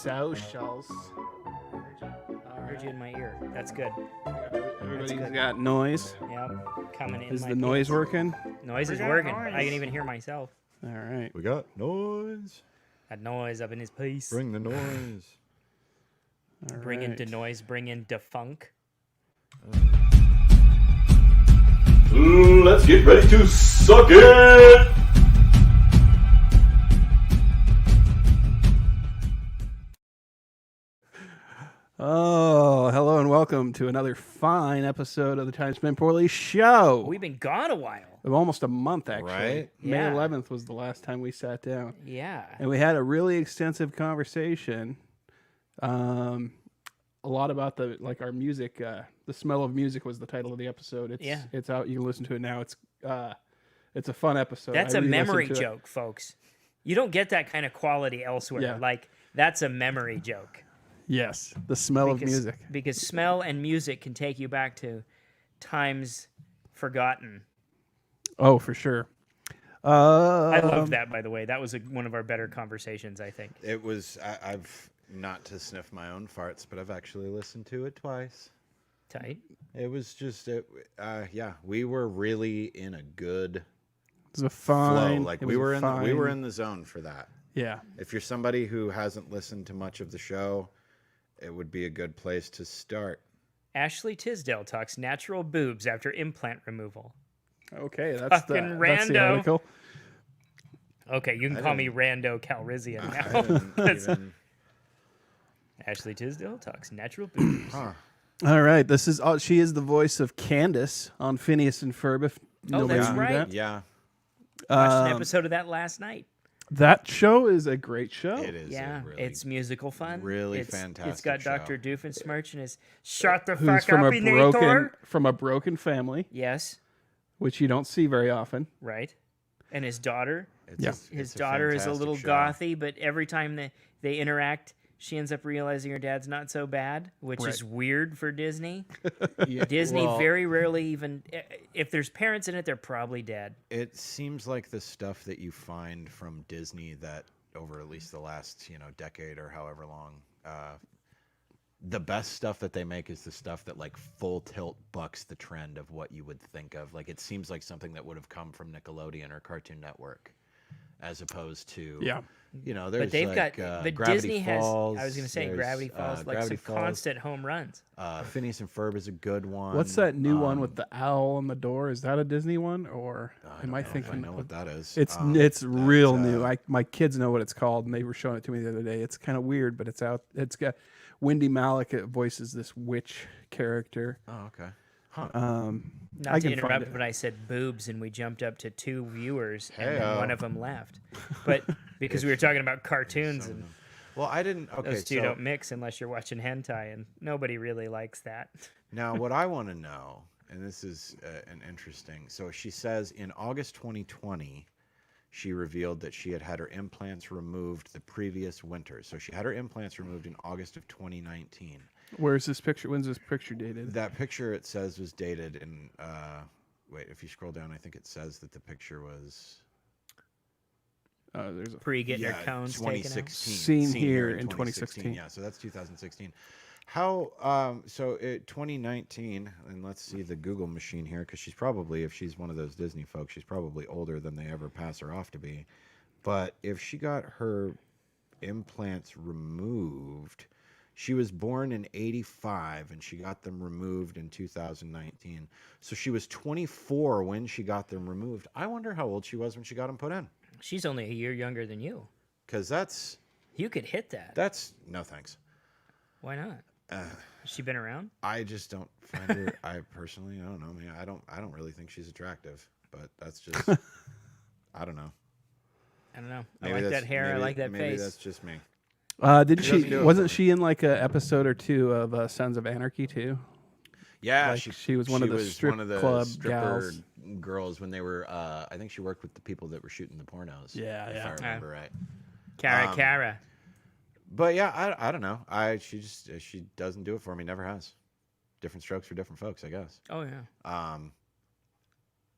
socials. I heard you in my ear. That's good. Everybody's good. got noise. Yep. Coming in. Is my the noise pants. working? Noise is We got working. noise. I can even hear myself. All right. We got noise. That noise up in his piece. Bring the noise. All Bring in right. the noise. Bring in the funk. Let's get ready to suck it! Oh, hello and welcome to another fine episode of the Time Spent Poorly show. We've been gone a while. Of almost a month, actually. Right? May Yeah. 11th was the last time we sat down. Yeah. And we had a really extensive conversation. A lot about our music. The Smell of Music was the title of the episode. It's out. You can listen to it now. It's a fun episode. That's I a re-listened memory to it. joke, folks. You don't get that kind of quality elsewhere. Yeah. Like, that's a memory joke. Yes, the smell of music. Because smell and music can take you back to times forgotten. Oh, for sure. I love that, by the way. That was one of our better conversations, I think. It was. I've not to sniff my own farts, but I've actually listened to it twice. Tight. It was just. Yeah, we were really in a good It was a flow. fine. Like it we was were a in. fine, We were in the zone for that. Yeah. If you're somebody who hasn't listened to much of the show, it would be a good place to start. Ashley Tisdale talks natural boobs after implant removal. Okay, that's the rando. article. Okay, you can I call me didn't- Rando Calrissian I now. didn't even. Ashley Tisdale talks natural boobs. Huh. All right, this is. She is the voice of Candace on Phineas and Ferb. If nobody that's knew right. that. Yeah, Watched an Um, episode of that last night. That show is a great show. it is. Yeah, a really, it's musical fun. really It's fantastic got show. Dr. Doofenshmirtz and his shut the Who's fuck from up, from a broken family, Yes, which you don't see very often. right. And his daughter. It's Yeah. His it's a daughter is a fantastic little show. gothy, but every time they interact, she ends up realizing her dad's not so bad, which Right. is weird for Disney. Yeah, Disney well, very rarely even, if there's parents in it, they're probably dead. It seems like the stuff that you find from Disney that over at least the last decade or however long, the best stuff that they make is the stuff that like full tilt bucks the trend of what you would think of. Like it seems like something that would have come from Nickelodeon or Cartoon Network, as opposed to Yeah. There's But they've like, but Gravity Disney Falls, has, I was going to say, there's, Gravity Falls, like Gravity some Falls. constant home runs. Phineas and Ferb is a good one. What's that new one with the owl on the door? Is that a Disney one, or I am don't I know if thinking? I know what that is. It's real new. My kids know what it's called, and they were showing it to me the other day. It's kind of weird, but it's out. It's got Wendy Malick voices this witch character. Oh, okay. Huh. Not I to can find interrupt, it. but I said boobs, and we jumped up to 2 viewers, and then Hey-o. one of them left. But because we were talking about cartoons, and Well, I didn't. Okay, those two so don't mix unless you're watching hentai, and nobody really likes that. now what I want to know, and this is an interesting. So she says in August 2020, she revealed that she had her implants removed the previous winter. So she had her implants removed in August of 2019. Where's this picture? When's this picture dated? That picture, it says, was dated in. Wait, if you scroll down, I think it says that the picture was. There's a Pre-getting your cones taken out. 2016. Seen here in 2016. Yeah, so that's 2016. How? So 2019, and let's see the Google machine here, because she's probably, if she's one of those Disney folks, she's probably older than they ever pass her off to be. But if she got her implants removed, she was born in '85, and she got them removed in 2019. So she was 24 when she got them removed. I wonder how old she was when she got them put in, She's only a year younger than you. because that's You could hit that. no thanks. Why not? Has she been around? I just don't find her. I personally, I don't know, man. I don't really think she's attractive, but that's just. I don't know. I don't know. I Maybe like that that's- hair. I maybe- like that maybe face. that's just me. Did She doesn't she? do it Wasn't for she in like a episode or two of Sons of Anarchy too? Yeah, Like, she was one of the strip club gals. girls when they were. I think she worked with the people that were shooting the pornos. Yeah, if yeah. I remember right. Cara, Cara. But yeah, I don't know. She doesn't do it for me. Never has. Different strokes for different folks, I guess. Oh, yeah.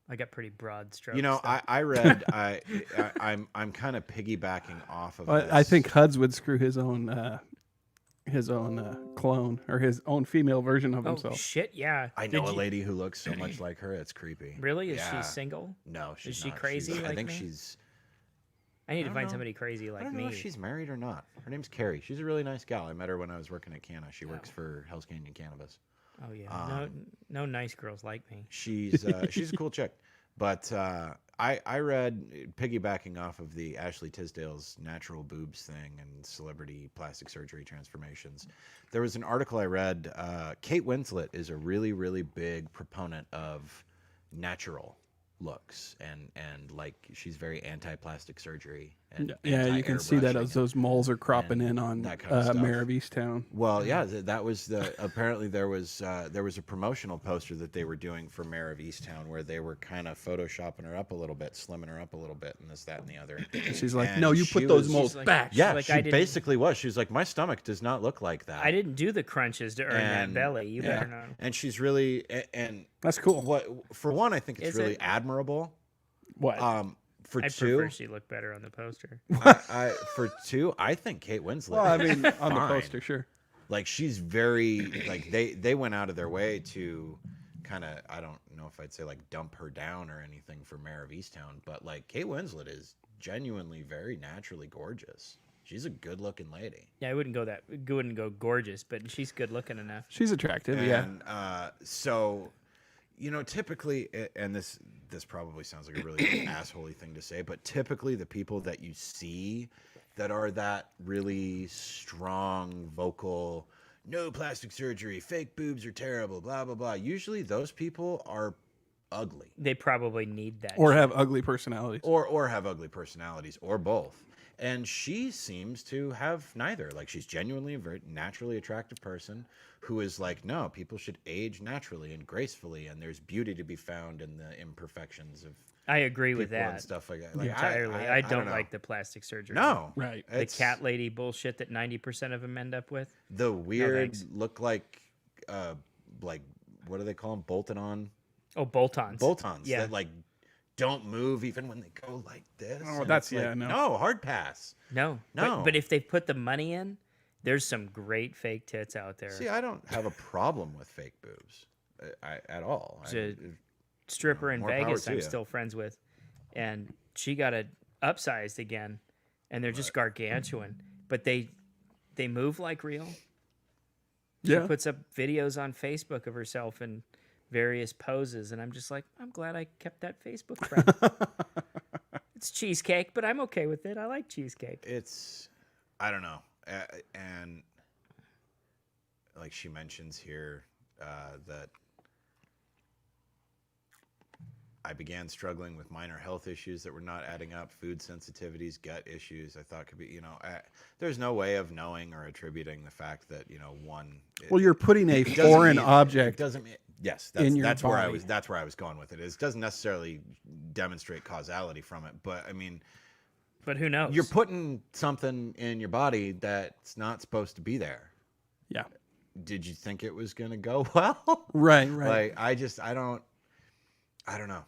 I got pretty broad strokes. You know, though. I read. I'm kind of piggybacking off of. I this. think Huds would screw his own his own clone or his own female version of Oh himself. shit, yeah. I Did know a you- lady who looks so much like her. It's creepy. Really? Is Yeah. she single? No, she's she not. crazy I like think me? she's. I need to don't find know. somebody crazy I like don't me. know if she's married or not. Her name's Carrie. She's a really nice gal. I met her when I was working at Canna. She works for Hell's Canyon Cannabis. Oh yeah. No nice girls like me. She's a cool chick. But I read, piggybacking off of the Ashley Tisdale's natural boobs thing and celebrity plastic surgery transformations, there was an article I read. Kate Winslet is a really, really big proponent of natural looks and like she's very anti-plastic surgery. And Yeah, you can see that anti-airbrushing as those moles are cropping and in on that kind of stuff. Mayor of Easttown. Well, yeah, that was the apparently there was a promotional poster that they were doing for Mayor of Easttown where they were kind of photoshopping her up a little bit, slimming her up a little bit, and this, that, and the other. She's like, And no, you she put those was- moles She's like- back. Yeah, like, she I didn't- basically was. She was like, my stomach does not look like that. I didn't do the crunches to earn that And- belly. You yeah. better not. And she's really and That's cool. what for one, I think it's Is really it? admirable. What? For I two, prefer she looked better on the poster. for two, I think Kate Winslet. well, I mean, on the fine. poster, sure. Like she's very like they went out of their way to kind of, I don't know if I'd say like dump her down or anything for Mayor of Easttown, but like Kate Winslet is genuinely very naturally gorgeous. She's a good looking lady. Yeah, I wouldn't go gorgeous, but she's good looking enough. She's attractive, yeah. And so, you know, typically, and this probably sounds like a really assholey thing to say, but typically the people that you see that are that really strong vocal, no plastic surgery, fake boobs are terrible, blah blah blah. Usually those people are ugly They probably need that. Or shit. have ugly personalities. or have ugly personalities or both. And she seems to have neither. Like she's genuinely a very naturally attractive person who is like, no, people should age naturally and gracefully, and there's beauty to be found in the imperfections of I agree with people and that stuff like that. Like, entirely. I don't know. like the plastic surgery. No, Right. The It's cat lady bullshit that 90% of them end up with. the weird thanks. look like what do they call them? Bolted on Oh, bolt-ons. bolt-ons Yeah. that like don't move even when they go like this. Oh, And that's- it's like, yeah, no. no, hard pass. No. No. But if they put the money in, there's some great fake tits out there. See, I don't have a problem with fake boobs at all. There's a stripper in more power Vegas to I'm you. still friends with, and she got it upsized again, and they're just gargantuan, but they move like real. She Yeah. puts up videos on Facebook of herself in various poses, and I'm just like, I'm glad I kept that Facebook friend. It's cheesecake, but I'm okay with it. I like cheesecake. It's, I don't know, and like she mentions here that I began struggling with minor health issues that were not adding up, food sensitivities, gut issues. I thought could be, you know, there's no way of knowing or attributing the fact that, you know, one. Well, you're putting a it doesn't foreign mean- object. It doesn't mean, yes, in your that's where I body. was. That's where I was going with it. It doesn't necessarily demonstrate causality from it, but I mean, But who knows? you're putting something in your body that's not supposed to be there. Yeah. Did you think it was going to go well? Right, right. Like, I don't know.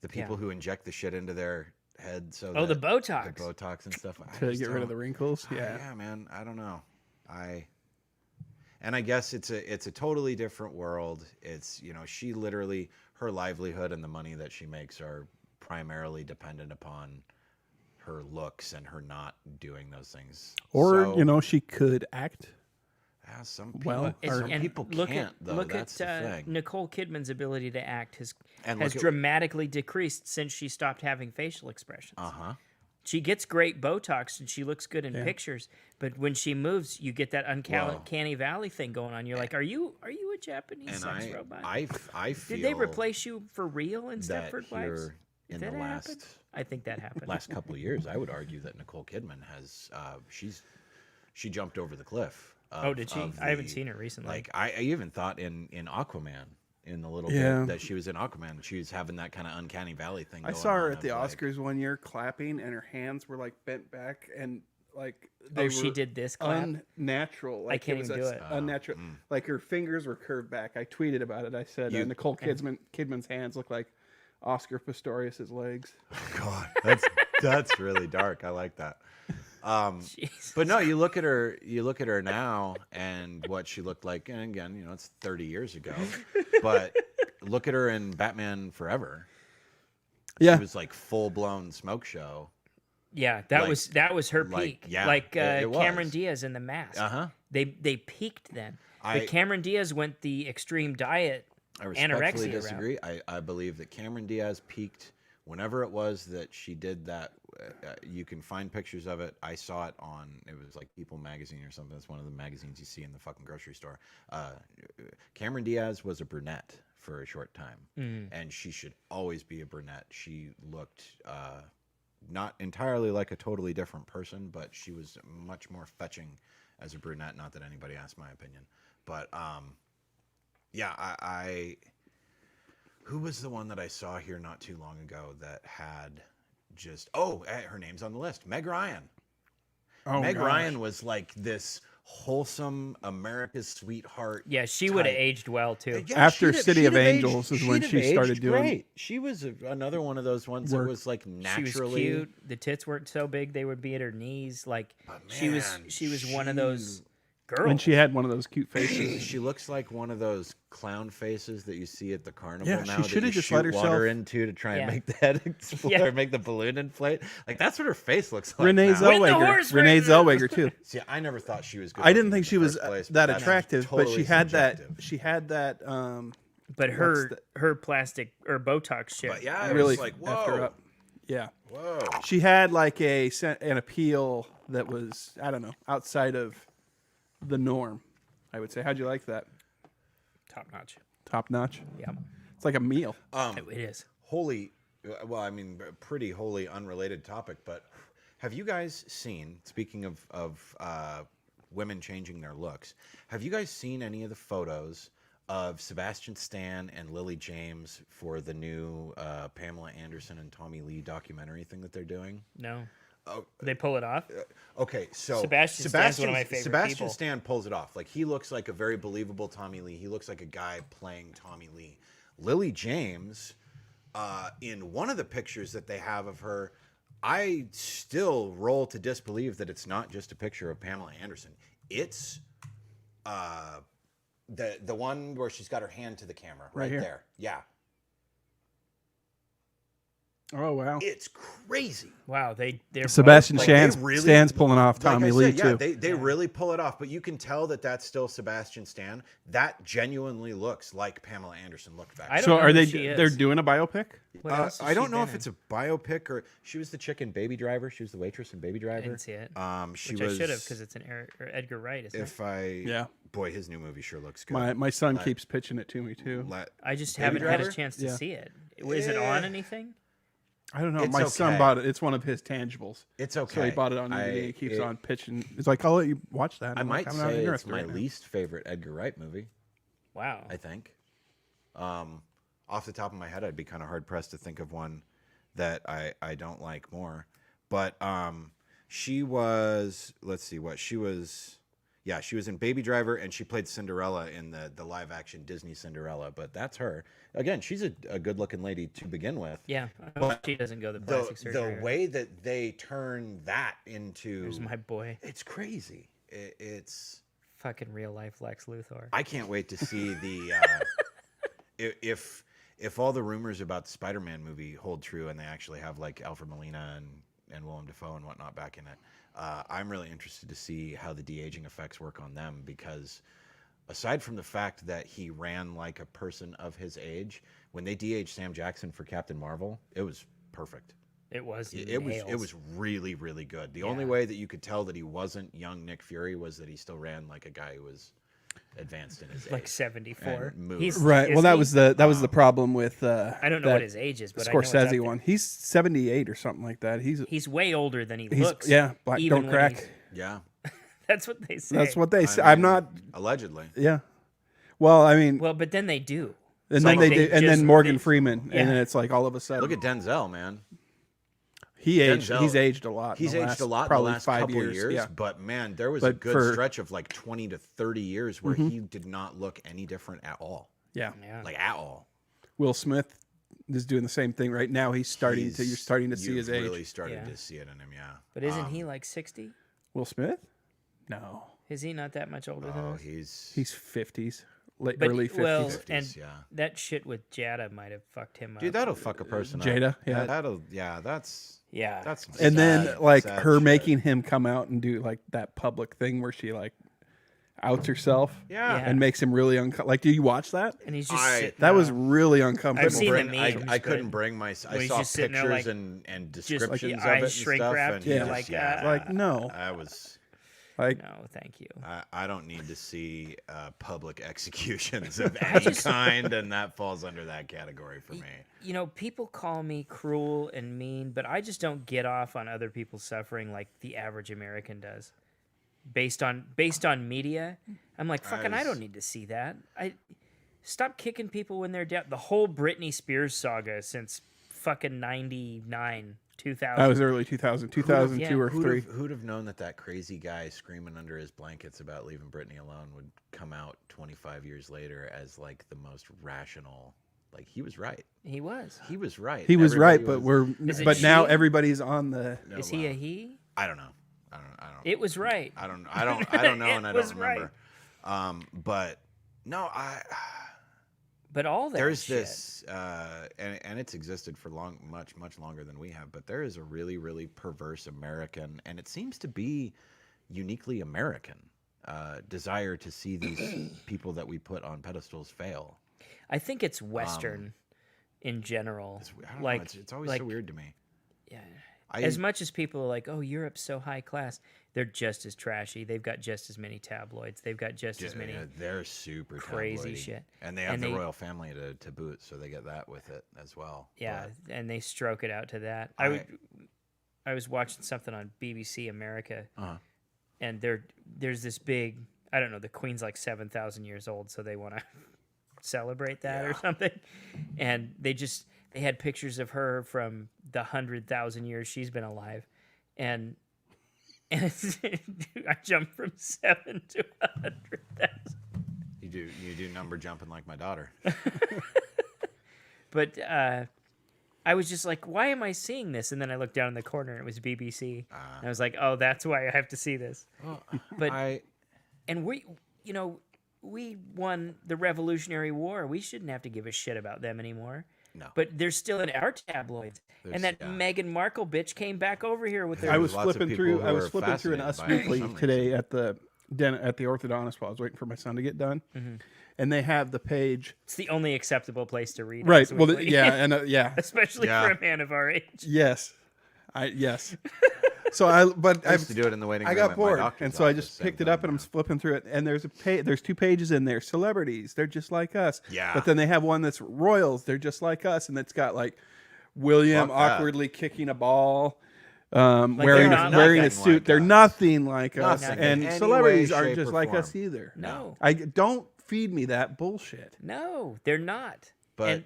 The people Yeah. who inject the shit into their head so Oh, the that- Botox. the Botox and stuff. I to just get rid of don't- the wrinkles. Yeah. yeah, man. I don't know. And I guess it's a totally different world. It's, you know, she literally, her livelihood and the money that she makes are primarily dependent upon her looks and her not doing those things. Or, So, you know, she could act. yeah, some people, well, And- some and people look can't at, though. Look That's at the thing. Nicole Kidman's ability to act has And has look at- dramatically decreased since she stopped having facial expressions. Uh-huh. She gets great Botox and she looks good in Yeah. pictures, but when she moves, you get that Well- uncanny valley thing going on. You're like, are you a Japanese And sex robot? I feel Did they replace you for real in that Stepford Wives? here in Did the that last happen? I think that happened. last couple of years, I would argue that Nicole Kidman has she jumped over the cliff. Oh, did she? I haven't seen her recently. Like I even thought in Aquaman, in the little Yeah. bit that she was in Aquaman, she was having that kind of uncanny valley thing. I going saw her on at the of, like- Oscars one year clapping, and her hands were like bent back, and like they oh, she were did this clap. unnatural. Like, can't was even do that it. Unnatural. Like her fingers were curved back. I tweeted about it. I said You- Nicole Kidman's hands look like Oscar Pistorius's legs. God, that's really dark. I like that. Jeez. But no, you look at her now and what she looked like, and again, you know, it's 30 years ago. But look at her in Batman Forever. Yeah. She was like full blown smoke show. Yeah, that Like- was her like, peak. yeah, like it Cameron was. Diaz in The Mask. Uh-huh. They peaked then. I- But Cameron Diaz went the extreme diet. I respectfully Anorexia route. disagree. I believe that Cameron Diaz peaked whenever it was that she did that. You can find pictures of it. I saw it on, it was like People magazine or something. It's one of the magazines you see in the fucking grocery store. Cameron Diaz was a brunette for a short time, and she should always be a brunette. She looked not entirely like a totally different person, but she was much more fetching as a brunette. Not that anybody asked my opinion, but yeah, I who was the one that I saw here not too long ago that had just her name's on the list, Meg Ryan. Oh, Meg gosh. Ryan was like this wholesome America's sweetheart. Yeah, she would have type. aged well too. Yeah, After she'd have- City she'd of have Angels is she'd when have she started aged doing great. She was another one of those ones work. that was like She was naturally cute. The tits weren't so big; they would be at her knees. Like she was man, one of those girls. When she had one of those cute faces. She looks like one of those clown faces that you see at the carnival Yeah, she now. that shoulda you just shoot let water herself- into to try and Yeah. make the head explode Yeah. or make the balloon inflate. Like that's what her face looks like. Renee now. Win the Zellweger. horse Renee race! Zellweger too. See, I never thought she was good. I didn't looking think in she the was first place, but that that's attractive, but totally she had subjective. that. She had that. but her What's her plastic or Botox shit. But yeah, I really was like, effed her whoa, up. Yeah, whoa. she had like an appeal that was, I don't know, outside of the norm. I would say. How'd you like that? top notch. Top notch. Yeah, It's like a meal. it is. Well, I mean, pretty wholly unrelated topic, but have you guys seen? Speaking of women changing their looks, have you guys seen any of the photos of Sebastian Stan and Lily James for the new Pamela Anderson and Tommy Lee documentary thing that they're doing? No, Oh, they pull it off. okay, so Sebastian Stan's one of my favorite Sebastian people. Stan pulls it off. Like he looks like a very believable Tommy Lee. He looks like a guy playing Tommy Lee. Lily James, in one of the pictures that they have of her, I still roll to disbelieve that it's not just a picture of Pamela Anderson. It's the one where she's got her hand to the camera right here? there. Yeah, Oh wow. it's crazy. Wow, they're Sebastian like, they Stan's really- Stan's pulling off Like Tommy I Lee said, yeah, too. they really pull it off, but you can tell that that's still Sebastian Stan. That genuinely looks like Pamela Anderson looked back. I don't So know are who they? she is. They're doing a biopic. What else has I don't she know been if it's in? a biopic or she was the chick in Baby Driver. She was the waitress in Baby Driver. I didn't see it. She Which was. I should have because it's an Edgar Wright. Isn't If I Yeah. boy, his new movie sure looks good. My son keeps pitching it to me too. I just Baby haven't had Driver? a chance to Yeah. see it. Is it on anything? I don't know. It's My son okay. bought it. It's one of his tangibles. It's okay. So he bought it on DVD. He keeps on pitching. He's like, "I'll let you watch that." I I'm like, might "I'm not say it's interested my right now." least favorite Edgar Wright movie. Wow. I think. Off the top of my head, I'd be kind of hard pressed to think of one that I don't like more. But she was, let's see what she was. Yeah, she was in Baby Driver and she played Cinderella in the live action Disney Cinderella. But that's her. Again, she's a good looking lady to begin with. Yeah, I hope she doesn't go the plastic surgery. The way that they turn that into, There's my boy, it's crazy. It's. fucking real life Lex Luthor. I can't wait to see the if all the rumors about the Spider-Man movie hold true and they actually have like Alfred Molina and Willem Dafoe and whatnot back in it. I'm really interested to see how the de-aging effects work on them because aside from the fact that he ran like a person of his age, when they de-aged Sam Jackson for Captain Marvel, it was perfect. It was. It was really, really good. The only way that you could tell that he wasn't young Nick Fury was that he still ran like a guy who was advanced in his like age. 74. and moved. He's Right. Well, isn't that he? was the problem with. I don't know that what his age is, but I know it's up Scorsese there. one. He's 78 or something like that. He's Way older than he looks. yeah. Black even don't when crack. he's- Yeah, That's what they say. That's what they say. I I'm mean, not. allegedly. Yeah. Well, I mean, Well, but then they do. and like then they they do, and just- then Morgan they- Freeman, yeah. and then it's like all of a sudden Look at Denzel, man. he aged. Denzel. He's aged a lot. in He's the aged last, a lot in probably the last 5 couple years. years, Yeah. but man, there was a But good for- stretch of like 20 to 30 years where he did not look any different at all. Yeah. Yeah. Like at all. Will Smith is doing the same thing right now. You're starting to see his age. Really started Yeah. to see it in him, yeah. But isn't he like 60? Will Smith? No, Is he not that much older than Oh, us? he's 50s, But early 50s. well, 50s, and yeah. that shit with Jada might have fucked him Dude, up. that'll fuck a person up. Jada, yeah. That's Yeah. that's And then sad- like sad her shit. making him come out and do like that public thing where she like outs herself Yeah. Yeah. and makes him really uncomfortable. Like, do you watch that? and he's just I- sitting That was there. really uncomfortable. I've seen the Bring- memes, I couldn't but bring my. I he's saw just sitting there, pictures like, and just descriptions the of eyes it and shrink stuff. wrapped, And you're just- like, yeah, like, no. I was. Like, No, thank you. I don't need to see public executions of any kind, and that falls under that category for me. You know, people call me cruel and mean, but I just don't get off on other people's suffering like the average American does. Based on media, I'm like, fucking, I don't need to see that. I stop kicking people when they're dead. The whole Britney Spears saga since fucking 99, 2000. that was early 2000, 2002 Yeah. or 3. Who'd have known that crazy guy screaming under his blankets about leaving Britney alone would come out 25 years later as like the most rational? Like he was right. He was. He was right. He was right, Everybody but Is it but now she? everybody's on the. No, Is he a he? I don't know. I don't. It was right. I don't know, and I was don't remember. But no, But all that there's shit. this, and it's existed for much longer than we have. But there is a really, really perverse American, and it seems to be uniquely American desire to see these people that we put on pedestals fail. I think it's Western in general. I don't know, like it's always like, so weird to me. Yeah. I- As much as people are like, "Oh, Europe's so high class," they're just as trashy. They've got just as many tabloids. They've got just as many. Yeah, they're super crazy tabloidy. shit. And they have And the they- royal family to boot, so they get that with it as well. Yeah, But and they stroke it out to that. I was watching something on BBC America, Uh-huh. and there's this big. I don't know. The Queen's like 7,000 years old, so they want to celebrate that or something. And they had pictures of her from the 100,000 years she's been alive, and it's, dude, I jumped from 7 to 100,000. you do number jumping like my daughter. But I was just like, why am I seeing this? And then I looked down in the corner, and it was BBC. And I was like, oh, that's why I have to see this. But and we won the Revolutionary War. We shouldn't have to give a shit about them anymore. No. But they're still in our tabloids. And that Meghan Markle bitch came back over here with their. I was lots of flipping people through. who I was are flipping through an fascinated Us by it for Weekly some today at the orthodontist while I was waiting for my son to get done, and they have the page. It's the only acceptable place to read. Right. Us Well, Weekly. yeah, and yeah, Especially Yeah. for a man of our age. yes, yes. So I used to do it in the waiting I room got at my bored, doctor's and so I office, just same picked it up thing, and I'm flipping through it, and there's 2 pages in there. Celebrities, they're just like us. Yeah. But then they have one that's royals, they're just like us, and it's got like William Fuck that. awkwardly kicking a ball. they're Wearing not a nothing suit, like they're us. nothing like us, Nothing and in any celebrities way, aren't shape, just or like us form. either. No. I don't feed me that bullshit. No, they're not. But-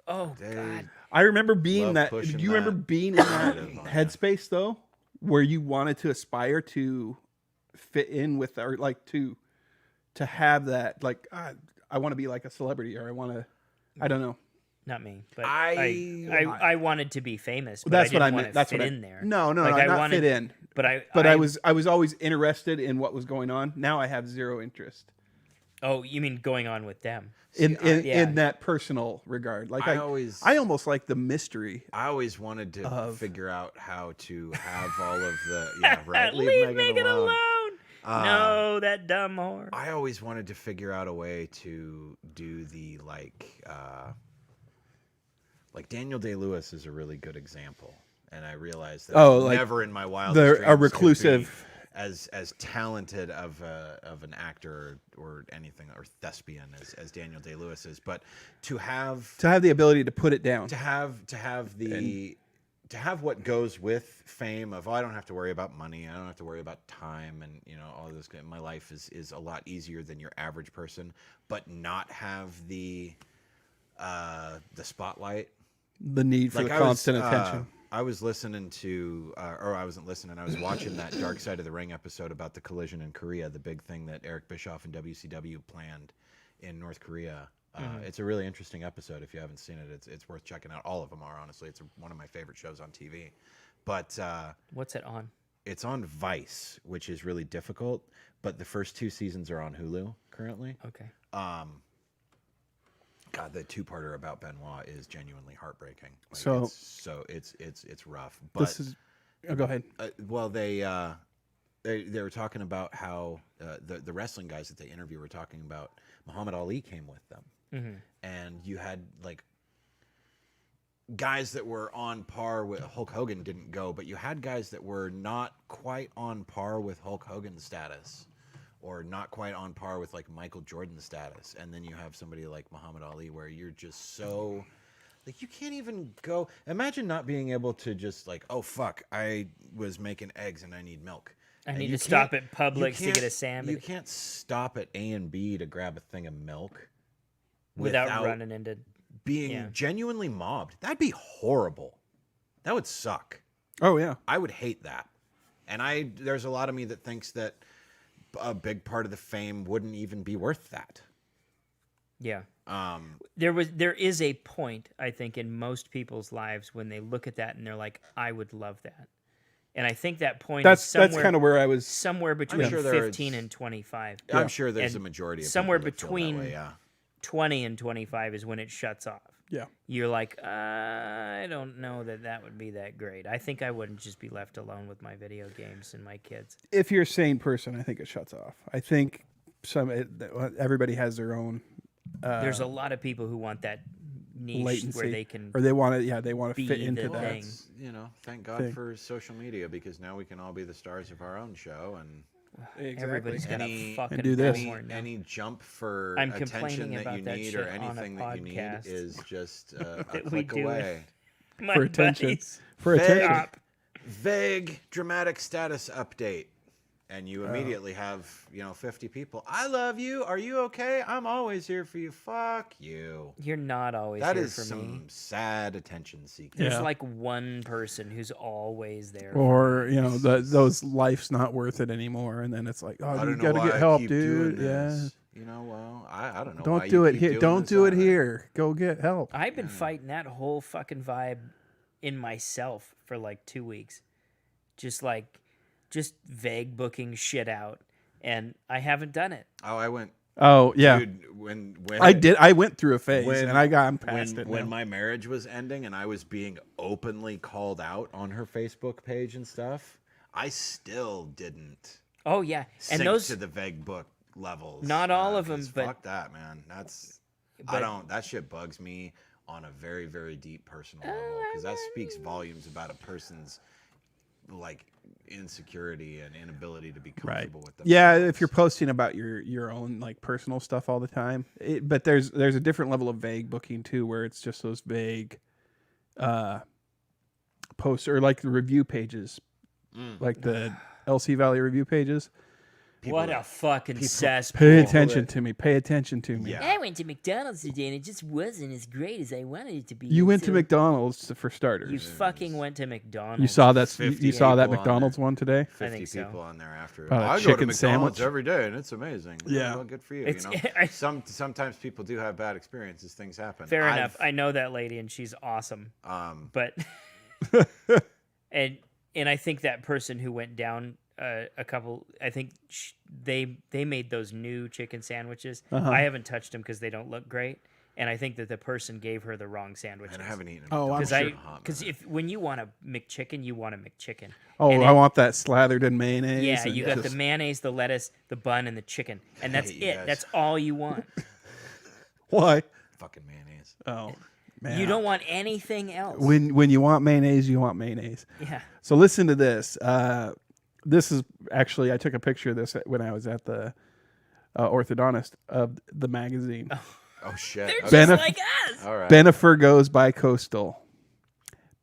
oh They- god. I remember being Love that. Do pushing you remember that being in that narrative on you. headspace though, where you wanted to aspire to fit in with, or like to have that, like I want to be like a celebrity, or I want to, I don't know. Not me, but I- I wanted to be famous. But That's I what I didn't meant. want to That's fit what I, in there. No, Like, I not wanted- fit in. But I was always interested in what was going on. Now I have zero interest Oh, you mean going on with them? in yeah. in that personal regard. Like I I almost like the mystery. I always wanted to Of- figure out how to have all of the right. Leave Megan alone. No, that dumb whore. I always wanted to figure out a way to do the like Daniel Day-Lewis is a really good example, and I realized that Oh, like never in my wildest they're a dreams could be reclusive- as talented of an actor or anything or thespian as Daniel Day-Lewis is, but to have The ability to put it down. to have what goes with fame of, oh, I don't have to worry about money, I don't have to worry about time, and all this. My life is a lot easier than your average person, but not have the spotlight. The need for the I constant was, attention. I was listening to, or I wasn't listening, I was watching that Dark Side of the Ring episode about the collision in Korea, the big thing that Eric Bischoff and WCW planned in North Korea It's a really interesting episode. If you haven't seen it, it's worth checking out. All of them are, honestly. It's one of my favorite shows on TV. But What's it on? it's on Vice, which is really difficult. But the first 2 seasons are on Hulu currently. Okay. God, the 2-parter about Benoit is genuinely heartbreaking. Like, So- it's rough. But This is. Oh, go ahead. well, they were talking about how the wrestling guys that they interview were talking about Muhammad Ali came with them, and you had like guys that were on par with Hulk Hogan didn't go, but you had guys that were not quite on par with Hulk Hogan's status, or not quite on par with like Michael Jordan's status, and then you have somebody like Muhammad Ali where you're just so. Like, you can't even go. Imagine not being able to just like, oh fuck, I was making eggs and I need milk. I And need you to stop can't- at Publix you to get a can't- sandwich. You can't stop at A and B to grab a thing of milk without running into. being yeah. genuinely mobbed. That'd be horrible. That would suck. Oh yeah. I would hate that. And there's a lot of me that thinks that a big part of the fame wouldn't even be worth that. Yeah. Um, There is a point, I think, in most people's lives when they look at that and they're like, I would love that. And I think that point is That's kind of where I was. somewhere between sure there 15 is- and 25. I'm sure there's And a majority of somewhere people that feel that between way, yeah. 20 and 25 is when it shuts off. Yeah. You're like, I don't know that would be that great. I think I wouldn't just be left alone with my video games and my kids. If you're a sane person, I think it shuts off. I think everybody has their own There's a lot of people who want that niche latency, where they can or they want to. Yeah, they want to be fit into the that. thing. Thank God Thing. for social media, because now we can all be the stars of our own show, and Everybody's got Any- a fucking do this. platform now. any jump for I'm attention complaining that about you that need shit or on a anything that you need podcast is just a that we click do it. away. My For attention. buddies. For attention. Stop. Vague dramatic status update, and you immediately have 50 people. I love you. Are you okay? I'm always here for you. Fuck you. You're not always That here is for some me. sad attention seeking. There's Yeah. like one person who's always there. Or those life's not worth it anymore, and then it's like, I oh, don't you know gotta why get I help, keep dude. doing Yeah. this. Well, I don't know. why Don't you do it keep here. doing Don't this do it either. here. Go get help. I've been fighting that whole fucking vibe in myself for like 2 weeks. Just vague booking shit out. And I haven't done it. Oh, I went. Oh yeah, Dude, when I did. I went through a phase, when- and I'm past when, it. when now. my marriage was ending and I was being openly called out on her Facebook page and stuff, I still didn't Oh yeah. And sink those to the vague book levels. Not all of 'cause them, but- fuck that, man. But- That shit bugs me on a very, very deep personal level, because that speaks volumes about a person's like insecurity and inability to be Right. comfortable with themselves. Yeah, if you're posting about your own like personal stuff all the time, but there's a different level of vague booking too, where it's just those vague posts, or like the review pages, like the LC Valley review pages. People what that- a fucking cesspool. Pay attention to me. Pay attention to me. Yeah. I went to McDonald's today and it just wasn't as great as I wanted it to be. You went to So- McDonald's for starters. You fucking went to McDonald's. You saw that. 50 You saw that people on McDonald's there. one today. 50 I think so. people on there after. About a I go to chicken McDonald's sandwich. every day, and it's amazing. Yeah. Well, good for you. It's- Sometimes people do have bad experiences. Things happen. Fair I've- enough. I know that lady and she's awesome. But and I think that person who went down a couple, I think they made those new chicken sandwiches. I haven't touched them because they don't look great, and I think that the person gave her the wrong sandwiches. And I haven't eaten. Oh, I'm McDonald's Because in a hot minute. if when you want a McChicken, you want a McChicken. Oh, And I it- want that slathered in mayonnaise. Yeah, and you got just- the mayonnaise, the lettuce, the bun, and the chicken, and that's hate you it. guys. That's all you want. Why? fucking mayonnaise. Oh, man. You don't want anything else. When you want mayonnaise, you want mayonnaise. Yeah. So listen to this. This is actually, I took a picture of this when I was at the orthodontist of the magazine. Oh shit. They're Okay. just Benef- like us. All right. Benifer goes by Coastal.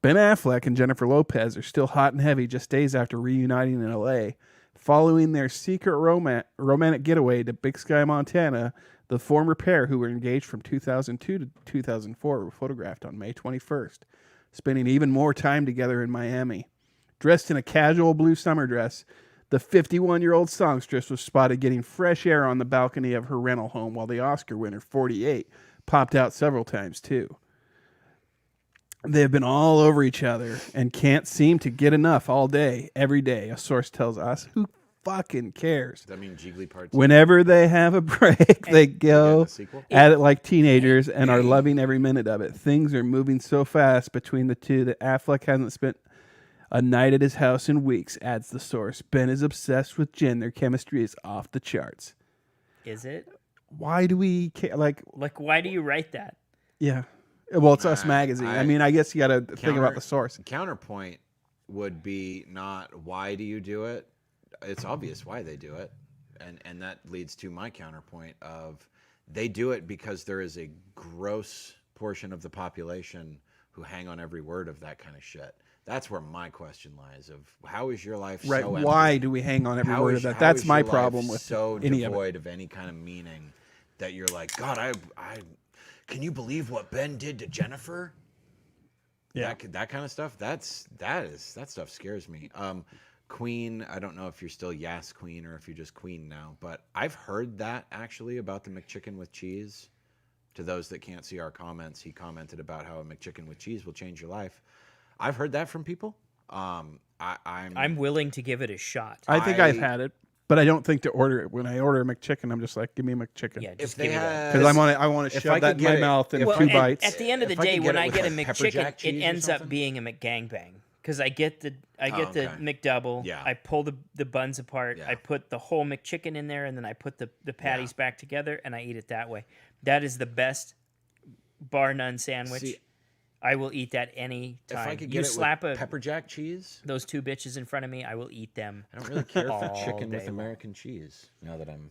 Ben Affleck and Jennifer Lopez are still hot and heavy just days after reuniting in LA. Following their secret romantic getaway to Big Sky, Montana, the former pair, who were engaged from 2002 to 2004, were photographed on May 21st, spending even more time together in Miami. Dressed in a casual blue summer dress, the 51-year-old songstress was spotted getting fresh air on the balcony of her rental home, while the Oscar winner, 48, popped out several times too. They've been all over each other and can't seem to get enough all day, every day. A source tells us. Who fucking cares? Does that mean Jiggly Part 2? Whenever they have a break, they go a sequel? at it like teenagers and are loving every minute of it. Things are moving so fast between the two that Affleck hasn't spent a night at his house in weeks, adds the source. Ben is obsessed with Jen. Their chemistry is off the charts. Is it? Why do we care? Like, Why do you write that? yeah. Well, it's Us Magazine. I mean, I guess you got to think about the source. Counterpoint would be not why do you do it? It's obvious why they do it. And that leads to my counterpoint of they do it because there is a gross portion of the population who hang on every word of that kind of shit. That's where my question lies of how is your life Right. so empty? Why do we hang on every How word is- of that? how That's is my your life problem with so any of it. devoid of any kind of meaning that you're like, God, I can you believe what Ben did to Jennifer? Yeah. That kind of stuff. That stuff scares me. Queen, I don't know if you're still Yas Queen or if you're just Queen now, but I've heard that actually about the McChicken with cheese. To those that can't see our comments, he commented about how a McChicken with cheese will change your life. I've heard that from people. I'm willing to give it a shot. I think I've had it, but I don't think to order it. When I order a McChicken, I'm just like, give me a McChicken. Yeah, if just they give me that. had, Because I want to if shove I that could in my get it- mouth in if- two And bites. at the end of the If I day, could when get it I with get a like pepper jack McChicken, it cheese or ends up something? being a McGangbang because I get the okay. McDouble. Yeah. I pull the buns apart. Yeah. I put the whole McChicken in there, and then I put the patties back together, and I eat it that way. That is the best bar none sandwich. See, I will eat that any if time. I could You get it slap with pepper jack cheese, those two bitches in front of me, I will eat them. I don't really care for all chicken day with long. American cheese. Now that I'm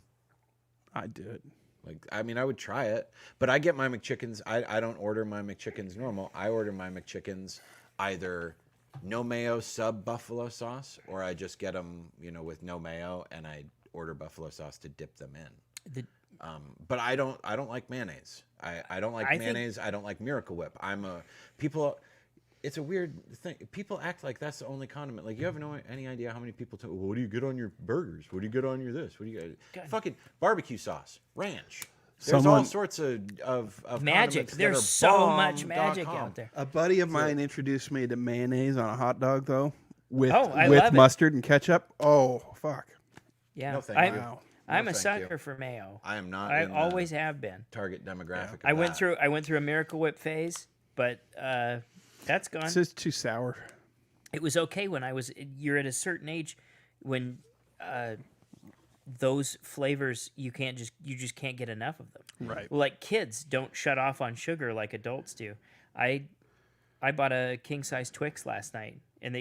I do it. like, I mean, I would try it, but I get my McChickens. I don't order my McChickens normal. I order my McChickens either no mayo sub buffalo sauce, or I just get them, with no mayo, and I order buffalo sauce to dip them in. The- But I don't like mayonnaise. I don't like I think- mayonnaise. I don't like Miracle Whip. It's a weird thing. People act like that's the only condiment. Like, you have any idea how many people tell, well, what do you get on your burgers? What do you get on your this? What do you get? Fucking barbecue sauce, ranch. There's all Someone- sorts of Magic. condiments that There's are so much magic bomb.com. out there. A buddy of mine introduced me to mayonnaise on a hot dog, though, with I love it. mustard and ketchup. Oh, fuck. Yeah, No, thank you. Wow. I'm No, a thank you. sucker for mayo. I am not. I in the always have been. target demographic. Of I went that. through a Miracle Whip phase, but that's gone. It's just too sour. It was okay when you're at a certain age when those flavors you just can't get enough of them. Right. Well, like kids don't shut off on sugar like adults do. I bought a king size Twix last night, and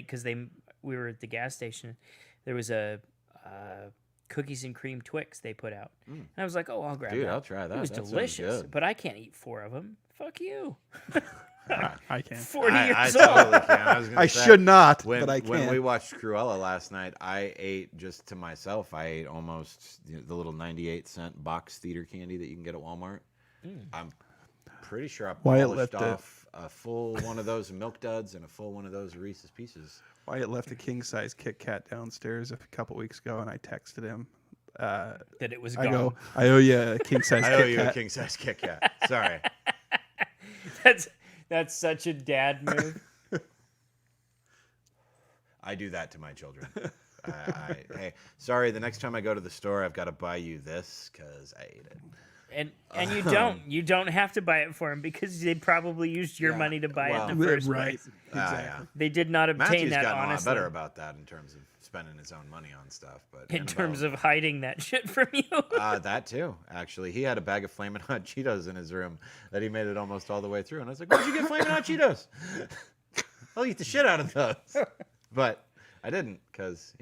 we were at the gas station. There was a cookies and cream Twix they put out, and I was like, "Oh, I'll grab Dude, that." I'll try that. It was That sounds delicious, good. but I can't eat 4 of them. Fuck you. I can. 40 I years old. totally can. I was gonna I say, should not, When, but I when can. we watched Cruella last night, I ate just to myself. I ate almost the little 98-cent box theater candy that you can get at Walmart. I'm pretty sure I Wyatt polished left it. off a full one of those Milk Duds and a full one of those Reese's Pieces. Wyatt left a king size Kit Kat downstairs a couple weeks ago, and I texted him. That it was I gone. go, I owe you a king size I owe Kit you a Kat. king size Kit Kat. Sorry. That's such a dad move. I do that to my children. Hey, sorry, the next time I go to the store, I've got to buy you this because I ate it. And you don't have to buy it for him because they probably used your Yeah, money to buy well, it in the first Right. place. Yeah. They did not obtain Matthew's that gotten honestly. a lot better about that in terms of spending his own money on stuff. But in terms of hiding that shit from you. that too, actually, he had a bag of Flamin' Hot Cheetos in his room that he made it almost all the way through, and I was like, "Where'd you get Flamin' Hot Cheetos? I'll eat the shit out of those." But I didn't because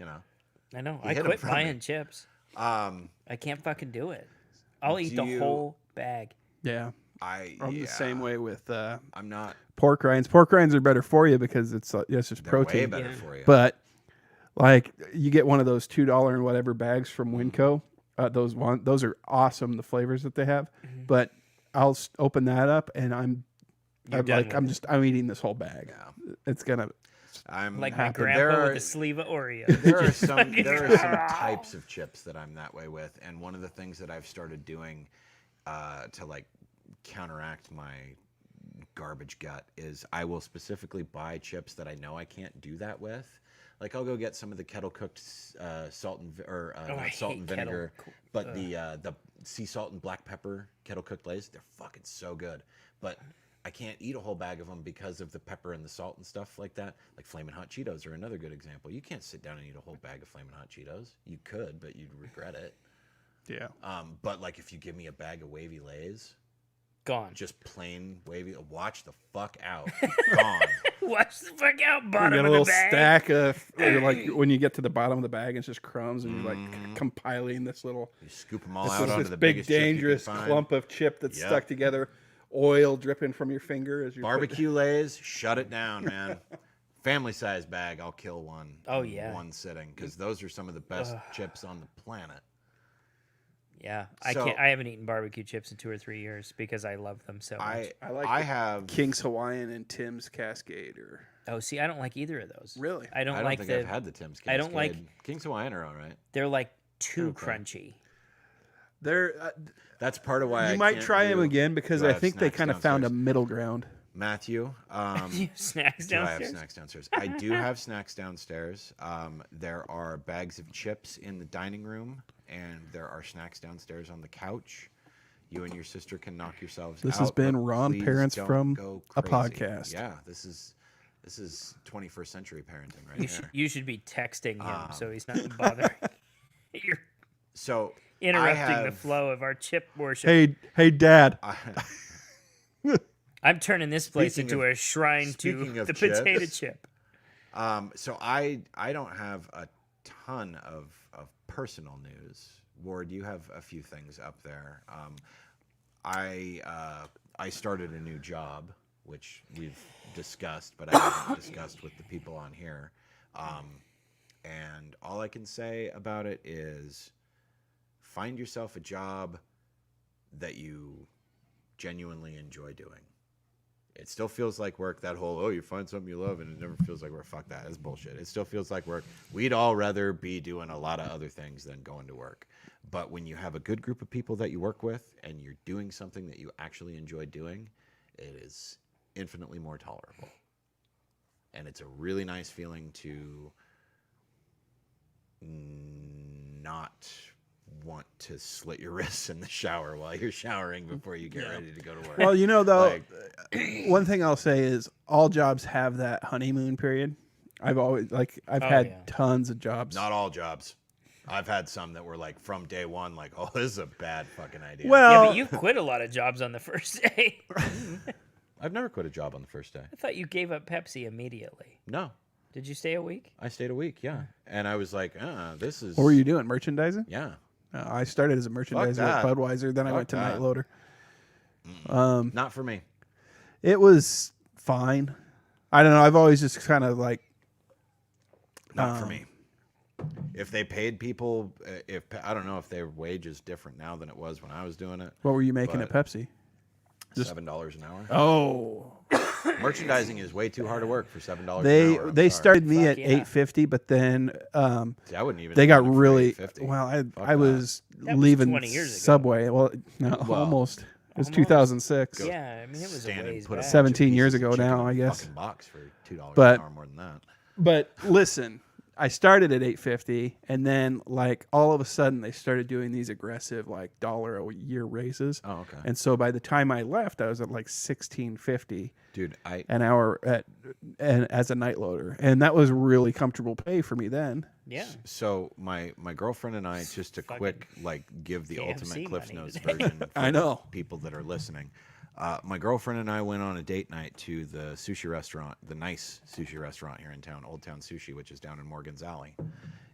I know. He I hid 'em quit from buying me. chips. I I can't fucking do it. I'll eat Do the you- whole bag. Yeah. I'm the same way with I'm not. pork rinds. Pork rinds are better for you because it's yes, it's They're protein. way better Yeah. for you. But like you get one of those $2 and whatever bags from Winco. Those are awesome. The flavors that they have. But I'll open that up and I'm done with I'm eating this whole bag. Yeah. It's gonna. I'm Like my happen. grandpa There with are- a sleeve of Oreo. there are some types of chips that I'm that way with, and one of the things that I've started doing to like counteract my garbage gut is I will specifically buy chips that I know I can't do that with. Like I'll go get some of the kettle cooked salt and I not salt hate and kettle vinegar, cook- but the sea salt and black pepper kettle cooked Lays. They're fucking so good, but I can't eat a whole bag of them because of the pepper and the salt and stuff like that. Like Flamin' Hot Cheetos are another good example. You can't sit down and eat a whole bag of Flamin' Hot Cheetos. You could, but you'd regret it. Yeah. But like if you give me a bag of wavy Lays, Gone. just plain wavy, watch the fuck out, gone. Watch the fuck out, You bottom get a of little the bag. stack of, or like when you get to the bottom of the bag, it's just crumbs, and you're like compiling this little, You scoop them all this, out is onto this the big biggest chip you can dangerous find. clump of chip that's Yep. stuck together, oil dripping from your finger as you're Barbecue Lays, shut it down, man. Family size bag, I'll kill one. Oh, in yeah. one sitting because those are some of the best chips on the planet. Yeah, I So- can't. I haven't eaten barbecue chips in 2 or 3 years because I love them so much. I like I the have. King's Hawaiian and Tim's Cascade, or Oh, see, I don't like either of those. Really? I don't I don't like think the. I've had the Tim's Cascade. I don't like- King's Hawaiian are all right. They're like too Okay. crunchy. they're That's part of why you I might can't try them do- again because do I have think they snacks kind of found a downstairs? middle ground. Matthew, You snacks do I have downstairs. snacks downstairs? I do have snacks downstairs. There are bags of chips in the dining room, and there are snacks downstairs on the couch. You and your sister can knock yourselves This out. has been but Ron please Parents don't from go a crazy. podcast. Yeah, this is 21st century parenting right You, there. you should be texting him so he's not bothering. You're So interrupting the have- flow of our chip worship. Hey, Dad. I'm turning this place Speaking into of- a shrine to speaking of the potato chips, chip. So I don't have a ton of personal news. Ward, you have a few things up there. I started a new job, which we've discussed, but I haven't discussed with the people on here. And all I can say about it is find yourself a job that you genuinely enjoy doing. It still feels like work. That whole, oh, you find something you love and it never feels like work. Fuck that. It's bullshit. It still feels like work. We'd all rather be doing a lot of other things than going to work. But when you have a good group of people that you work with and you're doing something that you actually enjoy doing, it is infinitely more tolerable. And it's a really nice feeling to not want to slit your wrists in the shower while you're showering before you get ready to go to work. Well, you know, though, Like- one thing I'll say is all jobs have that honeymoon period. I've had yeah. tons of jobs. Not all jobs. I've had some that were like from day one, like, oh, this is a bad fucking idea. Yeah, Well, but you quit a lot of jobs on the first day. I've never quit a job on the first day. I thought you gave up Pepsi immediately. No, Did you stay a week? I stayed a week, yeah. And I was like, this is. what were you doing? Merchandising? Yeah. I started as a merchandiser at that. Budweiser. Then I Fuck went to that. Night Loader. Not for me. It was fine. I don't know. I've always just kind of like, Not for me. If they paid people, I don't know if their wage is different now than it was when I was doing it. what were you making at But- Pepsi? $7 an hour. Oh, Merchandising is way too hard to work for $7 an hour. they I'm sorry. started me Fuck at yeah. $8.50, but then See, I wouldn't even. they got do it for really $8.50. well. Fuck I that. was That was leaving 20 years ago. Subway. Well, no, Well, almost. It was almost. 2006. Yeah, I mean, it was a Stand and ways put a back. bunch of 17 years pieces of ago chicken now, in I a guess. fucking box for $2 But- an hour more than that. But listen, I started at $8.50, and then like all of a sudden they started doing these aggressive like $1 a year raises. Oh, okay. And so by the time I left, I was at like $16.50 Dude, an hour and as a night loader, and that was really comfortable pay for me then. Yeah. So my girlfriend and I, just to quick like give the KFC ultimate Cliff money Notes today. version for I know. people that are listening. My girlfriend and I went on a date night to the sushi restaurant, the nice sushi restaurant here in town, Old Town Sushi, which is down in Morgan's Alley.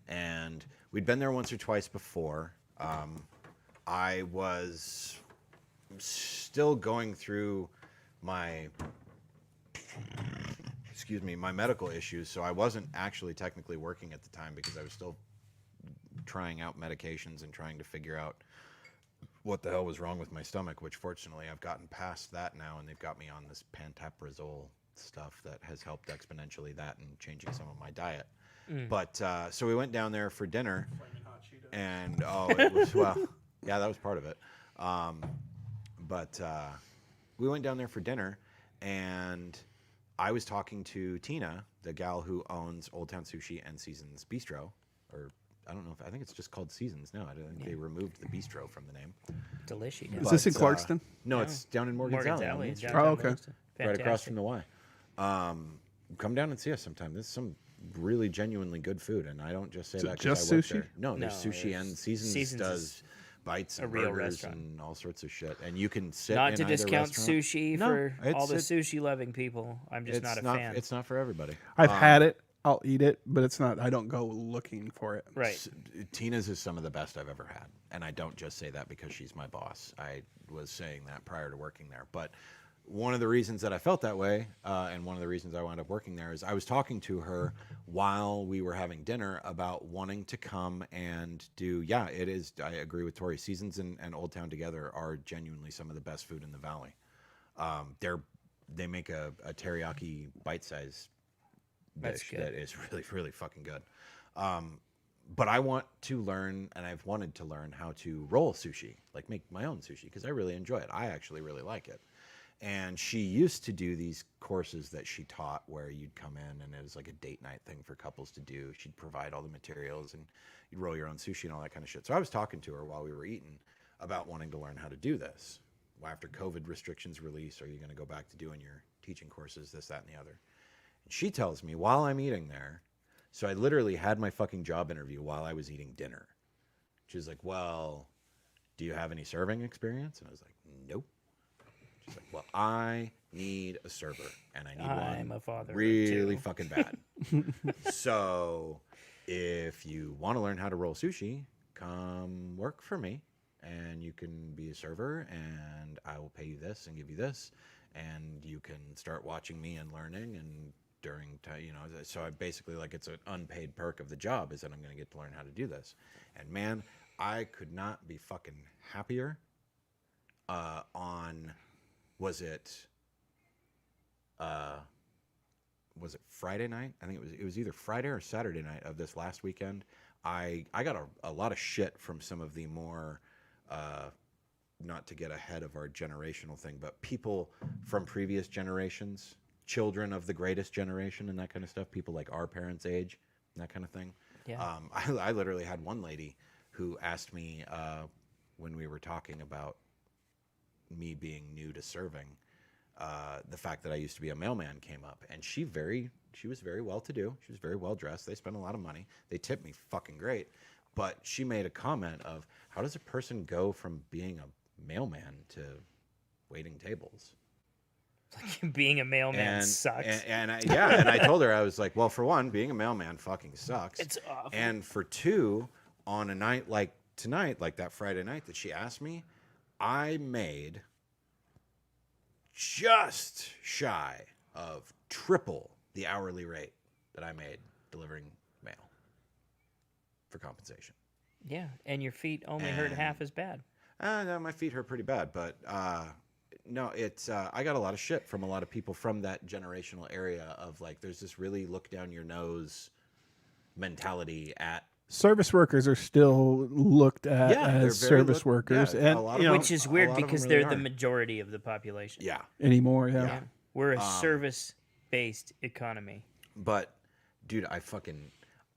And we'd been there once or twice before. I was still going through my my medical issues, so I wasn't actually technically working at the time because I was still trying out medications and trying to figure out what the hell was wrong with my stomach, which fortunately I've gotten past that now, and they've got me on this pantoprazole stuff that has helped exponentially that and changing some of my diet. But so we went down there for dinner, and it was, well, yeah, that was part of it. But we went down there for dinner, and I was talking to Tina, the gal who owns Old Town Sushi and Seasons Bistro, or I don't know if I think it's just called Seasons now. I think they removed the bistro from the name. Delicious. Is this in But, Clarkston? No, it's down in Morgan's Alley. on Main Street. Oh, okay. Right across from the Y. Come down and see us sometime. This is some really genuinely good food, and I don't just say Is it that because just I work sushi? there. No, there's No, sushi there's- and Seasons Seasons does is bites a and real burgers restaurant. and all sorts of shit. And you can sit Not in to either discount restaurant. sushi No, for all the it's- sushi loving people. I'm just not a fan. It's not for everybody. I've had it. I'll eat it, but it's not. I don't go looking for it. Right. Tina's is some of the best I've ever had, and I don't just say that because she's my boss. I was saying that prior to working there, but one of the reasons that I felt that way, and one of the reasons I wound up working there, is I was talking to her while we were having dinner about wanting to come and do. Yeah, it is. I agree with Tori. Seasons and Old Town together are genuinely some of the best food in the valley. They make a teriyaki bite size That's dish good. that is really, really fucking good. But I want to learn, and I've wanted to learn how to roll sushi, like make my own sushi, because I really enjoy it. I actually really like it. And she used to do these courses that she taught where you'd come in and it was like a date night thing for couples to do. She'd provide all the materials and you'd roll your own sushi and all that kind of shit. So I was talking to her while we were eating about wanting to learn how to do this. After COVID restrictions release, are you going to go back to doing your teaching courses, this, that, and the other? And she tells me while I'm eating there, so I literally had my fucking job interview while I was eating dinner. She's like, well, do you have any serving experience? And I was like, nope. She's like, well, I need a server, and I need I'm one a father of really two. fucking bad. So if you want to learn how to roll sushi, come work for me, and you can be a server, and I will pay you this and give you this, and you can start watching me and learning, and during time, you know, so I basically, like, it's an unpaid perk of the job is that I'm going to get to learn how to do this. And man, I could not be fucking happier on, was it Friday night? I think it was either Friday or Saturday night of this last weekend. I got a lot of shit from some of the more, not to get ahead of our generational thing, but people from previous generations, children of the greatest generation and that kind of stuff, people like our parents' age, and that kind of thing. Yeah. I literally had one lady who asked me when we were talking about me being new to serving, the fact that I used to be a mailman came up, and she was very well to do. She was very well dressed. They spent a lot of money. They tipped me fucking great. But she made a comment of, how does a person go from being a mailman to waiting tables? Being a mailman sucks. And I told her, I was like, well, for one, being a mailman fucking sucks. It's awful. And for two, on a night like tonight, like that Friday night that she asked me, I made just shy of triple the hourly rate that I made delivering mail for compensation. Yeah, and your feet only hurt And- half as bad. No, my feet hurt pretty bad, but no, it's I got a lot of shit from a lot of people from that generational area of, like, there's this really look down your nose mentality at. Service workers are still looked at Yeah, they're as very service look- workers, yeah, a and lot of you know, them- Which is a weird lot of them because really they're the are. majority of the population. Yeah, anymore. Yeah. Yeah. We're a service-based economy. but dude, I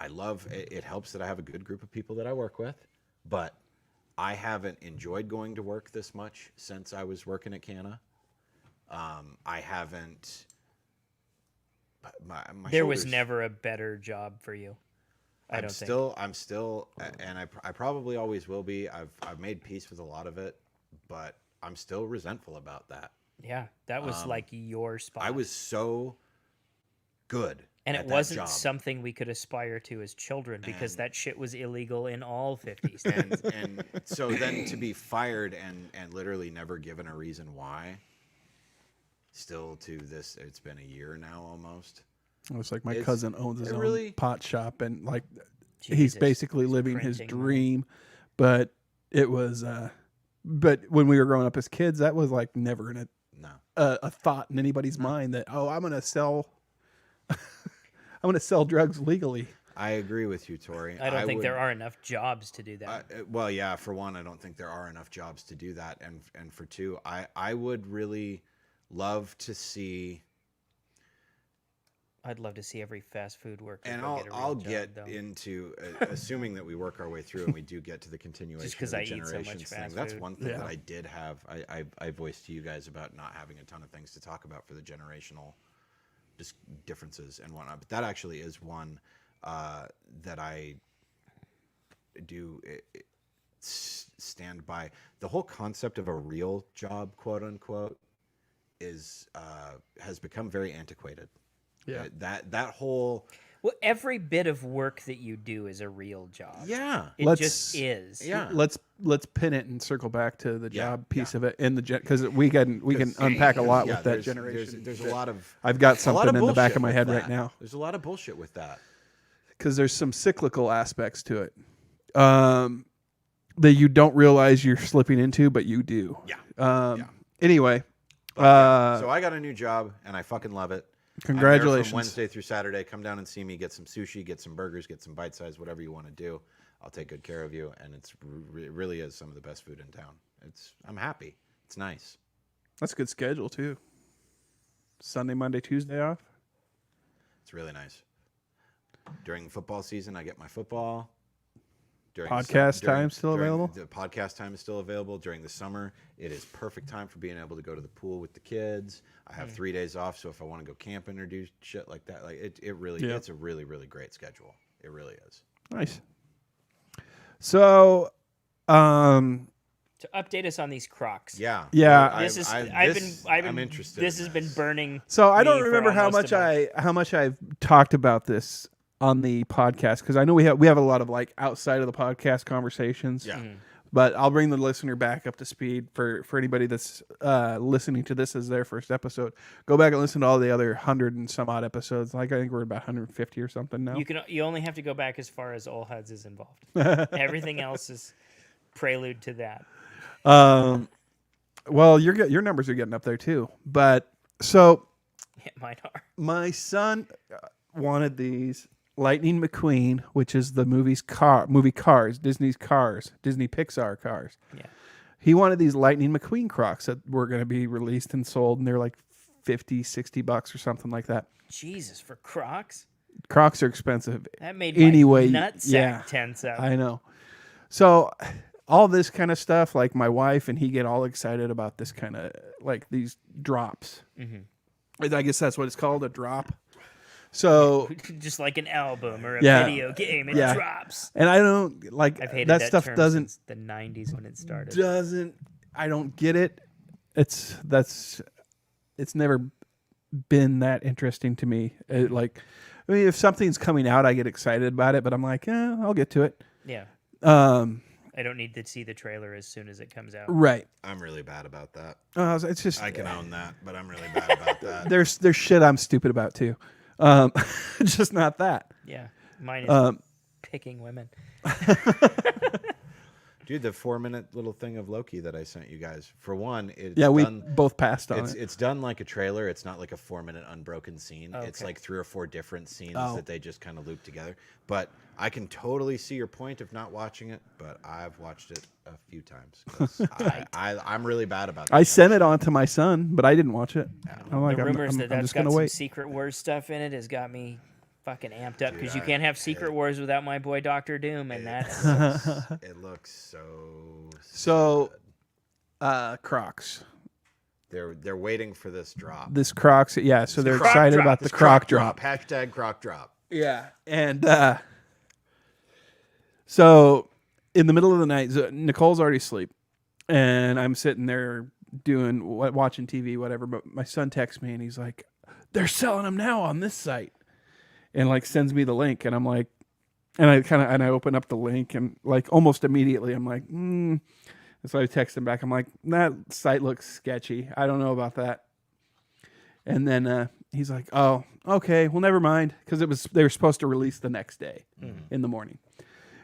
love it. It helps that I have a good group of people that I work with, but I haven't enjoyed going to work this much since I was working at Canna. I haven't. My There was shoulders- never a better job for you. I don't think. I'm still, and I probably always will be. I've made peace with a lot of it, but I'm still resentful about that. Yeah, that was like your spot. I was so good, and at it that wasn't job. something we could aspire to as children because And- that shit was illegal in all 50s. and so then to be fired and literally never given a reason why. Still to this, it's been a year now almost. It was like my It's- cousin owns his it own really- pot shop, and like he's Jesus, basically he's living his printing money. dream. But it was, but when we were growing up as kids, that was like never No. a thought in anybody's mind that I'm gonna sell, I'm gonna sell drugs legally. I agree with you, Tori. I don't think there are enough jobs to do that. Well, yeah. For one, I don't think there are enough jobs to do that, and for two, I would really love to see. I'd love to see every fast food worker. And go get a real I'll job, get though. into assuming that we work our way through and we do get to the continuation Just 'cause of I the eat so much generations thing. fast That's food. one thing Yeah. that I did have. I voiced to you guys about not having a ton of things to talk about for the generational just differences and whatnot. But that actually is one that I do stand by. The whole concept of a real job, quote unquote, is has become very antiquated. Yeah. That whole Well, every bit of work that you do is a real job. yeah. It Let's- just is. Yeah. Let's pin it and circle back to the Yeah, job piece yeah. of it in the because we can unpack a lot Yeah, with that there's- generation. There's a lot of I've got a lot something of in the back bullshit of my with head that. right now There's a lot of bullshit with that. because there's some cyclical aspects to it that you don't realize you're slipping into, but you do. Yeah. Yeah. Anyway, So I got a new job and I fucking love it. I'm there congratulations. from Wednesday through Saturday. Come down and see me. Get some sushi. Get some burgers. Get some bite size. Whatever you want to do. I'll take good care of you. And it really is some of the best food in town. I'm happy. It's nice. That's a good schedule too. Sunday, Monday, Tuesday off. It's really nice. During football season, I get my football. During Podcast time still available? The podcast time is still available. During the summer, it is perfect time for being able to go to the pool with the kids. I have 3 days off, so if I want to go camping or do shit like that, like it really, Yeah. it's a really, really great schedule. It really is. Nice. So, To update us on these Crocs. Yeah. Yeah. Well, This is this- I've been I'm interested. This in has been burning. so I me don't for remember how almost a much I've talked about this on the podcast because I know we have a lot of like outside of the podcast conversations. Yeah. But I'll bring the listener back up to speed for anybody that's listening to this as their first episode. Go back and listen to all the other 100 and some odd episodes. Like I think we're about 150 or something now. You only have to go back as far as All Huds is involved. Everything else is prelude to that. Well, your numbers are getting up there too. But so Yeah, mine are. my son wanted these Lightning McQueen, which is the movie Cars, Disney Pixar Cars. Yeah. He wanted these Lightning McQueen Crocs that were going to be released and sold, and they're like $50-$60 or something like that. Jesus, for Crocs? Crocs are expensive. That made Anyway, my nutsack yeah. tense up. I know. So all this kind of stuff, like my wife and he get all excited about this kind of like these drops. Mm-hmm. I guess that's what it's called, a drop. So, Just like an album or a Yeah. video game, it Yeah. drops. and I don't like I've hated that that stuff term doesn't since the 90s when it started. I don't get it. It's never been that interesting to me. I mean, if something's coming out, I get excited about it, but I'm like, I'll get to it. Yeah. I don't need to see the trailer as soon as it comes out. Right. I'm really bad about that. It's just I can own that, but I'm really bad about that. there's shit I'm stupid about too. Just not that. Yeah. Mine is picking women. Dude, the 4-minute little thing of Loki that I sent you guys. For one, it's Yeah, we done, both passed on it. it's done like a trailer. It's not like a 4-minute unbroken scene. It's Okay. like 3 or 4 different scenes Oh. that they just kind of loop together. But I can totally see your point of not watching it, but I've watched it a few times. 'Cause I'm really bad about that. I sent it on to my son, but I didn't watch it. I'm like, The I'm rumors that that's just got gonna some wait. Secret Wars stuff in it has got me fucking amped up because you I- can't have Secret Wars without my boy Doctor Doom, and that's It looks so. So, Crocs. They're waiting for this drop. This Crocs, yeah. So they're Croc excited drop. about the This Croc drop. Hashtag Croc drop. Yeah, and so in the middle of the night, Nicole's already asleep, and I'm sitting there watching TV, whatever. But my son texts me, and he's like, "They're selling them now on this site," and like sends me the link, and I'm like, and I open up the link, and like almost immediately, I'm like, And so I text him back. I'm like, that site looks sketchy. I don't know about that. And then he's like, "Oh, okay. Well, never mind," because they were supposed to release the next day in the morning,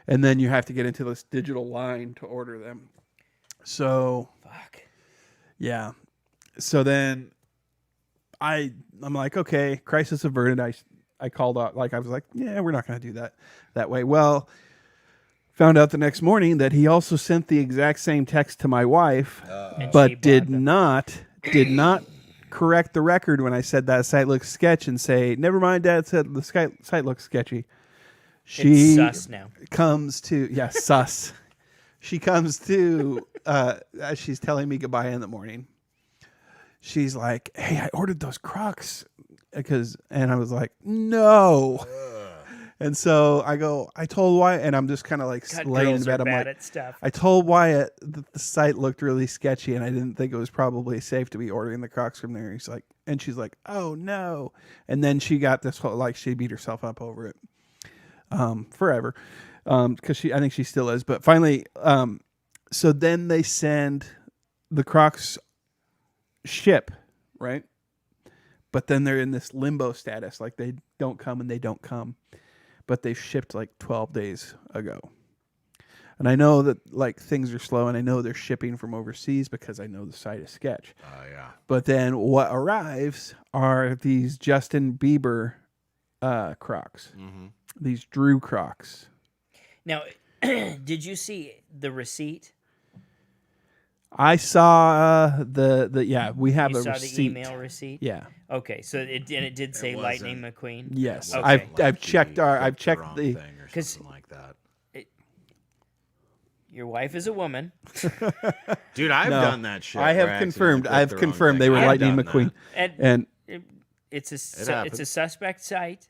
and then you have to get into this digital line to order them. So fuck. yeah. So then I'm like, okay, crisis averted. I called out, like I was like, yeah, we're not going to do that way. Well, found out the next morning that he also sent the exact same text to my wife, And she but did bought them. not correct the record when I said that site looks sketch and say, never mind, Dad said the site looks sketchy. She It's sus now. comes to sus. She comes to as she's telling me goodbye in the morning. She's like, "Hey, I ordered those Crocs," and I was like, "No." And so I told Wyatt, and I'm just kind of like God, laying in girls are bed. I'm bad like, at stuff. I told Wyatt that the site looked really sketchy, and I didn't think it was probably safe to be ordering the Crocs from there. She's like, "Oh no!" And then she got this whole she beat herself up over it, forever, because I think she still is. But finally, so then they send the Crocs ship, right? But then they're in this limbo status, like they don't come and they don't come. But they shipped like 12 days ago. And I know that like things are slow, and I know they're shipping from overseas because I know the site is sketch. Yeah. But then what arrives are these Justin Bieber Crocs. Mm-hmm. These Drew Crocs. Now, did you see the receipt? I saw we have You a saw receipt. the email receipt? Yeah. Okay, so it did say Lightning McQueen. Yes. Okay. I've checked Wrong the thing or 'Cause- something like that. Your wife is a woman, Dude, I've No, done that shit. I have where confirmed. accidentally I've clicked the wrong confirmed thing. they were I've Lightning done McQueen. that. and And it's a happens. suspect site,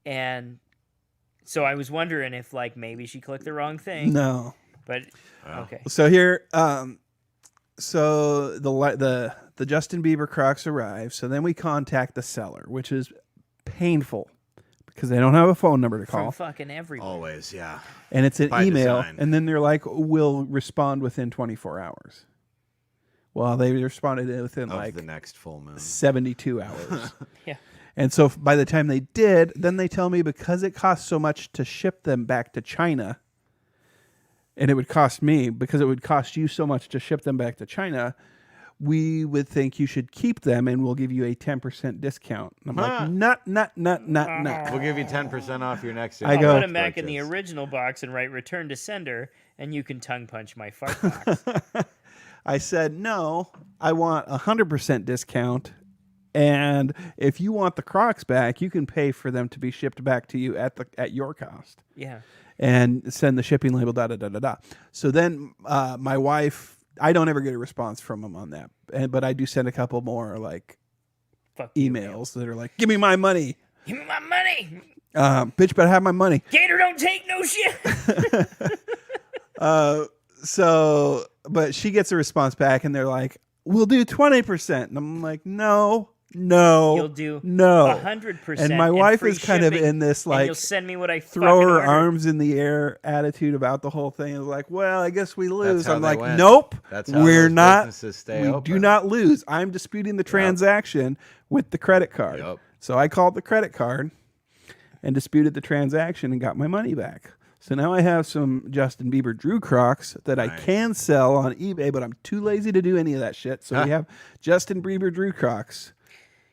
and so I was wondering if like maybe she clicked the wrong thing. no. But Oh. okay, So here, so the Justin Bieber Crocs arrive. So then we contact the seller, which is painful because they don't have a phone number to from call, fucking everywhere. Always, yeah. and it's an by email. design. And then they're like, "We'll respond within 24 hours." Well, they responded within Of like the next full moon. 72 hours. Yeah. And so by the time they did, then they tell me because it costs so much to ship them back to China, and it would cost me because it would cost you so much to ship them back to China, we would think you should keep them and we'll give you a 10% discount. And I'm Huh. like, not. We'll give you 10% off your next. I I'll go- put them back in the purchase. original box and write return to sender, and you can tongue punch my fart box. I said, no, I want 100% discount. And if you want the Crocs back, you can pay for them to be shipped back to you at your cost. Yeah. And send the shipping label, da. So then my wife, I don't ever get a response from them on that. But I do send a couple more like Fuck you, emails that are like, give me my money. Give me my money. Bitch, better have my money. Gator don't take no shit. But she gets a response back and they're like, we'll do 20%. And I'm like, no. You'll do 100%. And my wife free is kind of shipping, in this and like you'll send me what I throw fucking her ordered. arms in the air attitude about the whole thing. It's like, well, I guess we lose. how I'm they like, win. nope, That's how we're those not. businesses stay We open. do not lose. I'm disputing the transaction with the credit card. Yep. So I called the credit card and disputed the transaction and got my money back. So now I have some Justin Bieber Drew Crocs that I Nice. can sell on eBay, but I'm too lazy to do any of that shit. So we have Justin Bieber Drew Crocs.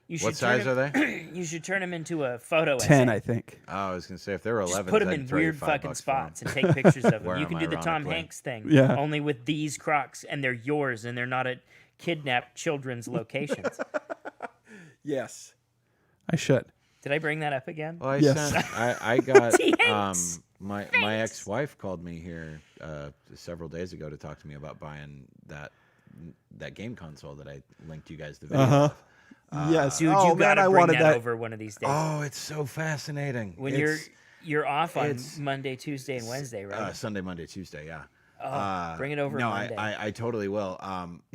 You What should turn size are him- they? You should turn them into a photo 10, essay. I think. Oh, I was gonna say if they were 11, Just put them in weird fucking spots and take pictures of them. Wear You 'em can do the Tom ironically. Hanks thing. Yeah. Only with these Crocs, and they're yours, and they're not at kidnapped children's locations. Yes. I should. Did I bring that up again? Well, Yes. I got Thanks. my ex-wife called me here several days ago to talk to me about buying that game console that I linked you guys the video. Uh-huh. of. Yes. Dude, oh, you gotta man, I bring wanted that. over one of these days. Oh, it's so fascinating. when It's, you're off on it's- Monday, Tuesday, and Wednesday, right? Sunday, Monday, Tuesday, yeah. Bring it over No, Monday. I totally will.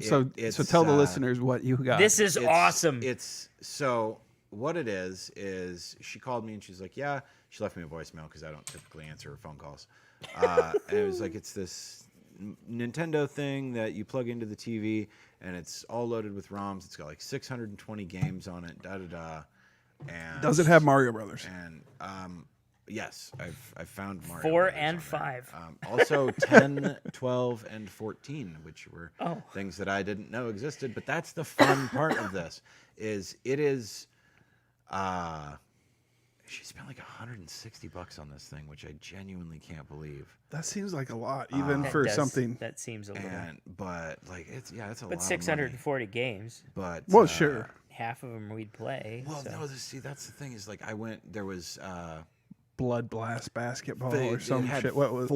So tell the listeners what you got. This is awesome. It's so what it is she called me and she's like, yeah, she left me a voicemail because I don't typically answer phone calls. And it was like, it's this Nintendo thing that you plug into the TV and it's all loaded with ROMs. It's got like 620 games on it, And Does it have Mario Brothers? And yes, I've found Mario 4 Brothers and on there. 5. Also 10, 12, and 14, which were Oh. things that I didn't know existed. But that's the fun part of this. It is She spent like $160 on this thing, which I genuinely can't believe. That seems like a lot, even for That something. that seems a little. But like it's a lot. But of 640 games. money. But Well, sure. Half of them we'd play. Well, so. no. See, that's the thing is like I went. There was Blood Blast basketball they or some had shit. What was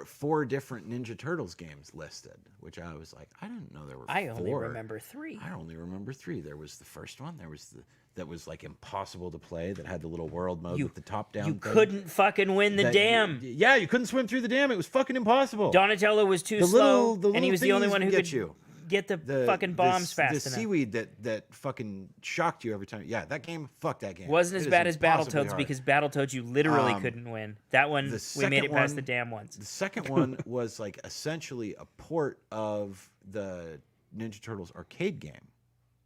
four different Ninja Turtles games listed, which I was like, I didn't know there were. I only four. remember 3. I only remember 3. There was the first one. There was that was like impossible to play. That had the little world mode with the top down. You thing. couldn't fucking win the dam. Yeah, you couldn't swim through the dam. It was fucking impossible. Donatello was too slow, the and he was the only thingies one who would could get you. get the fucking bombs fast the enough. seaweed that fucking shocked you every time. Yeah, that game. Fuck that game. Wasn't It as is bad as impossibly Battletoads hard. because Battletoads you literally couldn't win. That one The we made second it past the one- dam once. The second one was like essentially a port of the Ninja Turtles arcade game.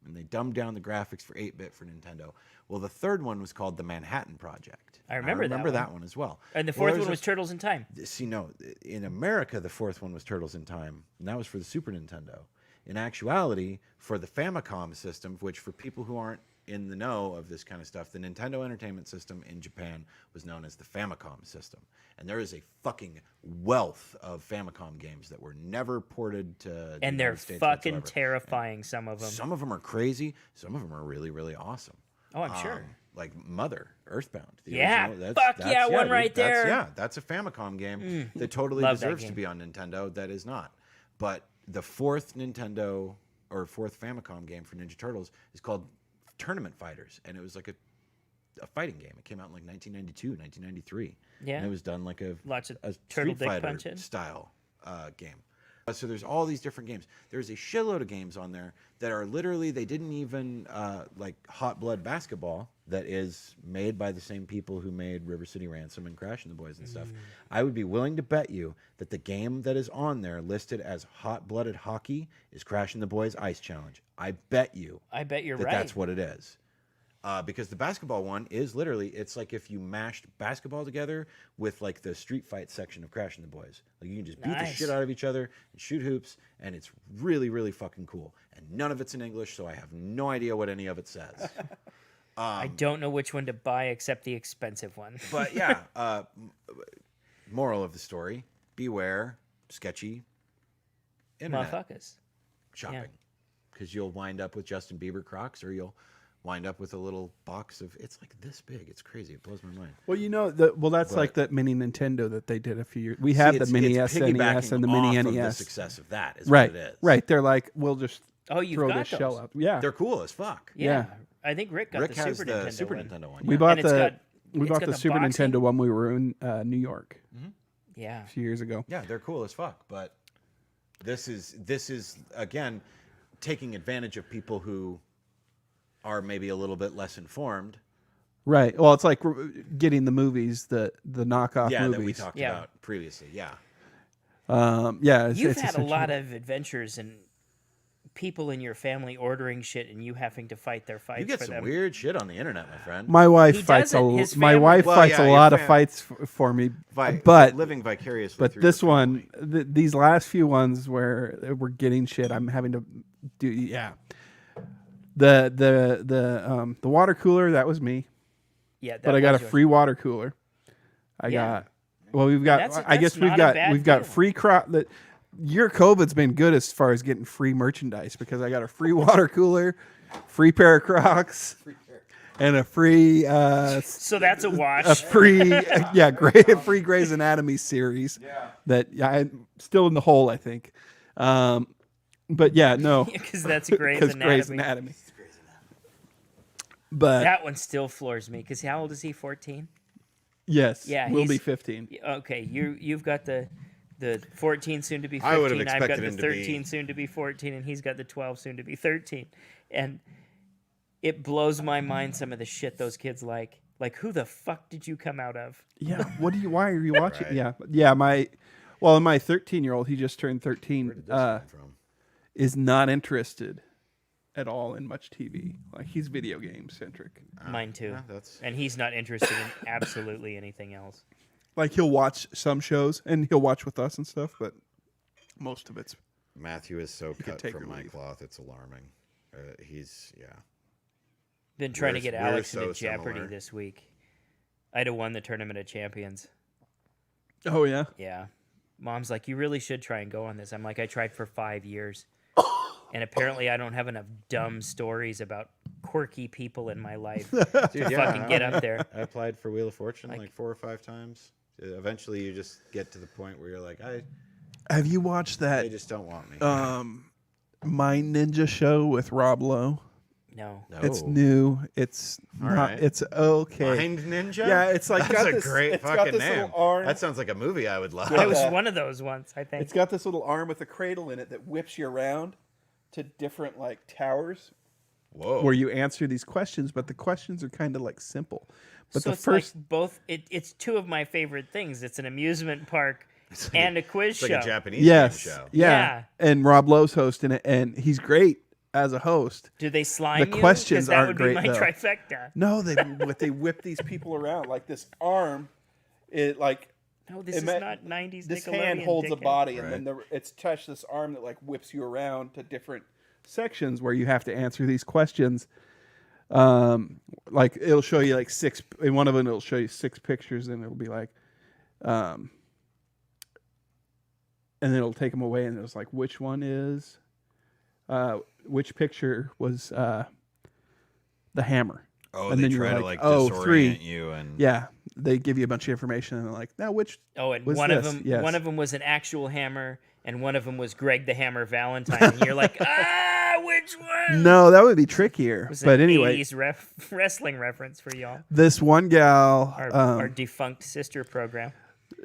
And they dumbed down the graphics for 8-bit for Nintendo. Well, the third one was called the Manhattan Project. I remember that that one. one as well. And the Well, fourth there's one a- was Turtles in Time. See, no, in America, the fourth one was Turtles in Time, and that was for the Super Nintendo. In actuality, for the Famicom system, which for people who aren't in the know of this kind of stuff, the Nintendo Entertainment System in Japan was known as the Famicom system. And there is a fucking wealth of Famicom games that were never ported to the And they're United States fucking whatsoever. terrifying, some of them. Some of them are crazy. Some of them are really, really awesome. Oh, I'm sure. Like Mother, Earthbound. The Yeah, original, fuck yeah, one dude, right there. That's a Famicom game that totally love that deserves to game. be on Nintendo. That is not. But the fourth Nintendo or fourth Famicom game for Ninja Turtles is called Tournament Fighters, and it was like a fighting game. It came out in like 1992, 1993. Yeah. And it was done like a Lots of a turtle Street dick Fighter punching. style game. So there's all these different games. There's a shitload of games on there that are literally they didn't even like Hot Blood Basketball that is made by the same people who made River City Ransom and Crashing the Boys and stuff. I would be willing to bet you that the game that is on there listed as Hot Blooded Hockey is Crashing the Boys Ice Challenge. I bet you I bet you're that right. that's what it is. Because the basketball one is literally, it's like if you mashed basketball together with like the street fight section of Crashing the Boys. Like you can just beat the Nice. shit out of each other and shoot hoops, and it's really, really fucking cool. And none of it's in English, so I have no idea what any of it says. I don't know which one to buy except the expensive one. But yeah, moral of the story: beware sketchy internet Motherfuckers. shopping, because you'll wind up with Justin Bieber Crocs, or you'll wind up with a little box of. It's like this big. It's crazy. It blows my mind. Well, you know, that's like that mini Nintendo that they did a few years. We See, have the it's mini SNES piggybacking and the mini off of the NES. success of that is Right, what it is. right. They're like, we'll just Oh, you've throw got this those. shell out. Yeah, They're cool as fuck. Yeah. Yeah. I think Rick got Rick the has Super the Nintendo Super one. Nintendo one. we yeah. bought And it's the got- we it's bought got the the Super boxing. Nintendo when we were in New York Yeah. a few years ago. Yeah, they're cool as fuck. But this is again taking advantage of people who are maybe a little bit less informed. Right. Well, it's like getting the movies, the knockoff Yeah, movies. that we talked Yeah. about previously. Yeah. Yeah, You've it's had a essentially- lot of adventures and people in your family ordering shit and you having to fight their fights You get for some them. weird shit on the internet, my friend. My wife He fights doesn't. His my family- wife Well, fights yeah, a your lot of fam- fights for me, but living vicariously. but through this your one, family. these last few ones where we're getting shit, I'm having to do. Yeah, the water cooler, that was me, Yeah, that but I got a was yours. free water cooler. I Yeah. got. Well, we've got. That's- I guess that's we've not a got bad we've got feeling. free crop that. Your COVID's been good as far as getting free merchandise because I got a free water cooler, free pair of Crocs, and a free So that's a a wash. free free Grey's Anatomy series that I'm still in the hole, I think. But yeah, no, Because that's Grey's because Grey's Anatomy. Anatomy. But That one still floors me. Because how old is he? 14? yes, Yeah, we'll be he's- 15. Okay, you've got the 14 soon to be 15. I would have I've got expected the him to be- 13 soon to be 14, and he's got the 12 soon to be 13. And it blows my mind some of the shit those kids like. Like, who the fuck did you come out of? Yeah, why are you watching? Right. Yeah, my 13-year-old, he just turned 13, Where did this come from? is not interested at all in much TV. Like he's video game centric. Mine too. Yeah, that's And he's not interested in absolutely anything else. Like he'll watch some shows and he'll watch with us and stuff, but most of it's Matthew is so could cut take from or my leave. cloth. It's alarming. He's Been trying to We're- get we're Alex so into Jeopardy similar. this week. I'd have won the Tournament of Champions. Oh yeah. Yeah. Mom's like, you really should try and go on this. I'm like, I tried for 5 years. And apparently I don't have enough dumb stories about quirky people in my life Dude, to fucking get up there. I applied for Wheel of Fortune Like- like 4 or 5 times. Eventually, you just get to the point where you're like, Have you watched they that just don't want me. Mind Ninja show with Rob Lowe? No. No. It's new. It's All not. right. It's okay. Mind Ninja? Yeah, it's like That's got a this- great it's got fucking this name. little arm. That sounds like a movie I would love. I was Yeah. one of those once, I think. It's got this little arm with a cradle in it that whips you around to different like towers Whoa. where you answer these questions, but the questions are kind of like simple. But so the it's first, like both. It's two of my favorite things. It's an amusement park and a quiz It's like show. a Japanese yes, game show. yeah. Yeah. And Rob Lowe's hosting it, and he's great as a host. Do they slime The you? 'Cause questions that aren't would great, be my though. trifecta. No, they whip these people around like this arm. It like No, this It is ma- not 90s this Nickelodeon. hand holds a dickhead. body, and Right. then it's touched this arm that like whips you around to different sections where you have to answer these questions. Like it'll show you like 6 in one of them. It'll show you 6 pictures, and it'll be like, and then it'll take them away, and it's like which one is, which picture was the hammer. Oh, And they then you're try to like, like oh, disorient 3. you and Yeah, they give you a bunch of information, and they're like, now which? Oh, and was one this? of them, Yes. one of them was an actual hammer, and one of them was Greg the Hammer Valentine. And you're like, which one? No, that would be trickier. It was But an anyway, 80s wrestling reference for y'all. this one gal, Our defunct sister program.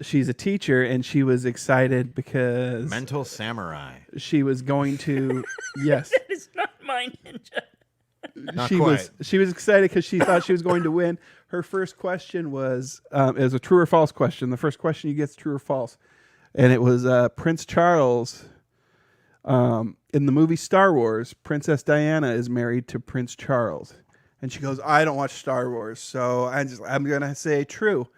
she's a teacher, and she was excited because Mental Samurai. she was going to. Yes, That is not my ninja. Not she quite. was excited because she thought she was going to win. Her first question was it was a true or false question. The first question you get is true or false, and it was Prince Charles. In the movie Star Wars, Princess Diana is married to Prince Charles, and she goes, "I don't watch Star Wars, so I'm gonna say true,"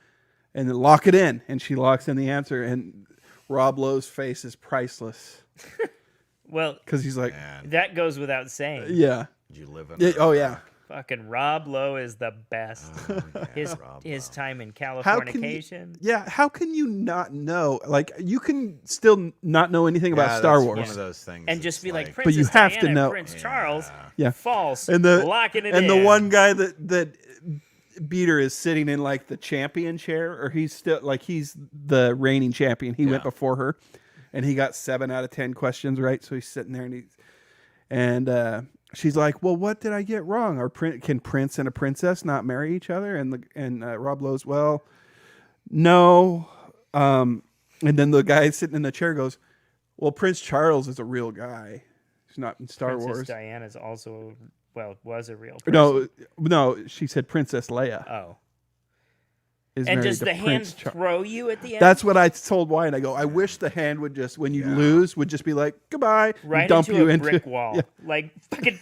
and then lock it in. And she locks in the answer, and Rob Lowe's face is priceless Well, because he's like, Man, that goes without saying. "Yeah, did you live in? yeah, oh yeah." Fucking Rob Lowe is the best. His Rob his Lowe. time in How can you- Californication. Yeah, how can you not know? Like, you can still not know anything about Yeah, Star that's Wars. One of those things. And just it's be like, But you Princess have to Diana, know- Prince Charles, Yeah. false, And the locking it and in. the one guy that beat her is sitting in like the champion chair, or he's still like he's the reigning champion. He went Yeah. before her, and he got 7 out of 10 questions right. So he's sitting there, and she's like, "Well, what did I get wrong? Can Prince and a princess not marry each other?" And Rob Lowe's, "Well, no." And then the guy sitting in the chair goes, "Well, Prince Charles is a real guy. He's not in Star Princess Wars." Diana's also, was a real person. No, she said Princess Leia Oh. is And married does to the hand Prince Charles. throw you at the end? That's what I told Wyatt. I go, I wish the hand would just, when you lose, would just be like, goodbye, and right dump into you a into brick wall. Yeah. Like, fucking,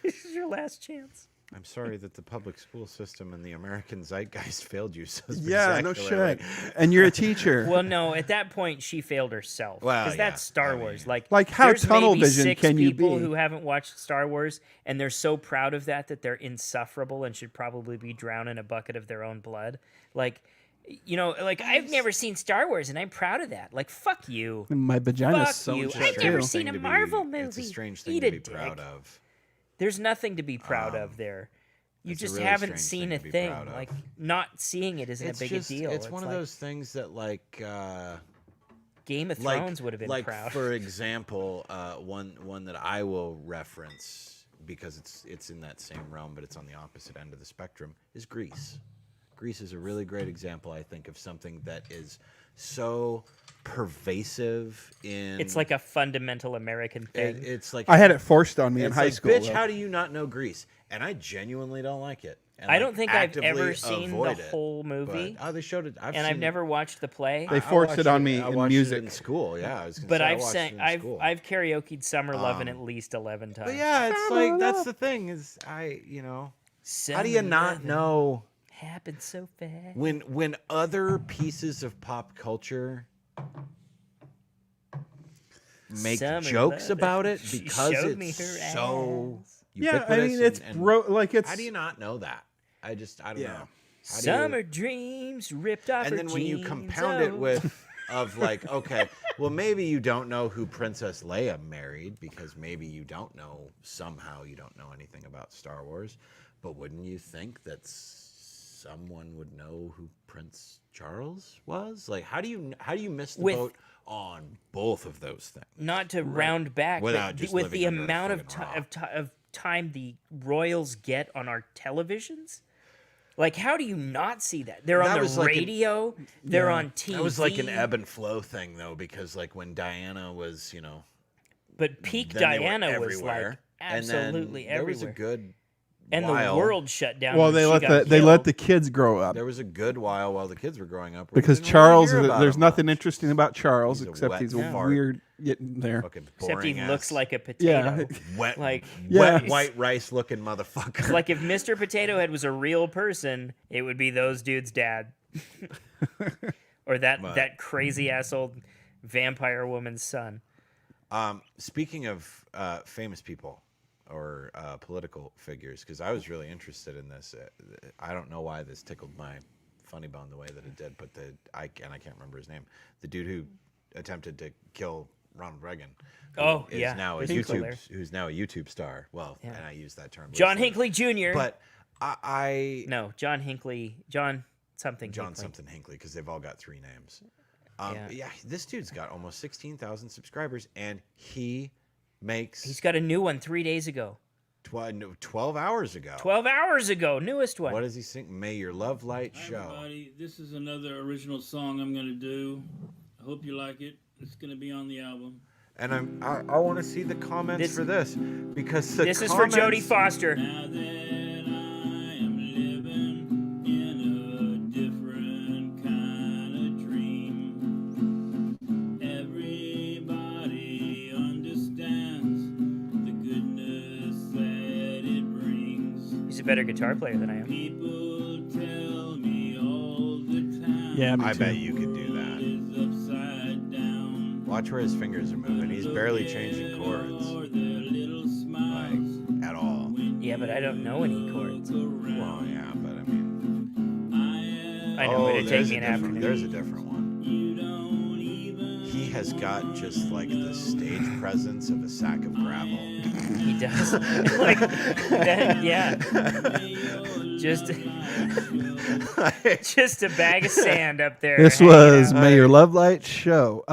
this is your last chance. I'm sorry that the public school system and the American zeitgeist failed you so Yeah, no spectacularly. shit. And you're a teacher. Well, no, at that point, she failed herself. Well, Because yeah, that's Star I Wars. mean- Like how there's tunnel maybe vision 6 can you people be? who haven't watched Star Wars, and they're so proud of that they're insufferable and should probably be drowned in a bucket of their own blood. Like, you know, like I've never seen Star Wars, and I'm proud of that. Like, fuck you. My vagina's Fuck so you. shut I've too. never Strange seen thing a to be- Marvel It's a movie. strange thing Eat to a be dick. proud of. There's nothing to be proud of there. You it's a just really haven't strange seen thing a to be thing. proud of. Like, not seeing it isn't It's a big just, a deal. it's one of like those things that like Game of like Thrones would have been like proud. for example, one that I will reference because it's in that same realm, but it's on the opposite end of the spectrum, is Greece. Greece is a really great example, I think, of something that is so pervasive in. It's like a fundamental American thing. it's like I had it forced on me in it's high like, school. Bitch, though. how do you not know Greece? And I genuinely don't like it. And I don't think I've actively ever seen the avoid it, whole but- movie, oh, they showed it. and I've never watched the play. They I forced watched it on me I in watched music. it in school. Yeah, I was gonna but say, I I've watched sang, it in I've school. karaoke'd "Summer Lovin'" at least 11 times. But yeah, it's like that's the thing is how do you not know Happened so fast. when other pieces of pop culture make Summer jokes lovin'. about it She because showed me it's her so ass. Yeah, I ubiquitous mean, it's and like it's. how do you not know that? I don't Yeah. know. Summer dreams ripped off And her then when you jeans, compound it oh. with of like, okay, well maybe you don't know who Princess Leia married because maybe you don't know, somehow you don't know anything about Star Wars, but wouldn't you think that someone would know who Prince Charles was? Like, how do you miss the With- boat on both of those things? Not to round back, Without but just with living the under a amount of, fucking rock. of time the royals get on our televisions. Like, how do you not see that? They're That on was the like an- radio. They're on TV. That was like an ebb and flow thing, though, because like when Diana was, But peak then they were Diana was everywhere. like And then absolutely there was a everywhere. good And while. the world shut down. Well, when they she let got they let killed. the kids grow up There was a good while the kids were growing up. where we because didn't really Charles. hear about There's him nothing much. interesting about Charles He's a except wet he's a fart. weird getting there. Fucking Except he boring looks ass, like a potato. Yeah. wet, like- Yeah. white rice looking motherfucker. Like if Mr. Potato Head was a real person, it would be those dudes' dad, or that crazy ass old vampire woman's son. Speaking of famous people or political figures, because I was really interested in this. I don't know why this tickled my funny bone the way that it did, but I can't remember his name. The dude who attempted to kill Ronald Reagan. who Oh, is yeah. now a Who's who's now a YouTube star. Well, Yeah. and I use that term. John loosely. Hinckley Jr. But I No, John Hinckley. John something. John Hinckley. something Hinckley, because they've all got three names. Yeah. Yeah, this dude's got almost 16,000 subscribers, and he makes He's got a new one 3 days ago. 12 hours ago. 12 hours ago, newest one. What does he sing? May your love light Hi, show. everybody. This is another original song I'm going to do. I hope you like it. It's going to be on the album. And I want to see the comments This- for this, because the This is for Jodie comments- Foster. Now that I am living in a different kind of dream, everybody understands the goodness that it brings. He's a better guitar player than I am. People tell me all the time. Yeah, me I too. bet you could do that. Is upside down. Watch where his fingers are moving. He's barely changing chords, Or their little smiles. like at all. Yeah, but I don't know any chords. Well, yeah, but I mean, I know, but it'd take there's me a an different. afternoon. There's a different one. He has got just like the stage presence of a sack of gravel. He does. Like, that, yeah. Just a bag of sand up there. This hanging was out. May Your Love Light show.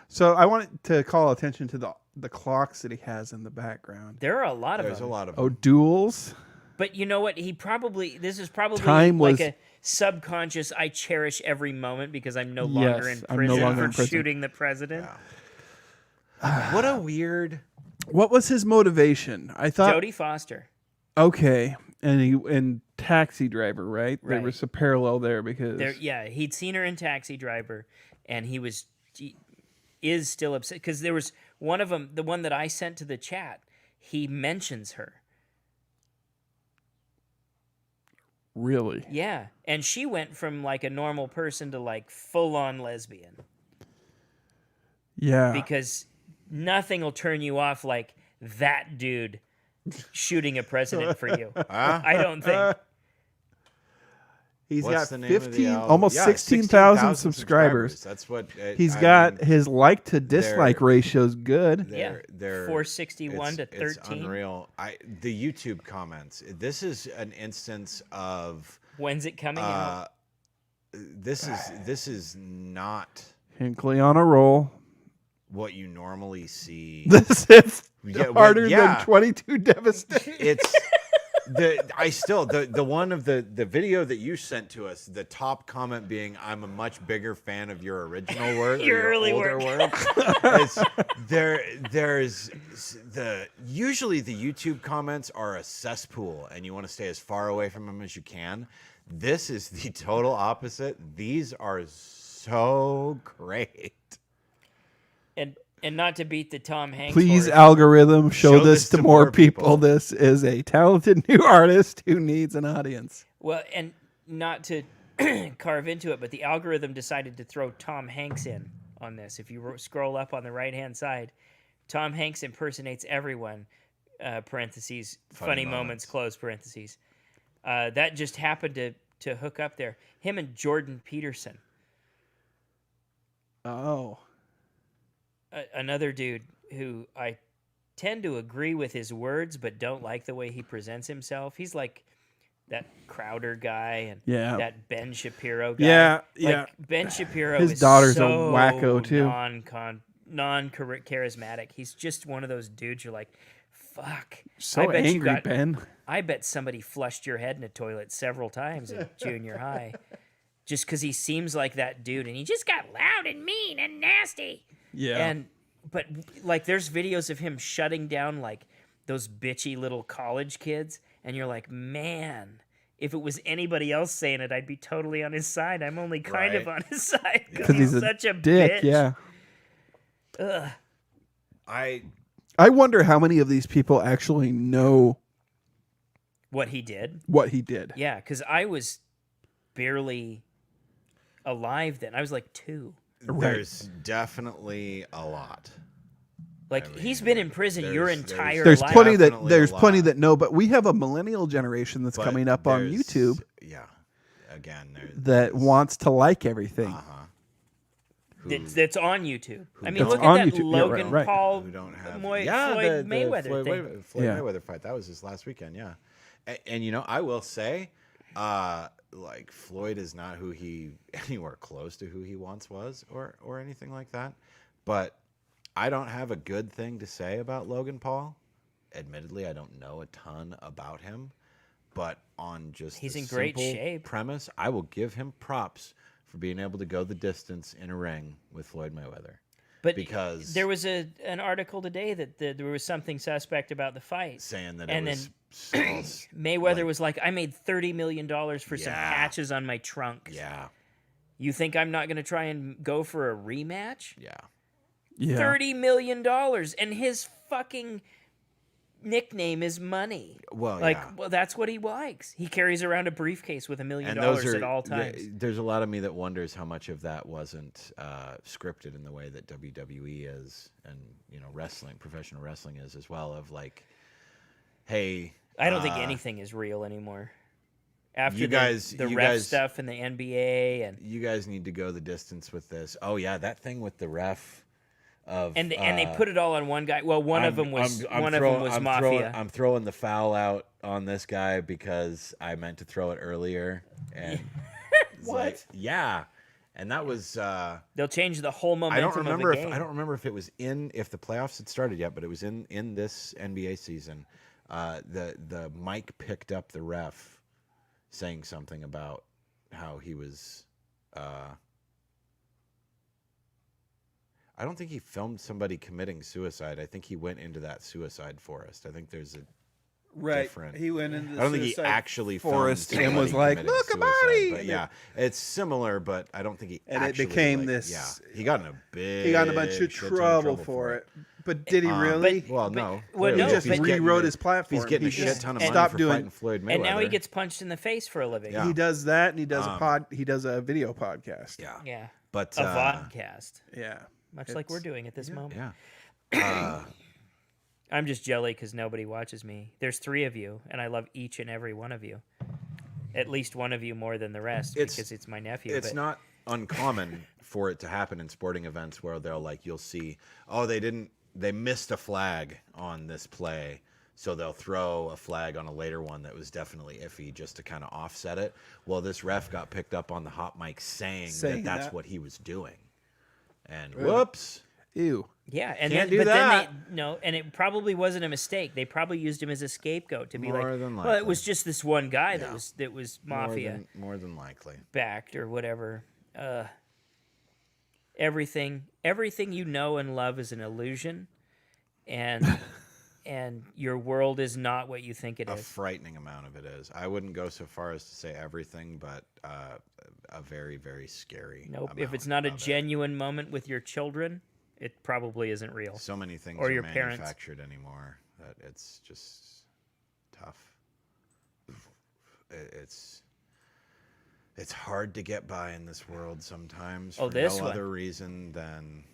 So I wanted to call attention to the clocks that he has in the background. There are a lot of There's a them. lot of Oh, duels. But you know what? This is probably Time like was- a subconscious. I cherish every moment because I'm no longer Yes, in I'm no prison longer for in prison. shooting the president. What a weird. What was his motivation? I thought Jodie Foster. okay, and Taxi Driver, right? There Right. was a parallel there because Yeah, he'd seen her in Taxi Driver, and he is still upset because there was one of them, the one that I sent to the chat. He mentions her. really. Yeah, and she went from like a normal person to like full on lesbian Yeah. because nothing will turn you off like that dude shooting a president for you. I don't think. He's What's got the name of the 15, album? almost Yeah, 16,000 subscribers. That's what He's I got mean, his like to dislike they're- ratio's good. Yeah, they're 461 to it's 13. unreal. The YouTube comments. This is an instance of When's it coming out? this is not Hinckley on a roll. what you normally see. This is Yeah, well, harder yeah. than 22 Devastation. It's the one of the video that you sent to us, the top comment being, "I'm a much bigger fan of your original work, or Your early older work." It's, there's usually the YouTube comments are a cesspool, and you want to stay as far away from them as you can. This is the total opposite. These are so great. And not to beat the Tom Hanks. Please, horse. algorithm, show this to more people. This is a talented new artist who needs an audience. Well, and not to carve into it, but the algorithm decided to throw Tom Hanks in on this. If you scroll up on the right-hand side, Tom Hanks impersonates everyone, parentheses, funny moments, close parentheses. That just happened to hook up there. Him and Jordan Peterson, Oh. Another dude who I tend to agree with his words, but don't like the way he presents himself. He's like that Crowder guy and Yeah. that Ben Shapiro guy. Yeah, Like, yeah. Ben Shapiro His is daughter's a so wacko, too. non-charismatic. He's just one of those dudes you're like, fuck. So bet you angry, got- Ben. I bet somebody flushed your head in a toilet several times in junior high. Just because he seems like that dude, and he just got loud and mean and nasty. Yeah. But like, there's videos of him shutting down like those bitchy little college kids, and you're like, man, if it was anybody else saying it, I'd be totally on his side. I'm only kind of Right. on his side because Because he's he's a such a dick, bitch. yeah. Ugh. I wonder how many of these people actually know What he did. what he did. Yeah, because I was barely alive then. I was like 2. There's definitely a lot. Like, I he's mean, been in prison your there's- entire There's life. plenty that Definitely there's a plenty lot. that know, but we have a millennial generation that's But coming up on there's- YouTube Yeah. Again, that wants to like everything. That's on YouTube. I mean, That's look on at that YouTube. Yeah, Logan right. Paul who don't have Floyd the Mayweather Floyd, thing. Floyd Yeah. Mayweather fight. That was this last weekend, yeah. And you know, I will say, like Floyd is not who he anywhere close to who he once was, or anything like that. But I don't have a good thing to say about Logan Paul. Admittedly, I don't know a ton about him, but on just He's the in great simple shape. premise, I will give him props for being able to go the distance in a ring with Floyd Mayweather. But Because- there was an article today that there was something suspect about the fight. Saying that And it was Mayweather like- was like, I made $30 million for some Yeah. patches on my trunks. yeah, You think I'm not going to try and go for a rematch? yeah. Yeah. $30 million. And his fucking nickname is Money. Well, Like, yeah. well, that's what he likes. He carries around a briefcase with $1 million And those are at all yeah, times. there's a lot of me that wonders how much of that wasn't scripted in the way that WWE is, and wrestling, professional wrestling is as well. Of like, hey, I don't think anything is real anymore. After you guys- the you ref guys- stuff in the NBA and you guys need to go the distance with this. Oh yeah, that thing with the ref. and they put it all on one guy. Well, one of them was Mafia. I'm throwing the foul out on this guy because I meant to throw it earlier. And it's like, yeah, and that was. They'll change the whole I momentum don't remember of the game. I don't remember if it was if the playoffs had started yet, but it was in this NBA season. The mic picked up the ref saying something about how he was. I don't think he filmed somebody committing suicide. I think he went into that suicide forest. I think there's a Right. different. He went into the I don't think he suicide actually forest filmed and was somebody like, committing "Look, a suicide." body! But And yeah, it's similar, but I don't think he. And it actually, became like, this- Yeah, he got in a big. He got in a bunch of shit ton trouble for it. But did he really? Well, no. well, clearly, no, he if just he's getting rewrote a- his platform. He's getting a He shit just ton of money stopped for doing- fighting Floyd Mayweather. And now he gets punched in the face for a living. Yeah. He does that, and he does he does a video podcast. Yeah, Yeah. but A vodcast. Yeah. Much like we're It's- doing at this moment. yeah. I'm just jelly because nobody watches me. There's 3 of you, and I love each and every one of you. At least one of you more than the rest because it's my nephew. It's but not uncommon for it to happen in sporting events where you'll see, oh, they missed a flag on this play, so they'll throw a flag on a later one that was definitely iffy just to kind of offset it. Well, this ref got picked up on the hot mic saying that's that? what he was doing, and whoops. Ew. Yeah, and Can't then, do but that. then and it probably wasn't a mistake. They probably used him as a scapegoat to be More like, than well, it likely. was just this one guy Yeah. that was mafia More than likely. backed or whatever. Everything you know and love is an illusion, and and your world is not what you think it A is. frightening amount of it is. I wouldn't go so far as to say everything, but a very, very scary. Nope. If amount it's not a of it. genuine moment with your children, it probably isn't real. So many things Or are your parents. manufactured anymore that it's just tough. It's hard to get by in this world sometimes Oh, for this no one. other reason than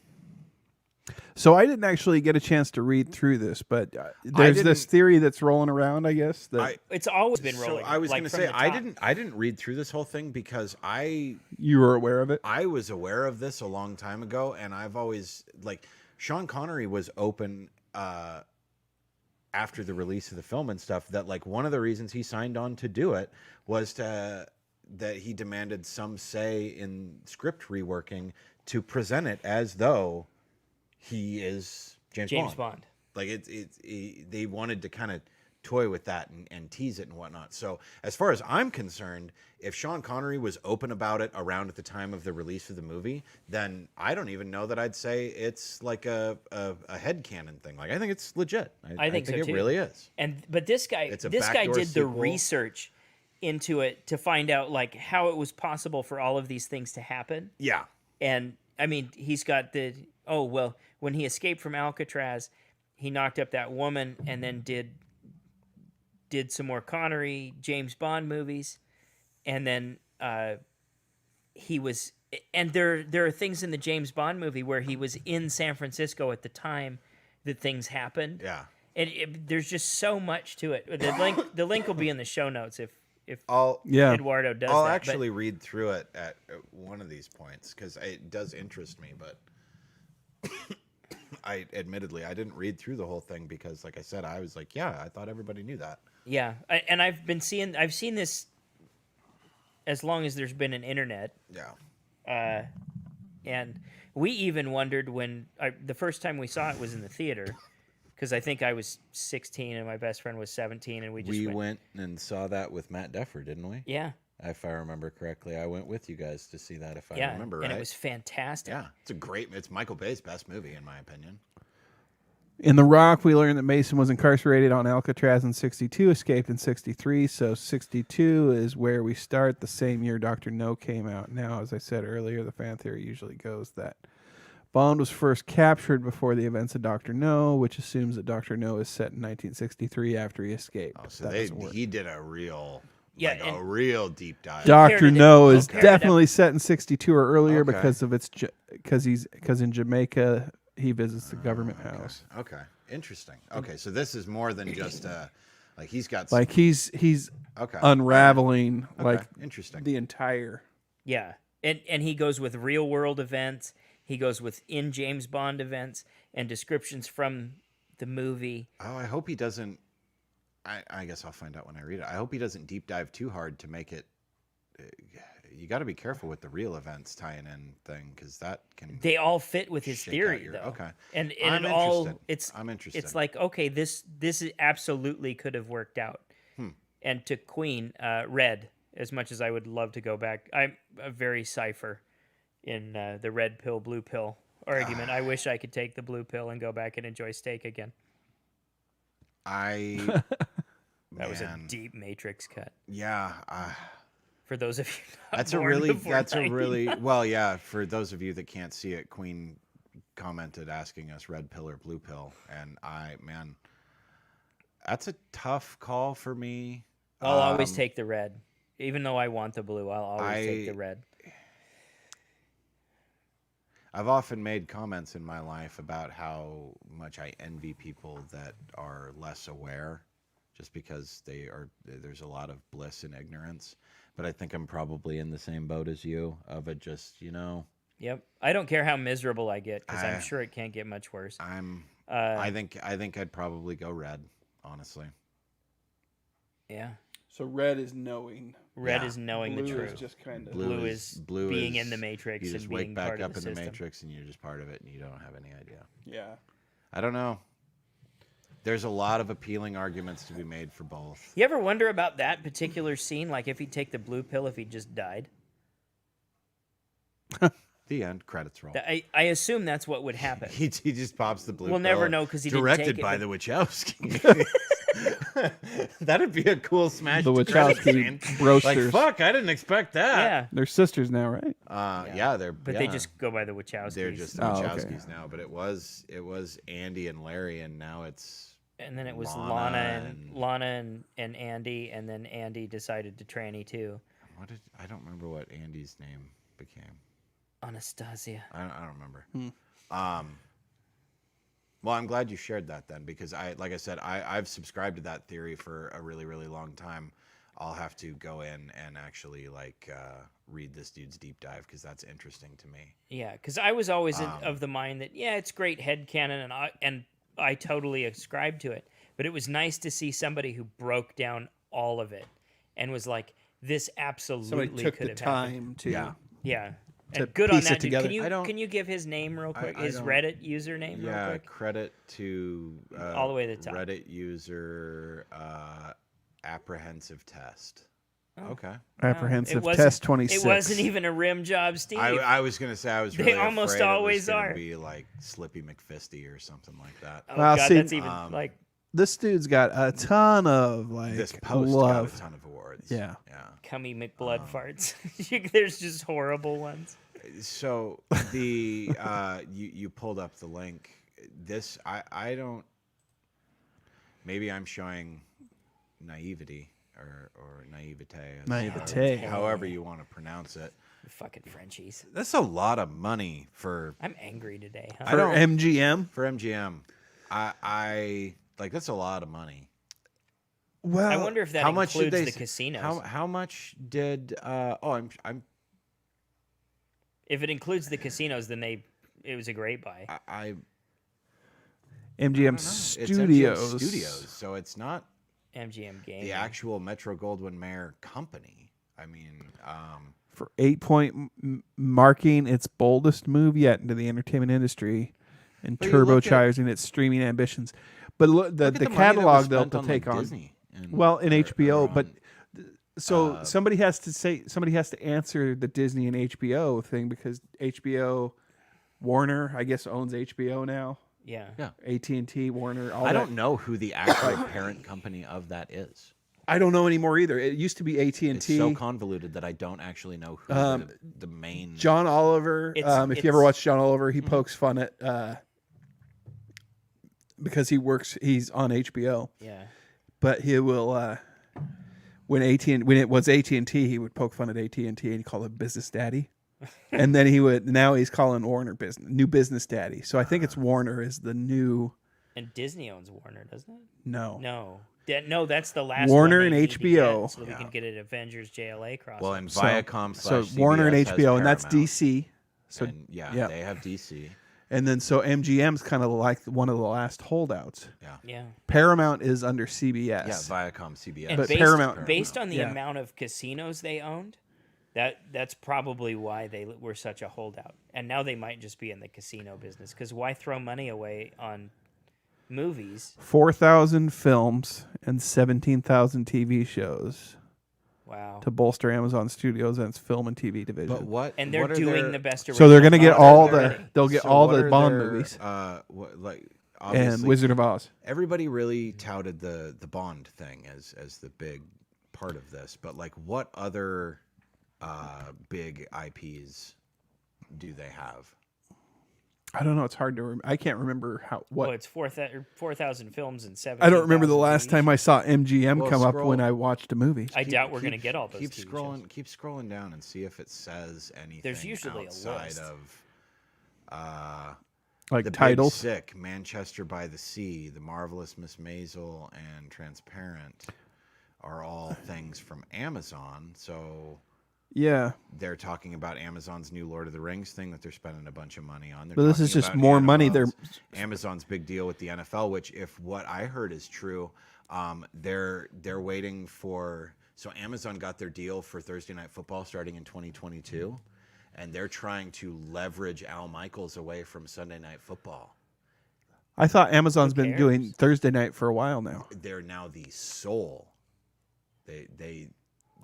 So I didn't actually get a chance to read through this, but there's this didn't- theory that's rolling around, I guess. That It's always been So rolling. I was like, going to from say the I top. didn't read through this whole thing because I you were aware of it. was aware of this a long time ago, and I've always like Sean Connery was open after the release of the film and stuff that like one of the reasons he signed on to do it was that he demanded some say in script reworking to present it as though he is James Bond. Like they wanted to kind of toy with that and tease it and whatnot. So as far as I'm concerned, if Sean Connery was open about it around at the time of the release of the movie, then I don't even know that I'd say it's like a headcanon thing. Like I think it's legit. I think so, it too. really is. But this guy, It's a this guy backdoor did the sequel. research into it to find out like how it was possible for all of these things to happen. Yeah. And I mean, he's got when he escaped from Alcatraz, he knocked up that woman and then did some more Connery, James Bond movies, and then he was. And there are things in the James Bond movie where he was in San Francisco at the time that things happened. Yeah. And there's just so much to it. The link will be in the show notes if Yeah. Eduardo does I'll that. actually read through it at one of these points because it does interest me, but I didn't read through the whole thing because, like I said, I was like, yeah, I thought everybody knew that. Yeah, I've seen this as long as there's been an internet, Yeah. and we even wondered when the first time we saw it was in the theater, because I think I was 16 and my best friend was 17, and we just went and saw that with Matt Deffer, didn't we? yeah, If I remember correctly, I went with you guys to see that. If I yeah, remember and right, it was fantastic. yeah, it's Michael Bay's best movie in my opinion. In The Rock, we learned that Mason was incarcerated on Alcatraz in 62, escaped in 63. So 62 is where we start, the same year Dr. No came out. Now, as I said earlier, the fan theory usually goes that Bond was first captured before the events of Dr. No, which assumes that Dr. No is set in 1963 after he escaped. Oh, so That doesn't work. he did a real, Yeah, like a and- real deep dive. Dr. No is compared to- definitely set in 62 or earlier Okay. because of because in Jamaica he visits the government house. Okay, interesting. Okay, so this is more than just like he's got Like he's okay unraveling Okay, like interesting. the entire. Yeah, and he goes with real world events. He goes with in James Bond events and descriptions from the movie. Oh, I hope he doesn't. I guess I'll find out when I read it. I hope he doesn't deep dive too hard to make it. You got to be careful with the real events tying in thing because that can. They all fit with his Shake out theory, your- though. okay. and I'm it all interested. I'm interested. It's like okay, this absolutely could have worked out. And to Queen, Red. As much as I would love to go back, I'm a very cipher in the red pill, blue pill argument. I wish I could take the blue pill and go back and enjoy steak again. I. That was a man, deep Matrix cut. Yeah. For those of you, not That's a born really. before That's a 90. really. Well, yeah. For those of you that can't see it, Queen commented asking us red pill or blue pill, and that's a tough call for me. I'll always take the red, even though I want the blue. I'll always take the I- red. I've often made comments in my life about how much I envy people that are less aware, just because there's a lot of bliss in ignorance. But I think I'm probably in the same boat as you of it just, Yep. I don't care how miserable I get because I- I'm sure it can't get much worse. I think I'd probably go red, honestly. Yeah. So red is knowing. Red Yeah. is knowing Blue the truth. is just kind of. Blue is being in the Matrix You and just being wake back part of up the in the system. Matrix and you're just part of it and you don't have any idea. Yeah. I don't know. There's a lot of appealing arguments to be made for both. You ever wonder about that particular scene? Like if he'd take the blue pill if he just died? The end. Credits roll. I assume that's what would happen. He just pops the blue. We'll pill. never know 'cause he didn't directed take it, by but- the Wachowski. That'd be a cool smash. The to credits Wachowski scene. broasters. Like fuck, I didn't expect that. Yeah. They're sisters now, right? Yeah, they're. But yeah. they just go by the Wachowskis. they're just the Oh, okay. Wachowskis now. But it was Andy and Larry, and now it's And then it was Lana Lana and Andy, and then Andy decided to tranny too. I don't remember what Andy's name became. Anastasia. I don't remember. Well, I'm glad you shared that then, because like I said, I've subscribed to that theory for a really, really long time. I'll have to go in and actually read this dude's deep dive because that's interesting to me. Yeah, because I was always of the mind that it's great headcanon, and I totally ascribed to it. But it was nice to see somebody who broke down all of it and was like, "This Somebody absolutely took could the have happened." time to. Yeah, to and good on piece it that dude. together. Can you give his name real quick? I His don't- Reddit username real Yeah, quick. credit to All the way to the top. Reddit user apprehensive test. Okay. Apprehensive It wasn't- Test 26. It wasn't even a rim job, Steve. I was gonna say I was They really almost afraid always it was gonna are. be like Slippy McFisty or something like that. Oh Well, God, see, that's even like This dude's got a ton of This post love. got a ton of awards. Yeah. Yeah. cummy McBlood farts. There's just horrible ones. So the you pulled up the link. This I don't. Maybe I'm showing naivety or naivete. as- Naivete. However you want to pronounce it. You fucking Frenchies. That's a lot of money for I'm angry today, huh? I For don't- MGM. MGM. I like that's a lot of money. Well, I wonder if that how much did includes they the casinos. How much did I'm If it includes the casinos, then it was a great buy. I MGM It's MGM Studios. Studios, so it's not MGM game. the actual Metro Goldwyn Mayer company. I mean, For 8-point marking its boldest move yet into the entertainment industry and But you look at- turbocharging its streaming ambitions. But look, the look at the money that was catalog they'll spent on, take like, on. Disney and- Well, in or- HBO, or but on- so somebody has to answer the Disney and HBO thing because HBO, Warner, I guess owns HBO now. Yeah. Yeah. AT&T, Warner. All I that. don't know who the actual parent company of that is. I don't know anymore either. It used to be AT&T. It's so convoluted that I don't actually know who the main. John Oliver. It's- If you ever it's- watch John Oliver, he pokes fun at because he's on HBO. Yeah. But he will when it was AT&T, he would poke fun at AT&T and he called it Business Daddy. And then now he's calling Warner new Business Daddy. So I think it's Warner is the new And Disney owns Warner, doesn't it? no. No, that's the last Warner one and they need to HBO. get so that we can get an Avengers JLA crossover. Well, and So- Viacom So slash Warner and CBS has HBO, and that's Paramount. DC. So And yeah, yeah. they have DC. and then so MGM's kind of like one of the last holdouts. yeah. Paramount is under CBS. Yeah, Viacom, CBS. And But based, Paramount- based on the Yeah. amount of casinos they owned, that's probably why they were such a holdout. And now they might just be in the casino business because why throw money away on movies? 4,000 films and 17,000 TV shows Wow. to bolster Amazon Studios and its film and TV division. But what? And they're what are doing their- the best. So they're going to get original all content the already. they'll get so all what the are Bond their, movies like and obviously, Wizard of Oz. everybody really touted the Bond thing as the big part of this, but like what other big IPs do they have? I don't know. It's hard to. I can't remember what. Well, it's 4,000 films and 7. I don't remember the last time I saw MGM Well, come up scroll- when I watched a movie. I doubt we're going to get all those. Keep TV scrolling. shows. Keep scrolling down and see if it says anything. There's usually a outside list. of Like the titles. Big Sick, Manchester by the Sea, The Marvelous Miss Maisel, and Transparent are all things from Amazon. So Yeah, they're talking about Amazon's new Lord of the Rings thing that they're spending a bunch of money on. They're but this is talking just about more money. They're Amazon's big deal with the NFL, which if what I heard is true, they're waiting for. So Amazon got their deal for Thursday Night Football starting in 2022, and they're trying to leverage Al Michaels away from Sunday Night Football. I thought Amazon's Who been doing cares? Thursday night for a while now. They're now the sole. They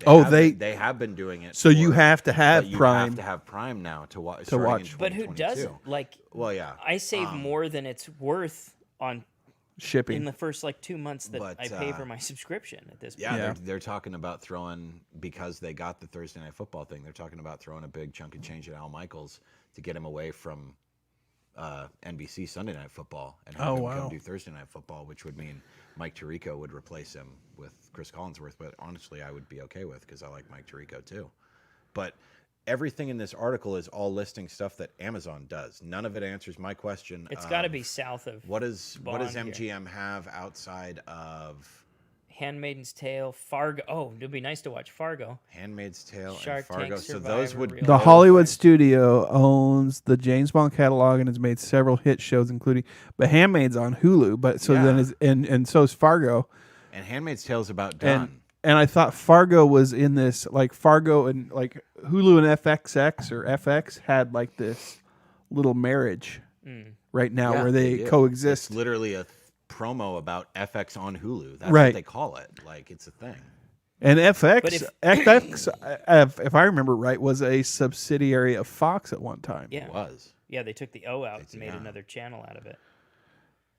Oh, they have been doing it. So you for- have to have but you Prime. have to have Prime now to watch. To watch. But who doesn't? Like, Well, yeah. I save more than it's worth on Shipping. in the first 2 months that But, I pay for my subscription at this point. Yeah, Yeah. They're talking about throwing, because they got the Thursday Night Football thing, they're talking about throwing a big chunk of change at Al Michaels to get him away from NBC Sunday Night Football and have Oh, him wow. come do Thursday Night Football, which would mean Mike Tirico would replace him with Chris Collinsworth, but honestly, I would be okay with because I like Mike Tirico too. But everything in this article is all listing stuff that Amazon does. None of it answers my question. It's got to be south of what does Bond here. MGM have outside of Handmaid's Tale, Fargo. Oh, it'd be nice to watch Fargo. Handmaid's Tale Shark and Fargo? Tank, So those Survivor, would Real The Housewives. Hollywood studio owns the James Bond catalog and has made several hit shows, including but Handmaid's on Hulu. But so then Yeah. is and so is Fargo. and Handmaid's Tale's about done. And I thought Fargo was in this, like Fargo and like Hulu and FXX or FX had like this little marriage right now Yeah, where they do. coexist. It's literally a promo about FX on Hulu. That's Right. what they call it. Like it's a thing. And But FX, if I remember right, was a subsidiary of Fox at one time. Yeah. It was. Yeah, they took the O out and made yeah. another channel out of it.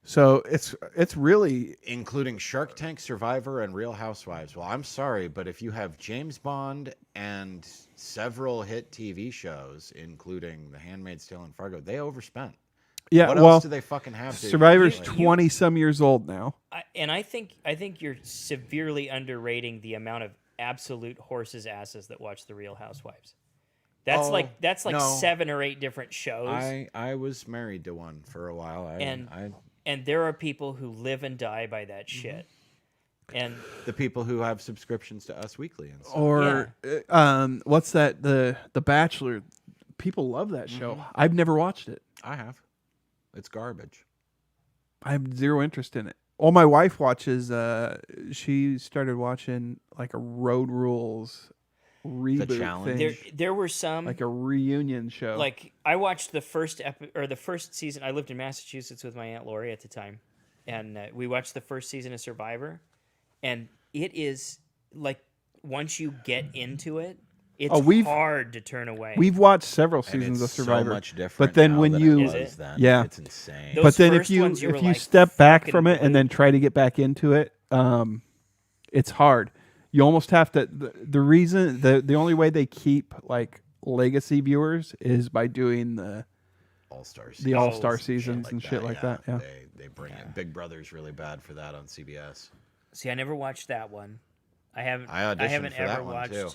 So it's really Including Shark Tank, Survivor, and Real Housewives. Well, I'm sorry, but if you have James Bond and several hit TV shows, including The Handmaid's Tale and Fargo, they overspent. yeah. What well, else do they fucking have? to- Survivor's like- 20 some years old now. I think you're severely underrating the amount of absolute horses' asses that watch the Real Housewives. That's Oh, like no. 7 or 8 different shows. I was married to one for a while. And there are people who live and die by that Mm-hmm. shit. And The people who have subscriptions to Us Weekly and stuff. Or what's that? The Bachelor. People love that show. Mm-hmm. I've never watched it. I have. It's garbage. I have zero interest in it. Well, my wife watches. She started watching like a Road Rules reboot challenge. thing, there were some like a reunion show. like I watched the first the first season. I lived in Massachusetts with my Aunt Lori at the time, and we watched the first season of Survivor, and it is like once you get into it, it's hard to turn away. we've watched several And seasons of it's Survivor, so much different. but then now when than you it was Is it? then. Yeah. It's insane. Those but then first ones, you were like, step back fucking from it and then try to get back into it, it's hard. You almost have to. The reason the only way they keep like legacy viewers is by doing the All-Star All-Star seasons seasons and shit like that. Yeah. They bring it. Big Brother's really bad for that on CBS. See, I never watched that one. I haven't. I auditioned haven't for ever that one watched. too.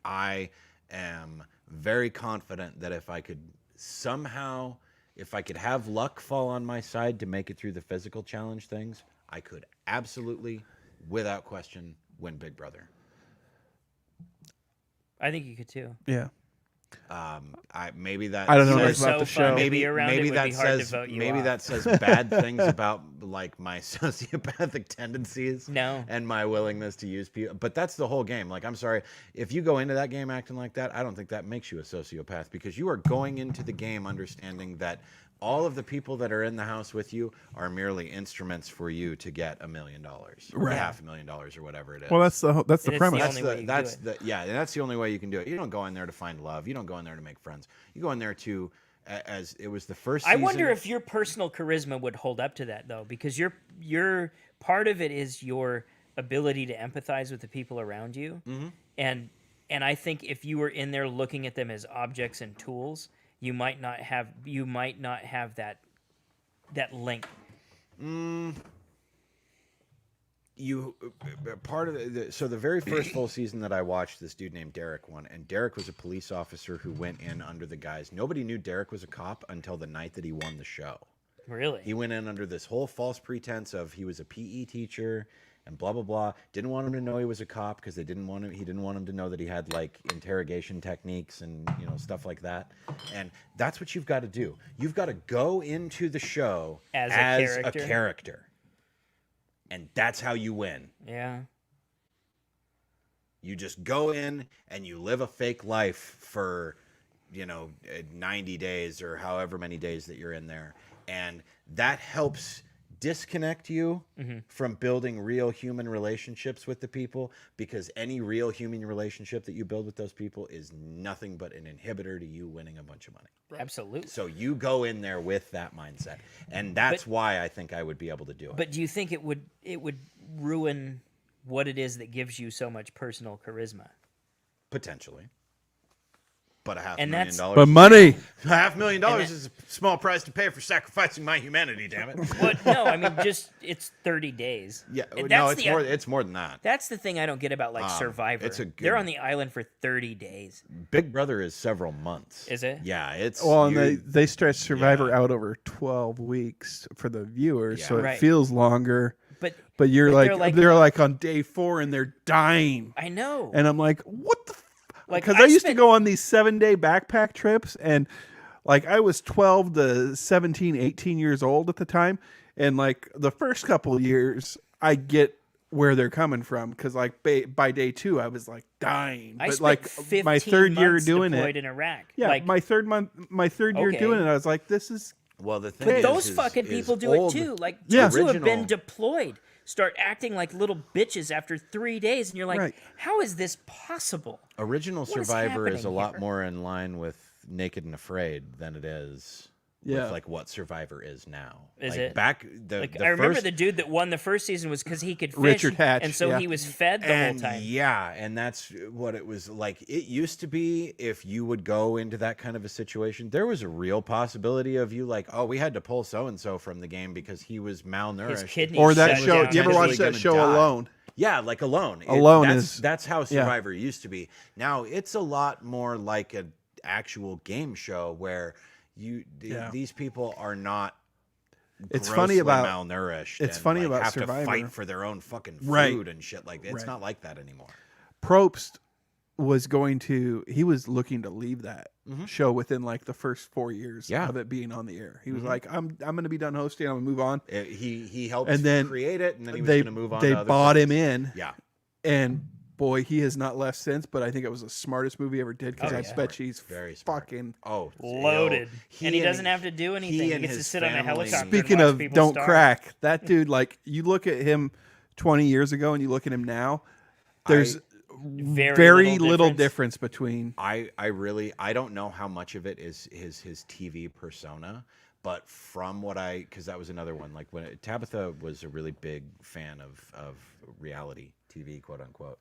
I am very confident that if I could somehow, if I could have luck fall on my side to make it through the physical challenge things, I could absolutely, without question, win Big Brother. I think you could too. Yeah. Maybe that I don't know You were much about so the fun show. to maybe be around, it maybe would that be hard says to vote you maybe off. that says bad things about like my sociopathic tendencies. No. And my willingness to use people. But that's the whole game. Like, I'm sorry, if you go into that game acting like that, I don't think that makes you a sociopath, because you are going into the game understanding that all of the people that are in the house with you are merely instruments for you to get $1 million, or $500,000, or whatever it is. Well, that's the And it's the premise. only way you can That's do the and that's the only way you can do it. You don't go in there to find love. You don't go in there to make friends. You go in there to, as it was the first I season. wonder if your personal charisma would hold up to that though, because your part of it is your ability to empathize with the people around you, and I think if you were in there looking at them as objects and tools, you might not have that link. Part of the very first full season that I watched, this dude named Derek won, and Derek was a police officer who went in under the guise. Nobody knew Derek was a cop until the night that he won the show. Really? He went in under this whole false pretense of he was a PE teacher and blah blah blah. Didn't want him to know he was a cop because he didn't want him to know that he had like interrogation techniques and stuff like that. And that's what you've got to do. You've got to go into the show As a a character. character. And that's how you win. Yeah. You just go in and you live a fake life for 90 days or however many days that you're in there. And that helps disconnect you from building real human relationships with the people, because any real human relationship that you build with those people is nothing but an inhibitor to you winning a bunch of money. Absolutely. So you go in there with that mindset, and that's why I think I would be able to do it. But do you think it would ruin what it is that gives you so much personal charisma? Potentially. but And that's- $500,000. But money. $500,000 And is a small price to pay for sacrificing my humanity. Damn it. But no, I mean, just it's 30 days. Yeah, And no, that's it's the- more. It's more than that. That's the thing I don't get about like Survivor. it's a They're good- on the island for 30 days. Big Brother is several months. Is it? Yeah, it's. Well, and you- they stretch Survivor yeah. out over 12 weeks for the viewers, so Yeah. it Right. feels longer. But But you're But like, they're like- on day 4 and they're dying, I know. and I'm like, what the? Like, Because I I used spent- to go on these 7-day backpack trips, and like I was 12 to 17, 18 years old at the time, and like the first couple of years, I get where they're coming from because like by day 2, I was like dying. I But spent like 15 my third year months doing deployed it, in Iraq. yeah, like, my third year Okay. doing it, I was like, this is well, the thing but is, those is- fucking is people do old- it too. Like Yeah. dudes who have been Original- deployed start acting like little bitches after 3 days, and you're like, Right. how is this possible? Original What is Survivor is a happening lot here? more in line with Naked and Afraid than it is Yeah. with like what Survivor is now. Is like it? back the Like the I remember first, the dude that won the first season was because he could fish, Richard Hatch, and so yeah. he was fed the and whole time. yeah, and that's what it was like. It used to be if you would go into that kind of a situation, there was a real possibility of you like, oh, we had to pull so and so from the game because he was malnourished. His kidney or that shut show. down. Do you ever Potentially watch that gonna show die. Alone? Yeah, like Alone. Alone that's, is- that's how yeah. Survivor used to be. Now it's a lot more like an actual game show where Yeah. these people are not. It's funny grossly about- malnourished. it's and, funny like, about have Survivor. to fight for their own fucking food Right. and shit like that. It's Right. not like that anymore. Probst was he was looking to leave that show within like the first 4 years Yeah. of it being on the air. He was like, I'm going to be done hosting. I'm going to move on. He helped And then create it, and then he was They going to move on. they to other bought him things. in, Yeah, and boy, he has not left since. But I think it was the smartest movie ever did because Oh, I yeah. bet she's Very smart. fucking. oh, Loaded. And he doesn't have to do he anything. He and gets to his sit on a family- helicopter. and Speaking watch of people don't starve. crack, that dude, like you look at him 20 years ago and you look at him now, there's very little difference between. I don't know how much of it is his TV persona, but from what because that was another one. Like when Tabitha was a really big fan of reality TV, quote unquote,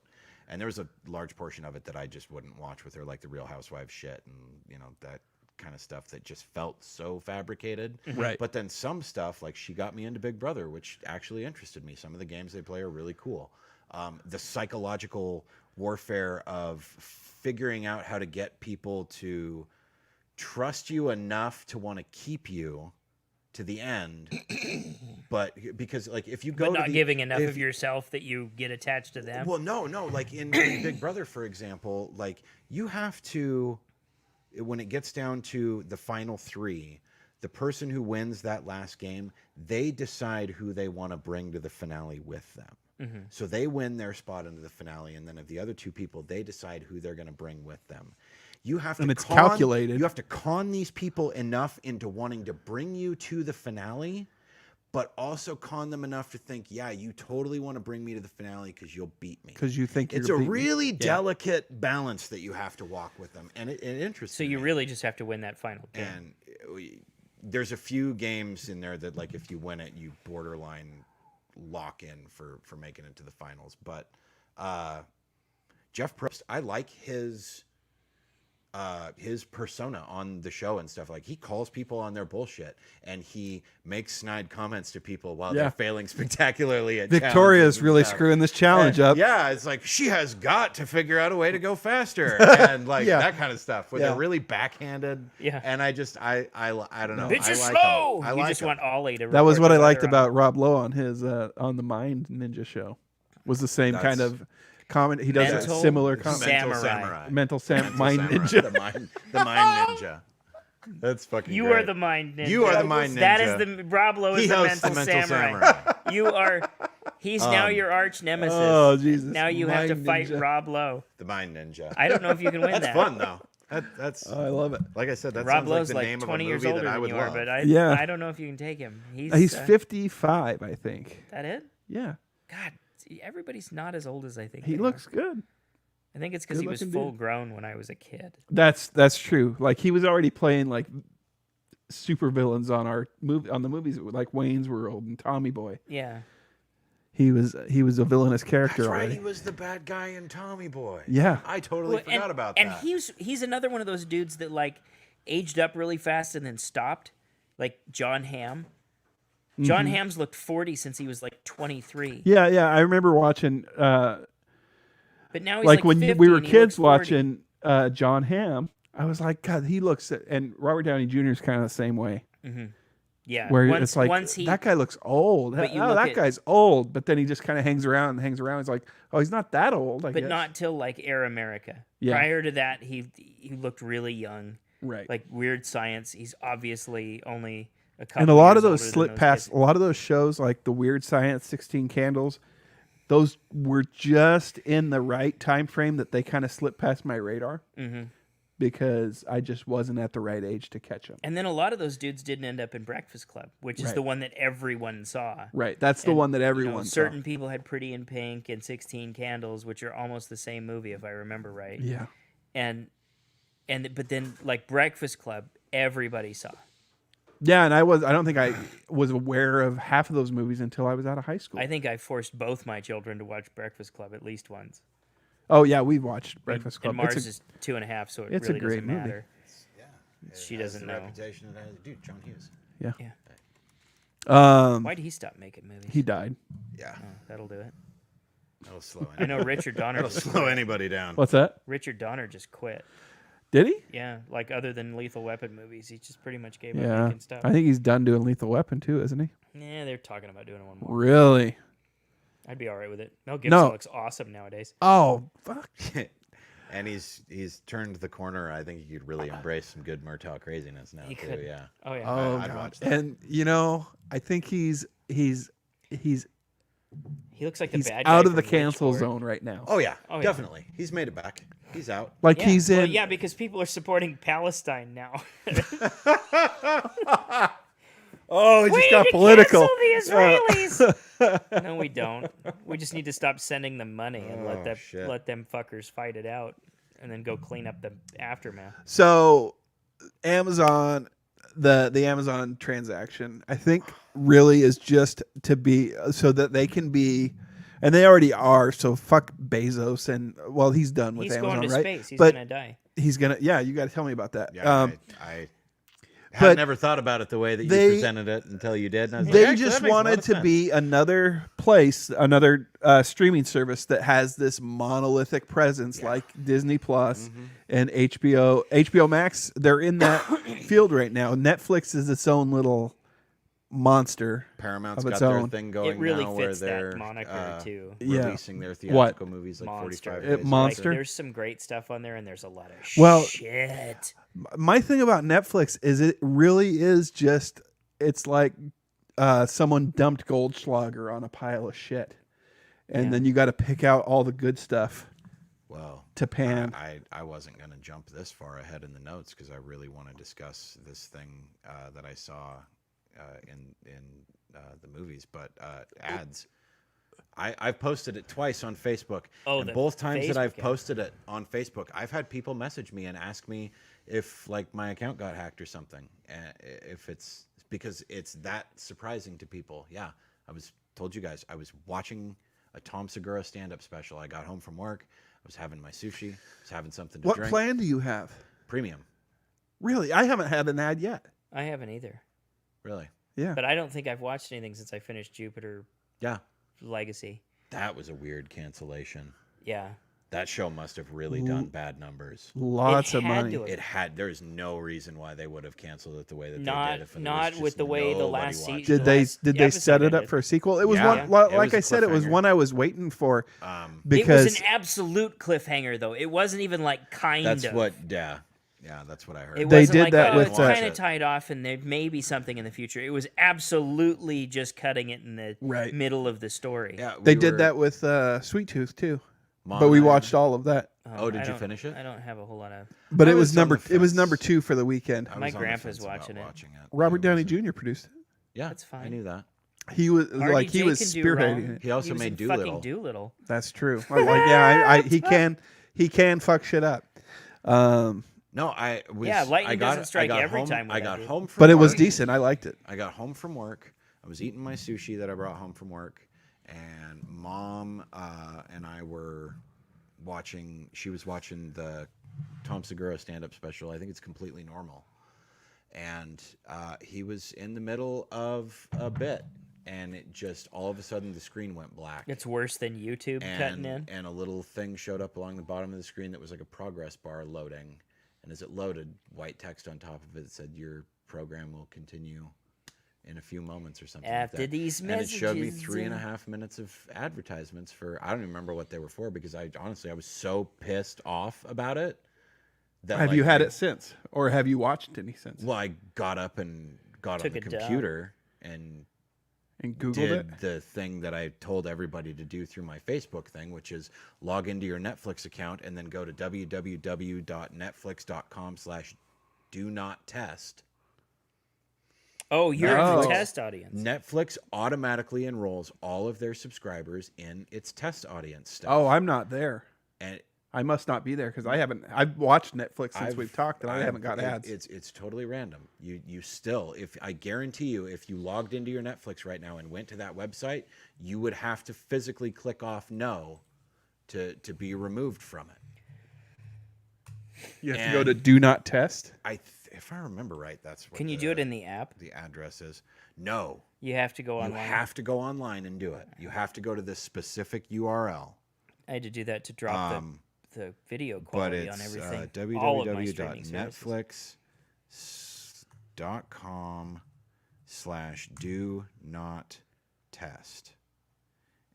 and there was a large portion of it that I just wouldn't watch with her, like the Real Housewives shit and that kind of stuff that just felt so fabricated. Right. But then some stuff, like she got me into Big Brother, which actually interested me. Some of the games they play are really cool. The psychological warfare of figuring out how to get people to trust you enough to want to keep you to the end, but because like if you go But to not the, giving enough if- of yourself that you get attached to them. well, no, like in Big Brother, for example, like you have to, when it gets down to the final 3, the person who wins that last game, they decide who they want to bring to the finale with them. So they win their spot into the finale, and then of the other 2 people, they decide who they're going to bring with them. You have to And it's calculated. You have to con these people enough into wanting to bring you to the finale, but also con them enough to think, yeah, you totally want to bring me to the finale because you'll beat me. Because you think It's you're a beating- really delicate balance that you have to walk with them, and it interests So me. you really just have to win that final game. And there's a few games in there that, like, if you win it, you borderline lock in for making it to the finals. But Jeff Probst, I like his persona on the show and stuff. Like, he calls people on their bullshit, and he makes snide comments to people while Yeah. they're failing spectacularly at Victoria's challenges and really stuff. screwing this challenge And, up. Yeah, it's like she has got to figure out a way to go faster, and like Yeah. that kind of stuff. Where Yeah. they're really backhanded. Yeah. And I just I don't know. Bitch I is like 'em. slow. I You like just 'em. want Ollie to. That was report what I the liked weather about Rob Lowe on his on the Mind Ninja show. Was the same kind That's- of comment. He does a Mental similar comment. Samurai. Mental Mental Mind Samurai. Ninja. The mind ninja. That's fucking You great. are the mind ninja. You are the mind That ninja. is the Rob Lowe He is the hosts mental, the Mental samurai. Samurai. You are. He's now your arch nemesis. Oh, Jesus. Now you have to Mind fight Ninja. Rob Lowe. The mind ninja. I don't know if you can win That's that. fun though. That's Oh, I love it. like I said. That Rob sounds Lowe's like the like name 20 of a years movie older that I than would you love. are, but I Yeah. don't know if you can take him. He's 55, I think. That it? Yeah, God, see, everybody's not as old as I think. he they looks are. good. I think it's because he was good-looking dude. full grown when I was a kid. That's true. Like he was already playing like supervillains on our movie on the movies like Wayne's World and Tommy Boy. Yeah. he was a villainous character That's right. already. He was the bad guy in Tommy Boy. Yeah. I totally Well, forgot about and that. he's another one of those dudes that like aged up really fast and then stopped, like John Hamm. John Hamm's looked 40 since he was like 23. Yeah, I remember watching But now he's like like when 50 we were and he kids looks 40. watching John Hamm. I was like, God, he looks, and Robert Downey Jr. is kind of the same way. Yeah, Where once, it's like once he that guy looks old. But you Oh, look that at- guy's old. But then he just kind of hangs around. He's like, oh, he's not that old. I but guess. not till like Air America. Yeah. Prior to that, he looked really young. right. Like Weird Science, he's obviously only a couple. And a lot years of those older than slip those past. kids. A lot of those shows, like the Weird Science, 16 Candles, those were just in the right time frame that they kind of slipped past my radar because I just wasn't at the right age to catch them. And then a lot of those dudes didn't end up in Breakfast Club, which is Right. the one that everyone saw. Right. That's the And, one that you know, everyone saw. certain people had Pretty in Pink and 16 Candles, which are almost the same movie if I remember right. Yeah. And but then like Breakfast Club, everybody saw. Yeah, and I don't think I was aware of half of those movies until I was out of high school. I think I forced both my children to watch Breakfast Club at least once. Oh yeah, we've watched Breakfast Club. And Mars It's is 2.5, so it it's a really great doesn't movie. matter. It She has doesn't the know. reputation it has. Dude, John Hughes. Why'd he stop making movies? he died. Yeah. Oh, that'll do it. That'll slow I know Richard Donner. That'll Just slow quit. anybody down. What's that? Richard Donner just quit. Did he? Yeah, like other than Lethal Weapon movies, he just pretty much gave up Yeah. making stuff. I think he's done doing Lethal Weapon too, isn't he? Yeah, they're talking about doing one more. Really? I'd be all right with it. Mel Gibson No. looks awesome nowadays. Oh fuck. And he's turned the corner. I think he could really embrace some good Murtaugh craziness now He too. could. Yeah. Oh yeah. Oh I'd god. watch that. And you know, I think he's He looks like the he's bad guy out of the from cancel Lynchburg. zone right now. Oh yeah. Oh, yeah. Definitely. He's made it back. He's out. Like Yeah. he's in. Well, yeah, because people are supporting Palestine now. Oh, he we just need got to political. cancel the Israelis. No, we don't. We just need to stop sending them money and Oh, shit. let them fuckers fight it out, and then go clean up the aftermath. So, Amazon, the Amazon transaction, I think, really is just to be so that they can be, and they already are. So fuck Bezos, and well, he's done with He's Amazon, going to right? space. He's but gonna die. he's gonna. Yeah, you got to tell me about that. Yeah. I but had never thought about it the way that you they- presented it until you did. And I was like, they actually, just that makes a lot wanted of to sense. be another place, another streaming service that has this monolithic presence like Disney Plus Mm-hmm. and HBO. HBO Max, they're in that field right now. Netflix is its own little monster. Paramount's of its got their own. thing going It really now where fits that they're moniker, too. Yeah. releasing their What? theatrical movies like Monster. 45 It days. Monster? Like, there's some great stuff on there, and there's a lot of Well- shit. My thing about Netflix is it really is just, it's like someone dumped Goldschlager on a pile of shit. And Yeah. then you got to pick out all the good stuff Well, to pan. I wasn't going to jump this far ahead in the notes because I really want to discuss this thing that I saw in the movies, but ads. I've posted it twice on Facebook. Oh, and the both times that Facebook I've ad. posted it on Facebook, I've had people message me and ask me if like my account got hacked or something. If it's because it's that surprising to people. Yeah, told you guys I was watching a Tom Segura stand-up special. I got home from work. I was having my sushi. I was having something to What drink. plan do you have? Premium. Really? I haven't had an ad yet. I haven't either, Really? Yeah. but I don't think I've watched anything since I finished Jupiter Yeah. Legacy. That was a weird cancellation. Yeah, That show must have really done bad numbers. Lots It of had money. to have. It had. There's no reason why they would have canceled it the way that they Not did. If there not was with just the way the nobody last watching. season. Did they last set episode it up ended. for a sequel? It was Yeah. one It like was I a said, it was cliffhanger. one I was waiting for It was because an absolute cliffhanger, though. It wasn't even like kind That's of. what. Yeah, that's what I heard. It They wasn't did like, that oh, with, it's uh, kind of tied off, and there may be something in the future. It was absolutely just cutting it in the Right. middle of the story. Yeah, they we did were- that with Sweet Tooth too. Mom But we and I- watched all of that. Oh, did I you don't- finish it? I don't have a whole lot of. But I it was was on number the it was fence. number 2 for the weekend. I My was on the grandpa's fence about watching it. Robert It Downey wasn't- Jr. produced it. Yeah, That's I fine. knew that. He was like he RDJ was can do wrong. spearheading it. He also was made in Doolittle. fucking Doolittle. That's true. Like yeah, he can fuck shit up. No, I was. Yeah, lightning I got, doesn't strike I got every home, time with I that got dude. home from But it was work. decent. I liked it. I got home from work. I was eating my sushi that I brought home from work, and Mom and I were watching. She was watching the Tom Segura stand-up special. I think it's Completely Normal, and he was in the middle of a bit, and it just all of a sudden the screen went black. It's worse than YouTube cutting in. And a little thing showed up along the bottom of the screen that was like a progress bar loading. And as it loaded, white text on top of it said, "Your program will continue in a few moments," or something After like that. these and it showed me messages, 3.5 minutes of advertisements for, I don't even remember what they were for, because I was so pissed off about it. That, Have like, you had it since, or have you watched any since? Well, I got up and got Took on the it down. computer and And Googled did it. the thing that I told everybody to do through my Facebook thing, which is log into your Netflix account and then go to www.netflix.com/do-not-test. Oh, you're No. the test audience. Netflix automatically enrolls all of their subscribers in its test audience stuff. Oh, I'm not there. And I must not be there because I haven't. I've watched Netflix since I've- we've talked, and I haven't got ads. It's totally random. You still, if I guarantee you, if you logged into your Netflix right now and went to that website, you would have to physically click off no to be removed from it. You have to go to and- Do Not Test. If I remember right, that's what Can you do it in the app? the address is. No, You have to go you online. have to go online and do it. You have to go to this specific URL. I had to do that to drop Um, the video but quality on it's everything. All of my streaming services. www.netflix.com/do-not-test.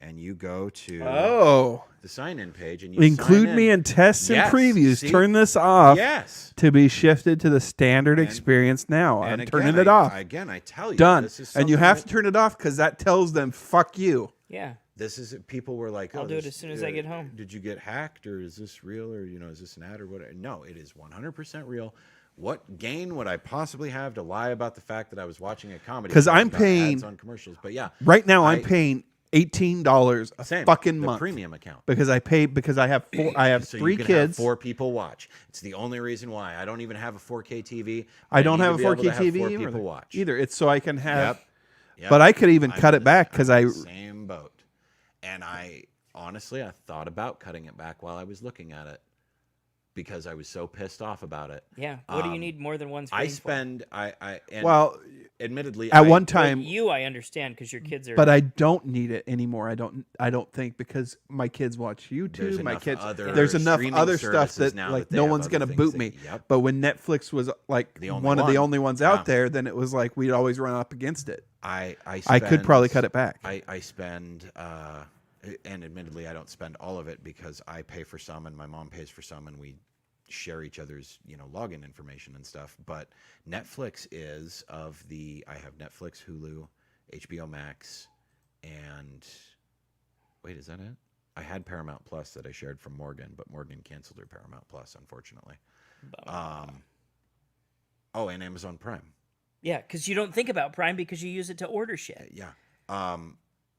And you go to Oh, the sign-in page and you include sign me in. in tests and Yes, previews. see? Turn this off Yes. to be shifted to the standard And- experience now. I'm And turning again, it off. I tell you, Done. This is And you something have that- to turn it off because that tells them "fuck you." Yeah. This is people were like, I'll oh, do it this, as soon as I get home. Did you get hacked, or is this real, or is this an ad or whatever? No, it is 100% real. What gain would I possibly have to lie about the fact that I was watching a comedy? 'Cause show I'm about paying- ads on commercials, but yeah, Right now, I'm I- paying $18 a same fucking the month premium account. because I have four. I have So three you can kids. have 4 people watch. It's the only reason why I don't even have a 4K TV. I don't need have to a be able 4K to have TV 4 either. people watch. Either it's so I can have. Yep. But I could even I'm cut in it back the- because I'm in I. the same boat. And I honestly, I thought about cutting it back while I was looking at it because I was so pissed off about it. Yeah. What do you need more than one screen I for? spend and Well, admittedly at I- one Well, time, you, I understand because your kids are. but I don't need it anymore. I don't think because my kids watch There's YouTube. My enough kids, other there's enough streaming other stuff services that now like that they no have one's other gonna things boot that- me. yep. But when Netflix was like The only one of the one. only ones Yeah. out there, then it was like we'd always run up against it. I I could probably spend- cut it back. I spend and admittedly I don't spend all of it because I pay for some and my mom pays for some and we share each other's login information and stuff. But Netflix is of the I have Netflix, Hulu, HBO Max, and wait, is that it? I had Paramount Plus that I shared from Morgan, but Morgan canceled her Paramount Plus, unfortunately. Oh, and Amazon Prime. Yeah, because you don't think about Prime because you use it to order shit. Yeah.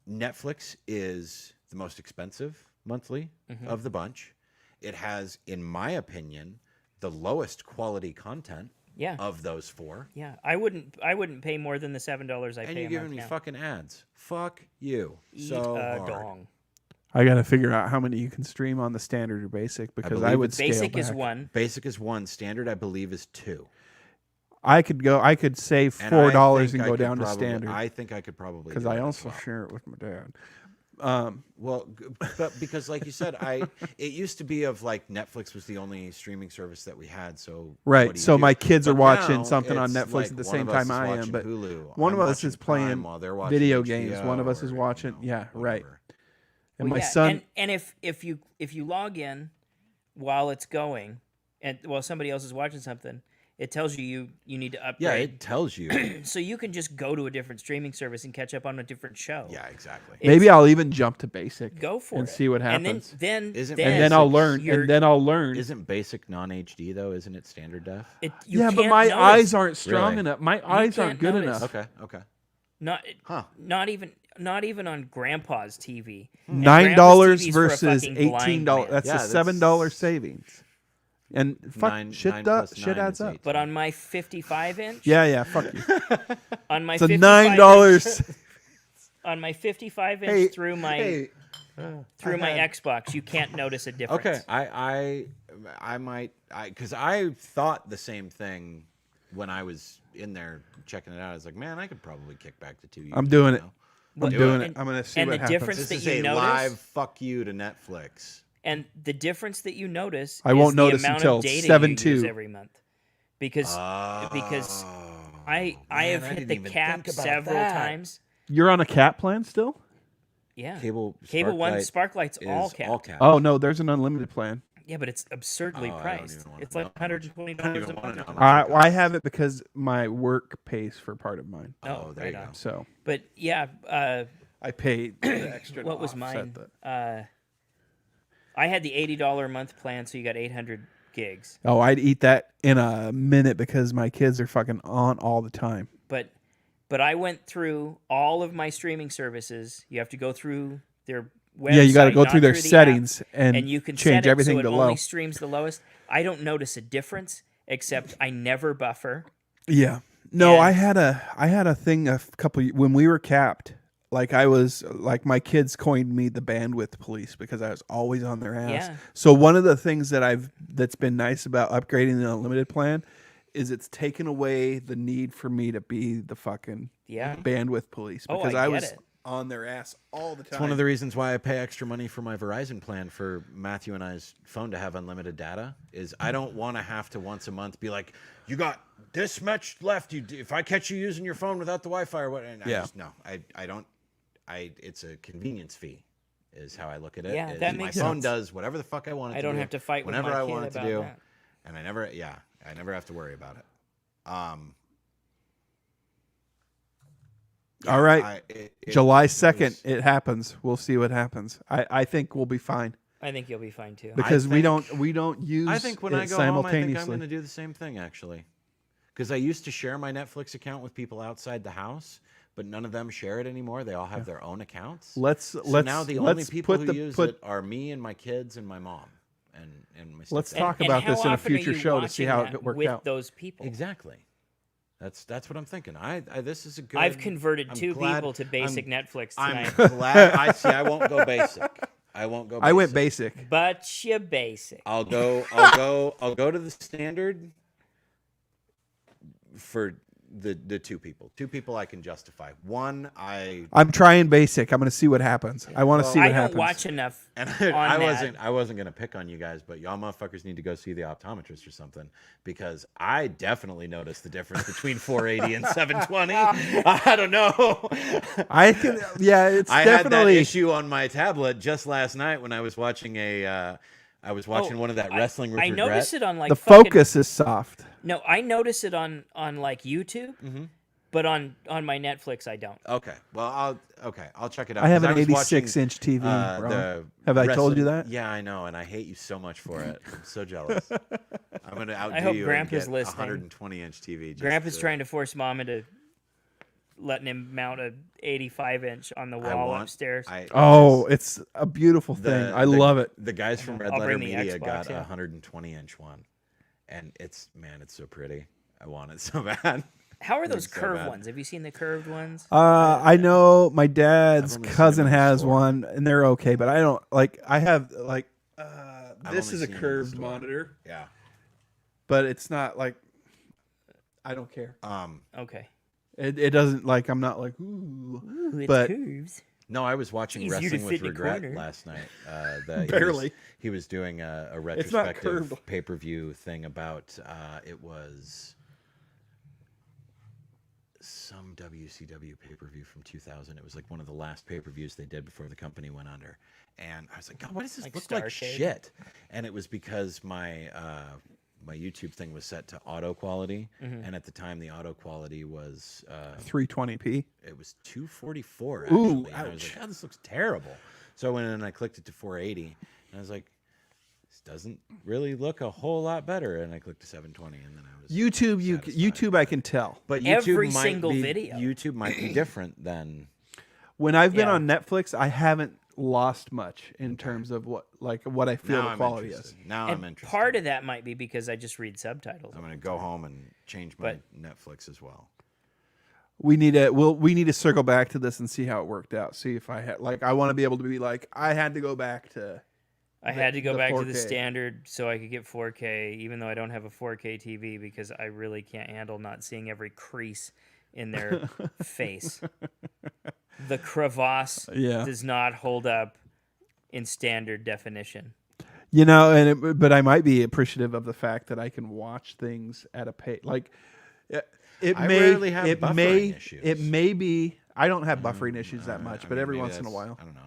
Netflix is the most expensive monthly of the bunch. It has, in my opinion, the lowest quality content Yeah. of those 4. Yeah. I wouldn't pay more than the $7 I And pay you're a giving month me now. fucking ads. Fuck you. Eat so a hard. dong. I got to figure out how many you can stream on the standard or basic because I believe would it's scale Basic is back. 1. Basic is 1. Standard, I believe, is 2. I could save And $4 think and I go could down to probably- standard I think I could probably because do I that as also well. share it with my dad. Well, but because like you said, it used to be of like Netflix was the only streaming service that we had. So Right. what do you So do? my kids are But watching now something on it's Netflix like at the one same of us time is I am, watching but Hulu. one I'm of us watching is playing Prime while they're watching video games. One of HBO us is or, watching, right. whatever. And Well, my yeah, son, And if you log in while it's going, and while somebody else is watching something, it tells you need to Yeah, upgrade. it tells you. So you can just go to a different streaming service and catch up on a different show. Yeah, exactly. maybe I'll even jump to basic. Go for and it. see what And happens. then Isn't- And then I'll Basics, learn. you're- And then I'll learn. Isn't basic non-HD though? Isn't it standard def? you Yeah, but can't my notice- eyes aren't strong Really? enough. My eyes aren't can't good notice. enough. Okay. not Huh. not even on Grandpa's TV. And $9 Grandpa's TV's for a versus fucking blind $18. man. That's Yeah, a that's- $7 savings. And fuck, Nine shit plus nine adds is up. 18. But on my 55 inch, Yeah, fuck you. on my It's a 55 $9. inch, on my 55 inch Hey, through my hey, through my had- Xbox, you can't notice a difference. Okay, I might, because I thought the same thing when I was in there checking it out. I was like, man, I could probably kick back to 2 years. I'm doing it. now. I'm Do doing it. it. I'm gonna see And what the happens. difference This that is you a notice, live fuck you to Netflix. and the difference that you notice, I won't is notice the amount until of data 7/2. you use every month, because Oh, I man, have I hit didn't the even cap think about several that. times. You're on a cap plan still? Yeah, Cable One Sparklight Sparklight's all is cap. all cap. Oh no, there's an unlimited plan. Yeah, but it's absurdly Oh, I don't priced. even wanna It's like know how much- $120 I don't a even wanna month. know how or much something. I have it because my work pays for part of mine. Oh, there you right go. on. So But yeah, I paid the extra. what to was offset mine? the- I had the $80 a month plan, so you got 800 gigs. Oh, I'd eat that in a minute because my kids are fucking on all the time. But I went through all of my streaming services. You have to go through their website. Yeah, you got to go not through their the app, settings and and you can change set it everything so it to only low. streams the lowest. I don't notice a difference, except I never buffer. Yeah. No, And- I had a thing a couple when we were capped. Like I was like my kids coined me the bandwidth police because I was always on their ass. Yeah. So one of the things that's been nice about upgrading the unlimited plan is it's taken away the need for me to be the fucking Yeah. bandwidth police Oh, because I I get was it. on their ass all the time. It's one of the reasons why I pay extra money for my Verizon plan for Matthew and I's phone to have unlimited data. Is I don't want to have to once a month be like, you got this much left. If I catch you using your phone without the Wi-Fi or what? And Yeah. I don't. It's a convenience fee, is how I look at it. Yeah, is that my makes phone sense. does whatever the fuck I want it I to don't do, have to fight with whenever my I kid want it to about do, that. and I never have to worry about it. All right. July 2nd, was- it happens. We'll see what happens. I think we'll be fine I think you'll be fine too. because we think- don't use I think when it I go home, I think I'm simultaneously. going to do the same thing actually, because I used to share my Netflix account with people outside the house, but none of them share it anymore. They all have their own accounts. Let's Now the only let's people put who the use put it are me and my kids and my mom and my Let's stepdad. talk And about how this in a often are future you show to see watching how that it worked with out. those people. Exactly. That's what I'm thinking. I this is a good. I've converted I'm two glad- people to basic Netflix I'm tonight. glad. I won't go basic. I won't go. Basic. I went basic. But you basic. I'll go to the standard for the two people. Two people I can justify. One I'm trying basic. I'm going to see what happens. I want to see what I don't happens. watch enough. and on I that. wasn't gonna pick on you guys, but y'all motherfuckers need to go see the optometrist or something, because I definitely noticed the difference between 480 and 720. I don't know. I can. Yeah, it's I had that definitely. issue on my tablet just last night when I was watching one of that wrestling with I regret. noticed it on like the fucking- focus is soft. No, I notice it on like YouTube, Mm-hmm. but on my Netflix I don't. Okay, well I'll check it out. I have 'cause an was watching, 86-inch TV. Ron. the Have I told you wrestling- that? Yeah, I know, and I hate you so much for it. I'm so jealous. I'm gonna outdo hope you Grandpa's and get listening. 120-inch TV. just Grandpa's trying to force Mom into letting him mount a 85-inch on the wall upstairs. Oh, it's a beautiful thing. I love it. The guys from Red I'll Letter bring the Media Xbox, got yeah. a 120-inch one, and it's so pretty. I want it so bad. How are those so curved bad. ones? Have you seen the curved ones? I know my dad's I've only seen cousin them in the has store. one, and they're okay. But I don't like. I have like. I've This only is a seen them in the curved store. monitor, Yeah. but it's not like. I don't care. Okay. It doesn't like. I'm not like. Ooh. Ooh, it's But- curves. No, I was watching It's easier to Wrestling fit with in a Regret corner. last night. Barely. He was doing a not retrospective curved. pay-per-view thing about it was some WCW pay-per-view from 2000. It was like one of the last pay-per-views they did before the company went under. And I was like, God, why does this Like look like Starrcade? shit? And it was because my my YouTube thing was set to auto quality, Mm-hmm. and at the time the auto quality was 320p. it was 244 actually. Ooh, and I was ouch. like, oh, this looks terrible. So I went in and I clicked it to 480, and I was like, this doesn't really look a whole lot better. And I clicked to 720, and then I was YouTube, satisfied. YouTube, I can tell. But YouTube Every might single be, video. YouTube might be different than When I've been Yeah. on Netflix, I haven't lost much in terms of what I feel now the I'm quality interested. is. Now And I'm interested. part of that might be because I just read subtitles. I'm gonna go home and change my Netflix as well. we need to circle back to this and see how it worked out. See if I had I want to be able to be like I had to go back to. I had to go the back to the 4K. standard so I could get 4K, even though I don't have a 4K TV because I really can't handle not seeing every crease in their face. The crevasse Yeah. does not hold up in standard definition. You know, but I might be appreciative of the fact that I can watch things at a pace. I rarely have it buffering may issues. it may be. I don't have buffering issues that much, I but mean, every maybe once in a that's- while. I don't know.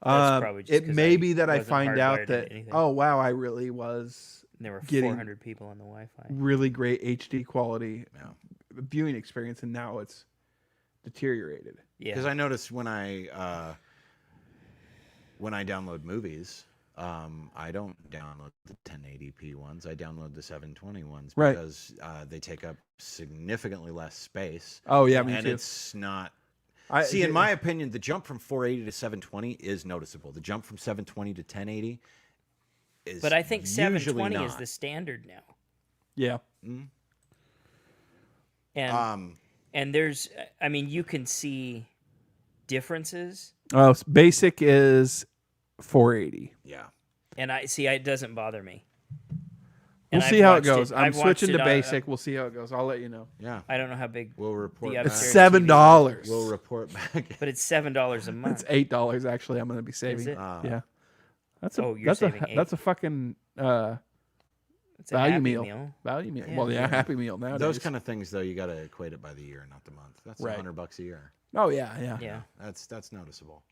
That's probably just it 'cause may I be that I wasn't find out hardwired that into anything. oh wow, I really was And there were getting 400 people on the Wi-Fi. really great HD quality Yeah. viewing experience, and now it's deteriorated. Because Yeah, I notice when I download movies, I don't download the 1080p ones. I download the 720 ones Right. because they take up significantly less space. Oh yeah, me and too. it's not. I See, in my opinion, the jump from 480 to 720 is noticeable. The jump from 720 to 1080 is. but I think usually 720 is not. the standard now. yeah. And and there's, I mean, you can see differences, Oh, basic is 480. Yeah. and it doesn't bother me. We'll And see I've how it watched goes. I'm I've watched switching it to on- basic. We'll see how it goes. I'll let you know. Yeah. I don't know how big, We'll report The back. It's upstairs TV. $7. We'll report back. but it's $7 a month. It's $8 actually. I'm going to be saving. it? Yeah. That's a Oh, you're that's saving a $8. that's a fucking It's a value Happy meal. Value meal. Yeah. Well, yeah, Happy Meal nowadays. Those kind of things, though, you got to equate it by the year, not the month. That's Right. $100 a year. Oh yeah, yeah. Yeah. That's noticeable.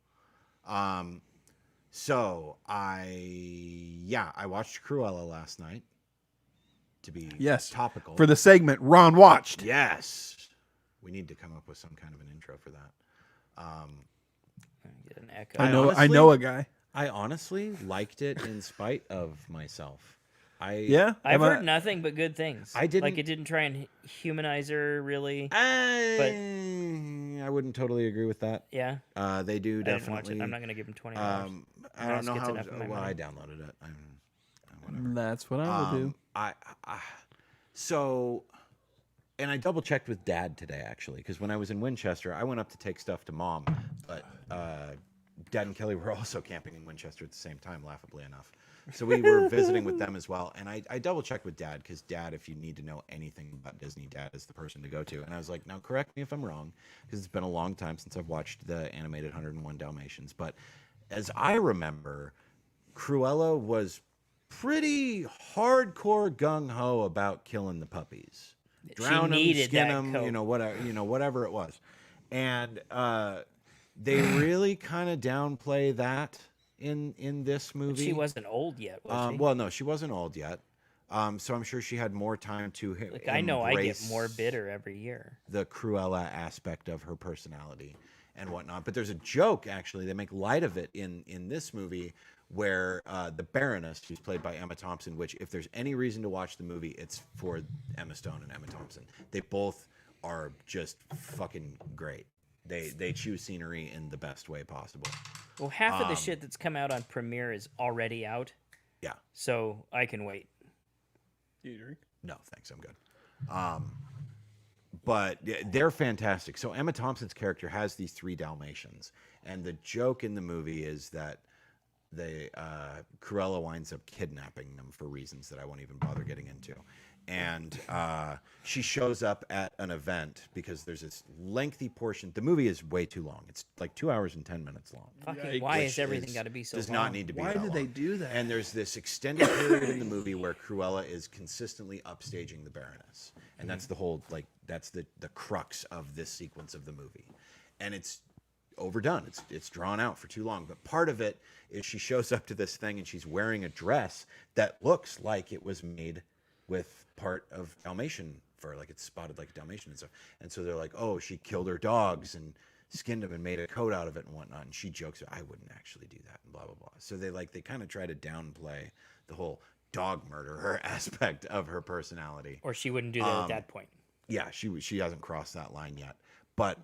So I watched Cruella last night. To be Yes. topical For the segment Ron watched. yes, we need to come up with some kind of an intro for that. Get an echo. I honestly- know a guy. I honestly liked it in spite of myself. Yeah. I've Am I- heard nothing but good things. I didn't- like it didn't try and humanize her really. I wouldn't totally agree with that. Yeah, They do I didn't watch definitely. it. I'm not gonna give him $20. I don't know gets how. enough of my Well, I money. downloaded it. Whatever. That's what I would do. So, and I double checked with Dad today actually, because when I was in Winchester, I went up to take stuff to Mom, but Dad and Kelly were also camping in Winchester at the same time, laughably enough. So we were visiting with them as well, and I double checked with Dad because Dad, if you need to know anything about Disney, Dad is the person to go to. And I was like, now correct me if I'm wrong, because it's been a long time since I've watched the animated 101 Dalmatians, but as I remember, Cruella was pretty hardcore gung ho about killing the puppies, drown them, needed skin that them, coat. whatever it was, and they really kind of downplay that in this movie. She wasn't old yet, was she? Well, no, she wasn't old yet. So I'm sure she had more time to. Like I know I get embrace more bitter every year. the Cruella aspect of her personality and whatnot. But there's a joke, actually, they make light of it in this movie where the Baroness, who's played by Emma Thompson, which if there's any reason to watch the movie, it's for Emma Stone and Emma Thompson. They both are just fucking great. They choose scenery in the best way possible. Well, half of the shit that's come out on Premiere is already out, Yeah. so I can wait. No, thanks. I'm good. But they're fantastic. So Emma Thompson's character has these 3 Dalmatians, and the joke in the movie is that Cruella winds up kidnapping them for reasons that I won't even bother getting into. And she shows up at an event because there's this lengthy portion. The movie is way too long. It's like 2 hours and 10 minutes long. Fucking, why which has everything is- got to be so does long? not need to be Why that did they long. do that? And there's this extended period in the movie where Cruella is consistently upstaging the Baroness, and that's the whole that's the crux of this sequence of the movie, and it's overdone. It's drawn out for too long. But part of it is she shows up to this thing and she's wearing a dress that looks like it was made with part of Dalmatian fur, like it's spotted like Dalmatian and stuff. And so they're like, oh, she killed her dogs and skinned them and made a coat out of it and whatnot. And she jokes, I wouldn't actually do that and blah, blah, blah. So they kind of try to downplay the whole dog murderer aspect of her personality. Or she wouldn't do that at that point. Yeah, she hasn't crossed that line yet. But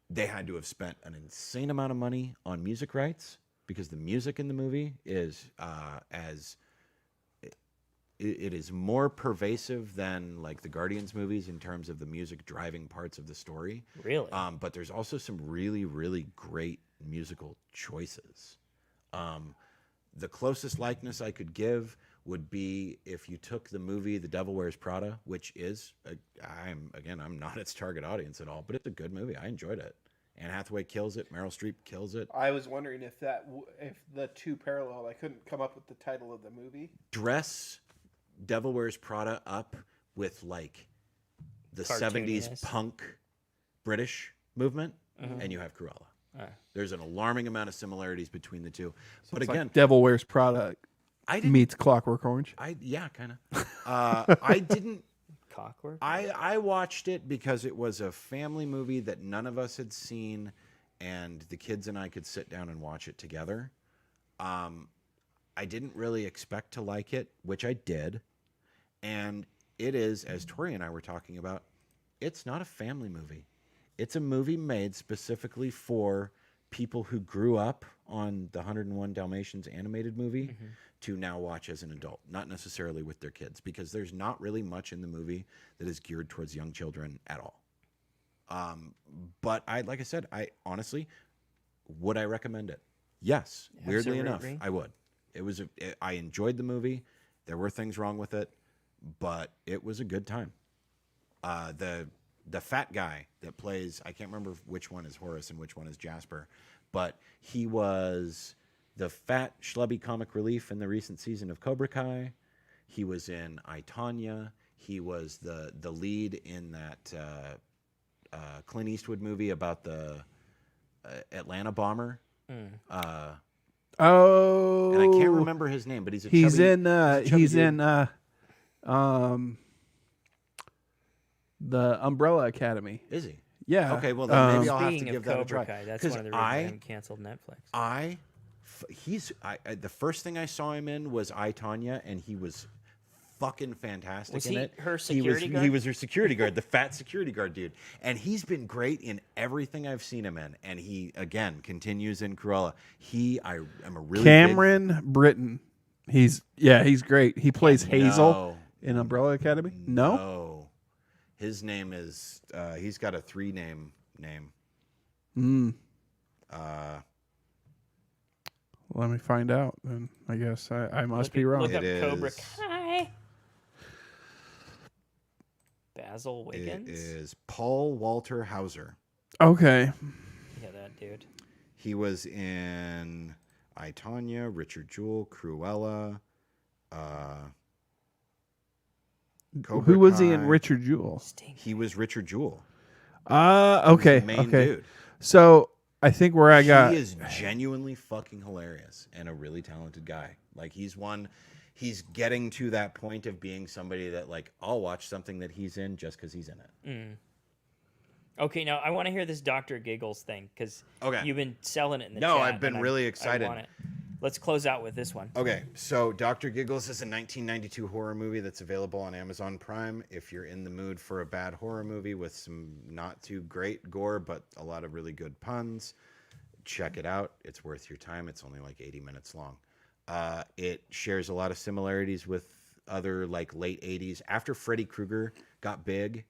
they had to have spent an insane amount of money on music rights because the music in the movie is it is more pervasive than like the Guardians movies in terms of the music driving parts of the story. Really? But there's also some really, really great musical choices. The closest likeness I could give would be if you took the movie The Devil Wears Prada, which is, I'm not its target audience at all, but it's a good movie. I enjoyed it. Anne Hathaway kills it. Meryl Streep kills it. I was wondering if if the two parallel. I couldn't come up with the title of the movie. Dress Devil Wears Prada up with like the 70s Cartooniness. punk British movement, and you have Cruella. There's an alarming amount of similarities between the two. But It's again, like Devil Wears Prada I didn't. meets Clockwork Orange. Yeah, kind of. I didn't. Cockwork? I watched it because it was a family movie that none of us had seen, and the kids and I could sit down and watch it together. I didn't really expect to like it, which I did. And it is, as Tori and I were talking about, it's not a family movie. It's a movie made specifically for people who grew up on the 101 Dalmatians animated movie to now watch as an adult, not necessarily with their kids, because there's not really much in the movie that is geared towards young children at all. But like I said, I honestly, would I recommend it? Yes. Weirdly enough, Absolutely. I would. I enjoyed the movie. There were things wrong with it, but it was a good time. The fat guy that plays, I can't remember which one is Horace and which one is Jasper, but he was the fat schlubby comic relief in the recent season of Cobra Kai. He was in I, Tonya. He was the lead in that Clint Eastwood movie about the Atlanta bomber. Oh, And I can't remember his name, but he's a He's chubby, in. He's dude. in. The Umbrella Academy. Is he? Yeah. Okay, well then maybe I'll have to Speaking give of that a Cobra try. Kai, that's 'Cause one of the reasons I haven't canceled Netflix. The first thing I saw him in was I, Tonya, and he was fucking fantastic Was in he it. her security He guard? was her security guard, the fat security guard dude. And he's been great in everything I've seen him in. And he, again, continues in Cruella. I am a really Cameron Britton. He's great. He plays big, Hazel in Umbrella Academy. No. No. His name is, he's got a 3-name name. Let me find out. Then I guess I must be wrong. Look up It Cobra is- Kai. Basil It Wiggins? is Paul Walter Hauser. Okay. Yeah, that dude. He was in I, Tonya, Richard Jewell, Cruella. Cobra Who was he in Kai. Richard Jewell? Sting. He was Richard Jewell. Okay. The main Okay. dude. So I think where I got He is genuinely fucking hilarious and a really talented guy. Like he's getting to that point of being somebody that like I'll watch something that he's in just because he's in it. Okay, now I want to hear this Dr. Giggles thing because Okay. you've been selling it in the No, chat. I've been and really I excited. want it. Let's close out with this one. Okay, so Dr. Giggles is a 1992 horror movie that's available on Amazon Prime. If you're in the mood for a bad horror movie with some not too great gore, but a lot of really good puns, check it out. It's worth your time. It's only like 80 minutes long. It shares a lot of similarities with other like late 80s. After Freddy Krueger got big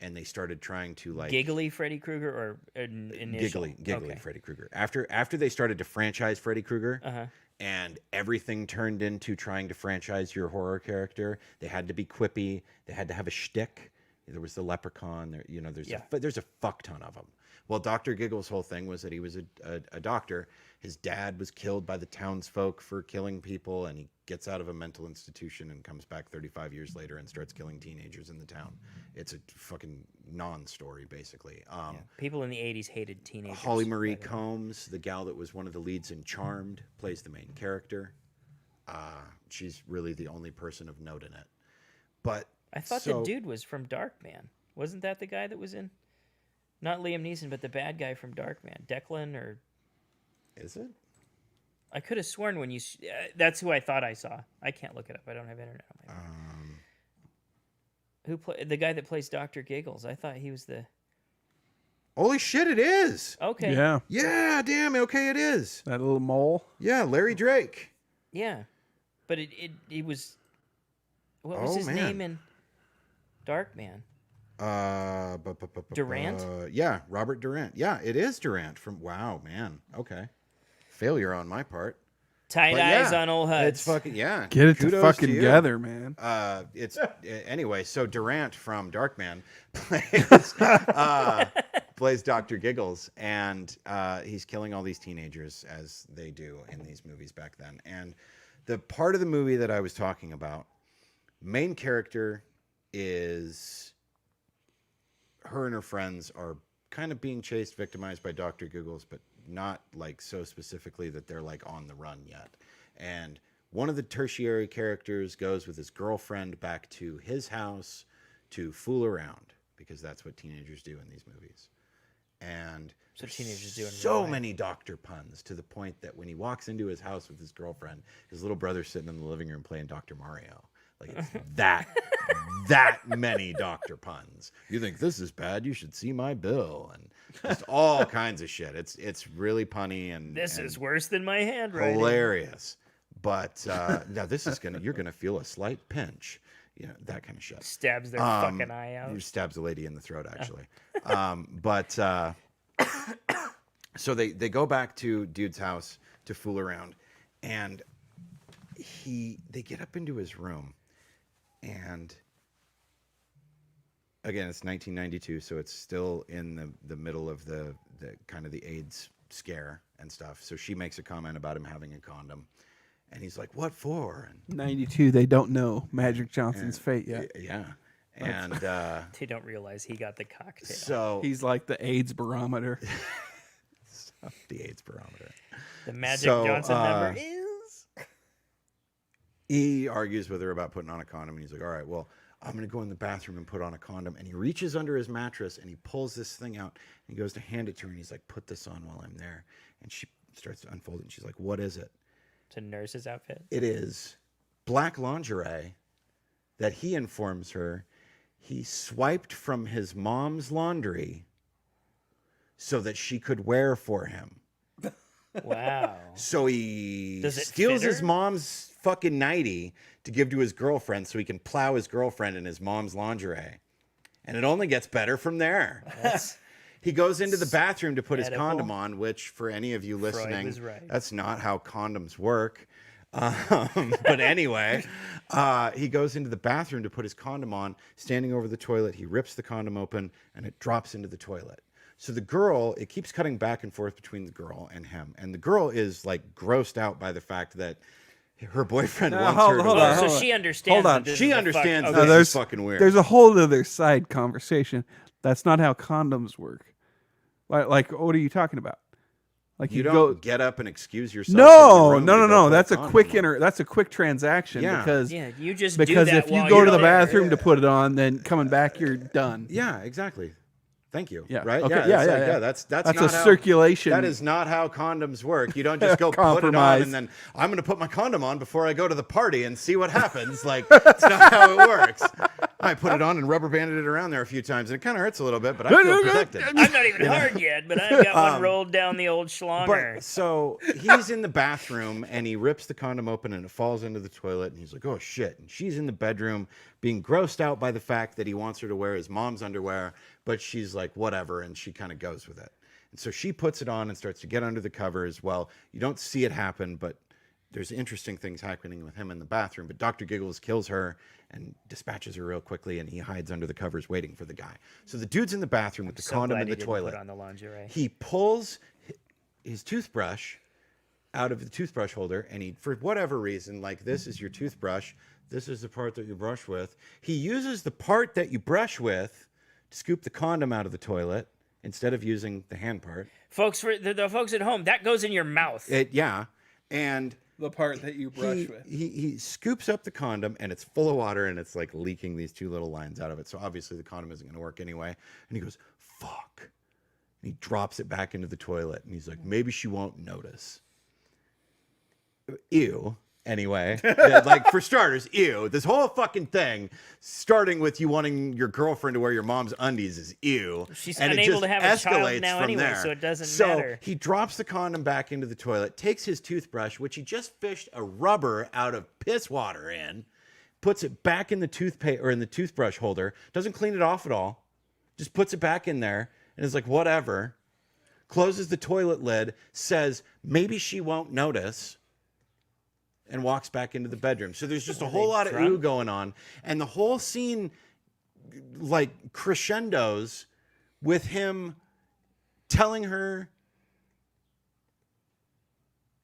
and they started trying to like... Giggly Freddy Krueger or initial? Giggly Okay. Freddy Krueger. After they started to franchise Freddy Krueger, Uh-huh. and everything turned into trying to franchise your horror character, they had to be quippy. They had to have a shtick. There was the Leprechaun. There's a fuck ton of them. Well, Dr. Giggles' whole thing was that he was a doctor. His dad was killed by the townsfolk for killing people, and he gets out of a mental institution and comes back 35 years later and starts killing teenagers in the town. It's a fucking non-story, basically. People in the 80s hated teenagers. Holly Marie Combs, the gal that was one of the leads in Charmed, plays the main character. She's really the only person of note in it. But I thought the dude was from Darkman. Wasn't that the guy that was in? Not Liam Neeson, but the bad guy from Darkman. Declan or... Is it? I could have sworn when you... that's who I thought I saw. I can't look it up. I don't have internet on my phone. The guy that plays Dr. Giggles. I thought he was the... Holy shit, it is! Okay. yeah Yeah, damn, okay, it is. that little mole. Yeah, Larry Drake. Yeah. But it was... What was Oh, his man. name in Darkman? Durant? Yeah, Robert Durant. Yeah, it is Durant from. Wow, man. Okay, failure on my part. Tight But eyes yeah, on old Huds. It's fucking yeah. Get it to Kudos fucking you. together, man. It's anyway. So Durant from Darkman plays Dr. Giggles, and he's killing all these teenagers as they do in these movies back then. And the part of the movie that I was talking about, main character is her and her friends are kind of being chased, victimized by Dr. Giggles, but not like so specifically that they're like on the run yet. And one of the tertiary characters goes with his girlfriend back to his house to fool around, because that's what teenagers do in these movies. And So teenagers do in real so life. many doctor puns, to the point that when he walks into his house with his girlfriend, his little brother's sitting in the living room playing Dr. Mario. Like, it's that many doctor puns. You think this is bad? You should see my bill, and just all kinds of shit. It's really punny and This and is worse than my handwriting. hilarious. But now this is you're gonna feel a slight pinch, that kind of shit. Stabs their fucking eye out. He stabs a lady in the throat, actually. So they go back to dude's house to fool around, and they get up into his room, and again, it's 1992, so it's still in the middle of the kind of the AIDS scare and stuff. So she makes a comment about him having a condom, and he's like, "What for?" And 92, they don't know Magic Johnson's fate yet. yeah, and They don't realize he got the cocktail. so He's like the AIDS barometer. the AIDS barometer. The Magic So, Johnson number is. He argues with her about putting on a condom, and he's like, "All right, well, I'm going to go in the bathroom and put on a condom." And he reaches under his mattress and he pulls this thing out, and he goes to hand it to her, and he's like, "Put this on while I'm there." And she starts to unfold it, and she's like, "What is it?" It's a nurse's outfit. It is black lingerie that he informs her he swiped from his mom's laundry so that she could wear for him. Wow. So he Does it steals fit his her? mom's fucking nightie to give to his girlfriend so he can plow his girlfriend in his mom's lingerie. And it only gets better from there. He goes into the bathroom to put his Edible. condom on, which for any of you listening, was right. that's not how condoms work. But anyway, he goes into the bathroom to put his condom on, standing over the toilet. He rips the condom open and it drops into the toilet. So the girl, it keeps cutting back and forth between the girl and him. And the girl is like grossed out by the fact that her boyfriend Now, wants hold- her to hold wear- on, So hold she understands. Hold on. that this She is a understands fuck- this okay. is fucking weird. There's a whole other side conversation. That's not how condoms work. Like what are you talking about? Like you don't go. get up and excuse yourself. from your No, room no, to no, go no. put That's a condom quick on. That's a quick transaction Yeah. because Yeah, you just because do that if you while go you're to the there. bathroom to put it on, then coming back you're done. Yeah, exactly. Thank you. Yeah. Right. Okay. Yeah. Yeah, it's yeah, like, yeah. That's That's not a how, circulation. That is not how condoms work. You don't just go put it on Compromise. and then I'm going to put my condom on before I go to the party and see what happens. Like that's not how it works. I put it on and rubber banded it around there a few times, and it kind of hurts a little bit, but I feel protected. I'm not even hard yet, but I've got one rolled down the old schlonger. But so he's in the bathroom and he rips the condom open and it falls into the toilet, and he's like, "Oh shit!" And she's in the bedroom being grossed out by the fact that he wants her to wear his mom's underwear, but she's like, "Whatever," and she kind of goes with it. And so she puts it on and starts to get under the covers. Well, you don't see it happen, but there's interesting things happening with him in the bathroom. But Dr. Giggles kills her and dispatches her real quickly, and he hides under the covers waiting for the guy. So the dude's in the bathroom with the So condom glad in he the didn't toilet. Put on the lingerie. He pulls his toothbrush out of the toothbrush holder, and he, for whatever reason, like this is your toothbrush, this is the part that you brush with. He uses the part that you brush with to scoop the condom out of the toilet instead of using the hand part. Folks, for the folks at home, that goes in your mouth. And the part that you brush he, with. he scoops up the condom, and it's full of water, and it's like leaking these two little lines out of it. So obviously the condom isn't going to work anyway. And he goes, "Fuck." And he drops it back into the toilet, and he's like, "Maybe she won't notice." Ew. Anyway, like for starters, ew. This whole fucking thing, starting with you wanting your girlfriend to wear your mom's undies, is ew. She's and unable it just to have a child escalates now from anyway, there. so it doesn't So matter. he drops the condom back into the toilet, takes his toothbrush, which he just fished a rubber out of piss water in, puts it back in the toothpaste or in the toothbrush holder, doesn't clean it off at all, just puts it back in there and is like, whatever, closes the toilet lid, says maybe she won't notice, and walks back into the bedroom. So there's just a whole lot of ooh going on. And the whole scene like crescendos with him telling her,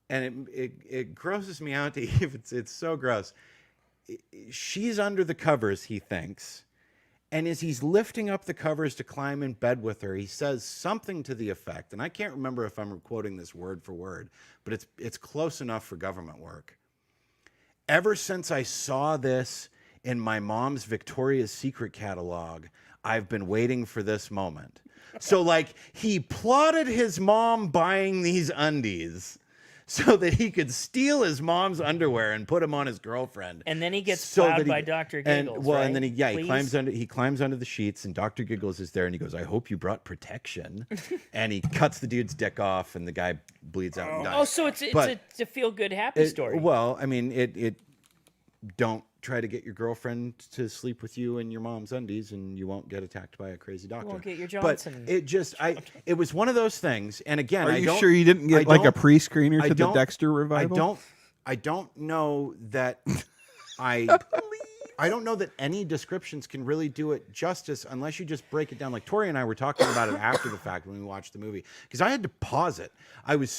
and it grosses me out to even, it's so gross. She's under the covers, he thinks. And as he's lifting up the covers to climb in bed with her, he says something to the effect, and I can't remember if I'm quoting this word for word, but it's close enough for government work. Ever since I saw this in my mom's Victoria's Secret catalog, I've been waiting for this moment. So like he plotted his mom buying these undies so that he could steal his mom's underwear and put them on his girlfriend. And then he gets so plowed that he- by Dr. Giggles, And well, right? and then he Please? climbs under the sheets, and Dr. Giggles is there, and he goes, "I hope you brought protection." And he cuts the dude's dick off, and the guy bleeds out and dies. Oh, so it's But a feel good happy story. Well, I mean, it don't try to get your girlfriend to sleep with you in your mom's undies, and you won't get attacked by a crazy doctor. won't get your But Johnson. it was one of those things. And again, Are I you don't, sure you didn't I get like a don't- pre-screener I to the don't- Dexter revival? I don't know that I don't know that any descriptions can really do it justice unless you just break it down. Like Tori and I were talking about it after the fact when we watched the movie, because I had to pause it. I was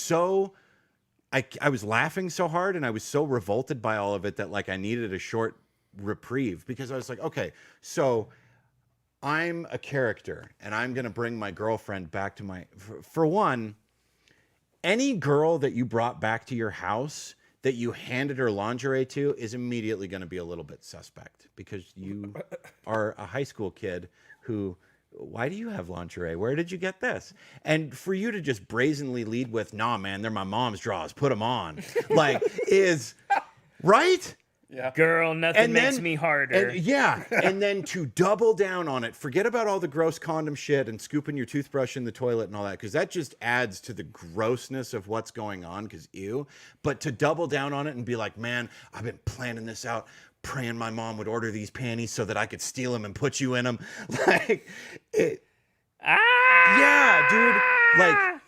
laughing so hard and I was so revolted by all of it that like I needed a short reprieve, because I was like, okay, so I'm a character and I'm going to bring my girlfriend back to my, for one, any girl that you brought back to your house that you handed her lingerie to is immediately going to be a little bit suspect, because you are a high school kid who, why do you have lingerie? Where did you get this? And for you to just brazenly lead with, nah, man, they're my mom's drawers, put them on, like, is right. Girl, nothing And makes then- me harder. And then to double down on it, forget about all the gross condom shit and scooping your toothbrush in the toilet and all that, because that just adds to the grossness of what's going on, because ew. But to double down on it and be like, man, I've been planning this out, praying my mom would order these panties so that I could steal them and put you in them. Like, yeah, dude, like,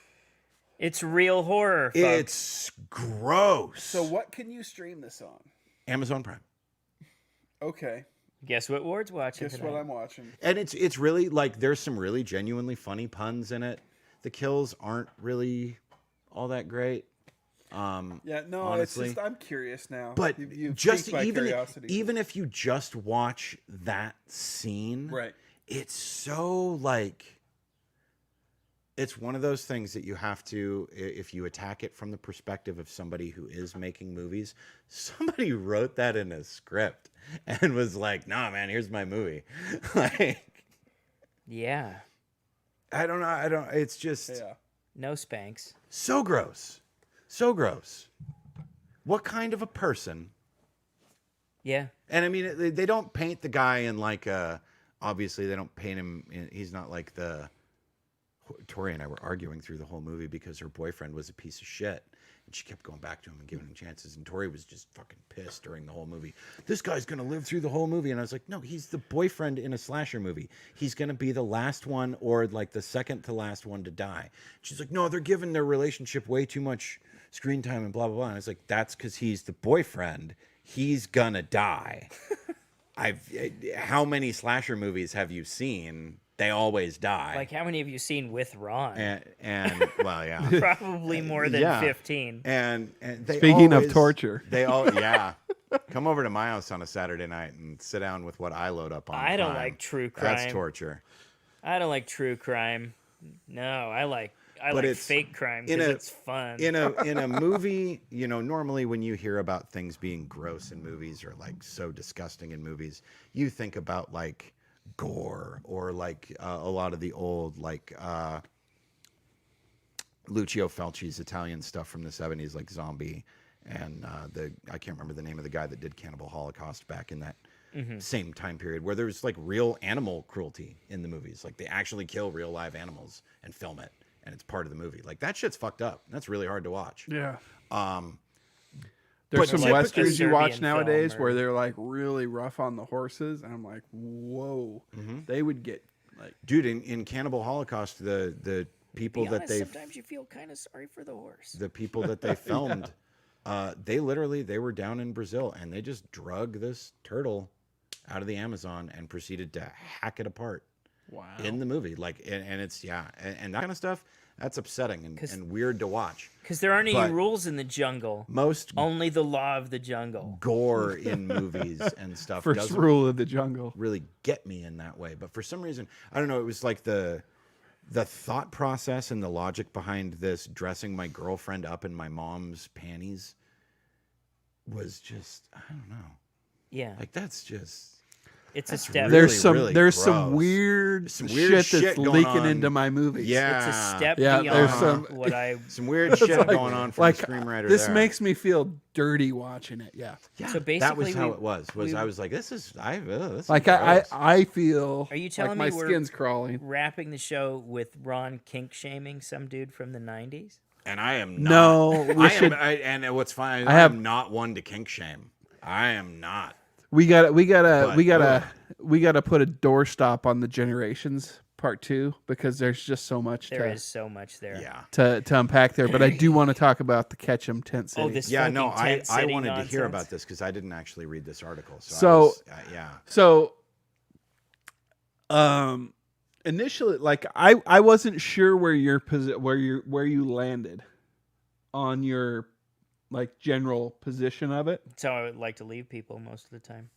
It's real horror, folks. it's gross. So what can you stream this on? Amazon Prime. Okay, Guess what Ward's watching guess tonight? what I'm watching. And it's really like there's some really genuinely funny puns in it. The kills aren't really all that great. Yeah, no, Honestly. it's just I'm curious now. But You've just piqued my curiosity. even if you just watch that scene, Right. it's so like it's one of those things that you have to, if you attack it from the perspective of somebody who is making movies, somebody wrote that in a script and was like, nah, man, here's my movie. Like, Yeah. I don't know. It's just Yeah. No spanks. so gross. So gross. What kind of a person? Yeah. And I mean, they don't paint the guy in like obviously they don't paint him he's not like the, Tori and I were arguing through the whole movie because her boyfriend was a piece of shit. And she kept going back to him and giving him chances. And Tori was just fucking pissed during the whole movie. This guy's going to live through the whole movie. And I was like, no, he's the boyfriend in a slasher movie. He's going to be the last one or like the second to last one to die. She's like, no, they're giving their relationship way too much screen time and blah, blah, blah. And I was like, that's because he's the boyfriend. He's going to die. How many slasher movies have you seen? They always die. Like, how many have you seen with Ron? And well, yeah. Probably more than Yeah. 15. And they Speaking of always- torture. they all yeah. Come over to my house on a Saturday night and sit down with what I load up on. I don't Prime. like true crime. That's torture. I don't like true crime. No, I like But like it's fake crime in because a- it's fun. In a movie, you know, normally when you hear about things being gross in movies or like so disgusting in movies, you think about like gore or like a lot of the old like Lucio Fulci's Italian stuff from the 70s, like Zombie, and I can't remember the name of the guy that did Cannibal Holocaust back in that same time period, where there's like real animal cruelty in the movies, like they actually kill real live animals and film it, and it's part of the movie. Like that shit's fucked up. That's really hard to watch. Yeah. There's some like a westerns you watch Serbian nowadays film or- where they're like really rough on the horses, and I'm like, whoa, they would get like Dude, in Cannibal Holocaust, the people Be that honest, they sometimes you feel kind of sorry for the horse. the people that they filmed, they were down in Brazil and they just drug this turtle out of the Amazon and proceeded to hack it apart. wow. In the movie, like, and it's and that kind of stuff. That's upsetting and weird to watch. Because there aren't But- any rules in the jungle. Most Only the law of the jungle. gore in movies and stuff First doesn't rule of the jungle. really get me in that way. But for some reason, I don't know. It was like the thought process and the logic behind this dressing my girlfriend up in my mom's panties was just, I don't know. Yeah, Like that's just it's a that's step. really- There's some gross. some weird, Some weird shit that's shit going leaking on. into my movies. Yeah. It's a step Yeah, beyond there's some- what I. some weird shit going on from Like the screenwriter. this there. makes me feel dirty watching it. Yeah. yeah, So that was basically how we- it was. we- I was like, this is this is Like gross. I feel Are you like telling my me we're- skin's crawling. Wrapping the show with Ron kink shaming some dude from the 90s. And I am not. No, we I should. am. And what's fine? I I have- am not one to kink shame. I am not. We gotta But, we gotta put a doorstop on the Generations Part 2 because there's just so much There is so much there. Yeah. to unpack there. But I do want to talk about the Ketchum Tent City. Oh, this Yeah, no, fucking tent I city wanted to hear nonsense. about this because I didn't actually read this article. So, So- yeah. So, initially, like I wasn't sure where you landed on your like general position of it. That's how I would like to leave people most of the time.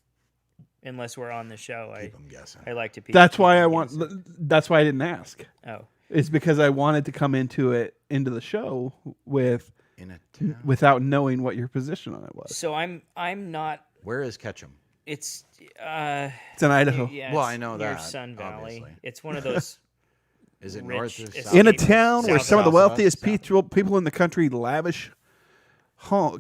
Unless we're on the show. Keep them guessing. I like to That's keep why I them want. guessing. That's why I didn't ask. Oh. It's because I wanted to come into the show In a town. without knowing what your position on it was. So I'm not Where is Ketchum? it's It's in Idaho. yeah, Well, it's I know near that, Sun Valley. obviously. It's one of those Is it Rich north or estate- south? In a South- town where south- some of the south of us? wealthiest South. people in the country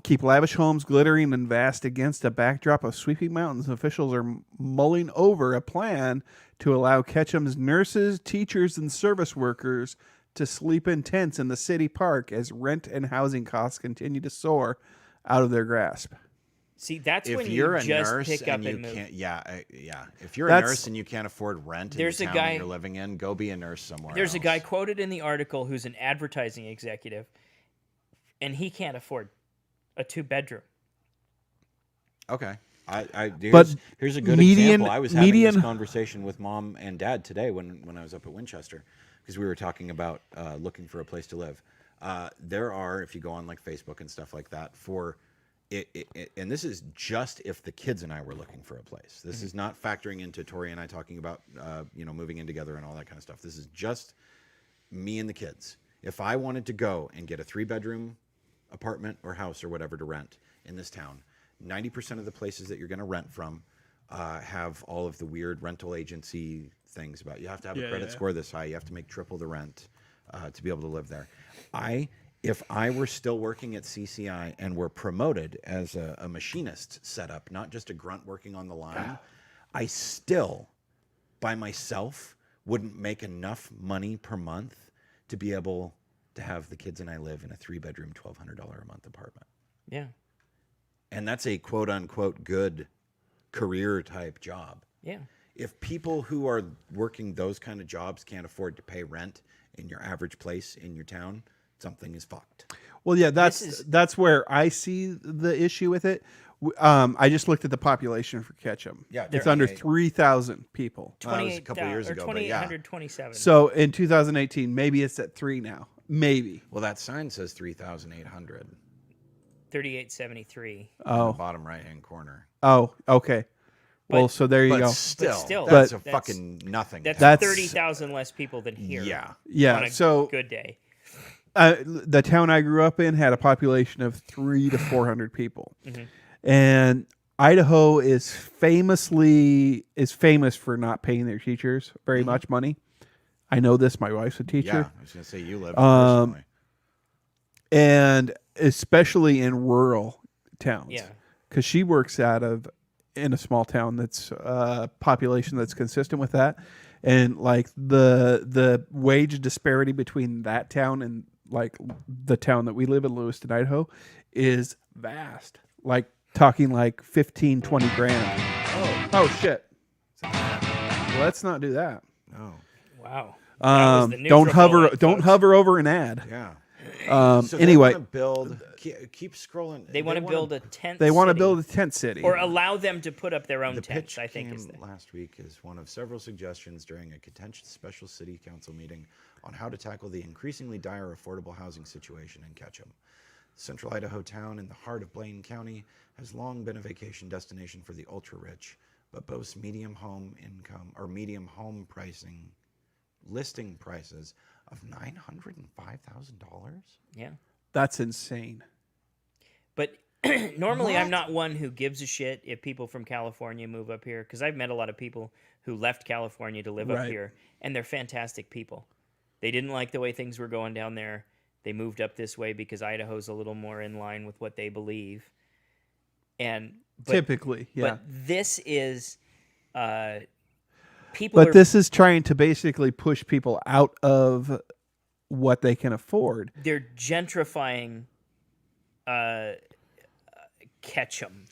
keep lavish homes glittering and vast against a backdrop of sweeping mountains, officials are mulling over a plan to allow Ketchum's nurses, teachers, and service workers to sleep in tents in the city park as rent and housing costs continue to soar out of their grasp. See, that's If when you're you a just nurse pick up and you and move. can't, yeah. If you're a That's- nurse and you can't afford rent in There's the a town guy- that you're living in, go be a nurse somewhere. There's a else. guy quoted in the article who's an advertising executive, and he can't afford a 2-bedroom. Okay. Here's, But here's a good median- example. I was having median- this conversation with mom and dad today when I was up at Winchester because we were talking about looking for a place to live. There are, if you go on like Facebook and stuff like that, for it, and this is just if the kids and I were looking for a place. This is not factoring into Tori and I talking about moving in together and all that kind of stuff. This is just me and the kids. If I wanted to go and get a 3-bedroom apartment or house or whatever to rent in this town, 90% of the places that you're going to rent from have all of the weird rental agency things about you have to have a credit score this high, you have to make triple the rent to be able to live there. If I were still working at CCI and were promoted as a machinist setup, not just a grunt working on the line, I still by myself wouldn't make enough money per month to be able to have the kids and I live in a 3-bedroom, $1,200 a month apartment. Yeah. And that's a quote unquote good career type job. Yeah. If people who are working those kind of jobs can't afford to pay rent in your average place in your town, something is fucked. Well, yeah, is- that's where I see the issue with it. I just looked at the population for Ketchum. Yeah, it's under 28. 3,000 people. Well, it was a couple years ago, but yeah. 2,827. So in 2018, maybe it's at 3 now. Maybe. Well, that sign says 3,800 3,873. on the Oh, bottom right-hand corner. oh, okay. Well, But- so there you But go. still, But that's But- a fucking nothing. That's, That's- 30,000 less people than here. Yeah. Yeah, On a so good day. the town I grew up in had a population of 300 to 400 people, Mm-hmm. and Idaho is famous for not paying their teachers very much money. I know this. My wife's a Yeah, teacher, I was going to say you live personally. and especially in rural towns. Yeah. because she works in a small town that's population that's consistent with that, and like the wage disparity between that town and like the town that we live in, Lewiston, Idaho, is vast. like talking like 15, 20 grand. Oh shit. Let's not do that. No. Wow. That was the news Don't report, hover. folks. Don't hover over an ad. Yeah. So Anyway, they wanna build. Keep scrolling. They want to build a tent. they want to city, build a tent city. or allow them to put up their own The tents. pitch I think came is the last week is one of several suggestions during a contentious special city council meeting on how to tackle the increasingly dire affordable housing situation in Ketchum. Central Idaho town in the heart of Blaine County has long been a vacation destination for the ultra-rich, but boasts medium home income or medium home pricing listing prices of $905,000. yeah. That's insane. But normally, I'm not one who gives a shit if people from California move up here because I've met a lot of people who left California to live up Right. here, and they're fantastic people. They didn't like the way things were going down there. They moved up this way because Idaho's a little more in line with what they believe. And Typically, yeah. but this is people. But are, this is trying to basically push people out of what they can afford. they're gentrifying Ketchum.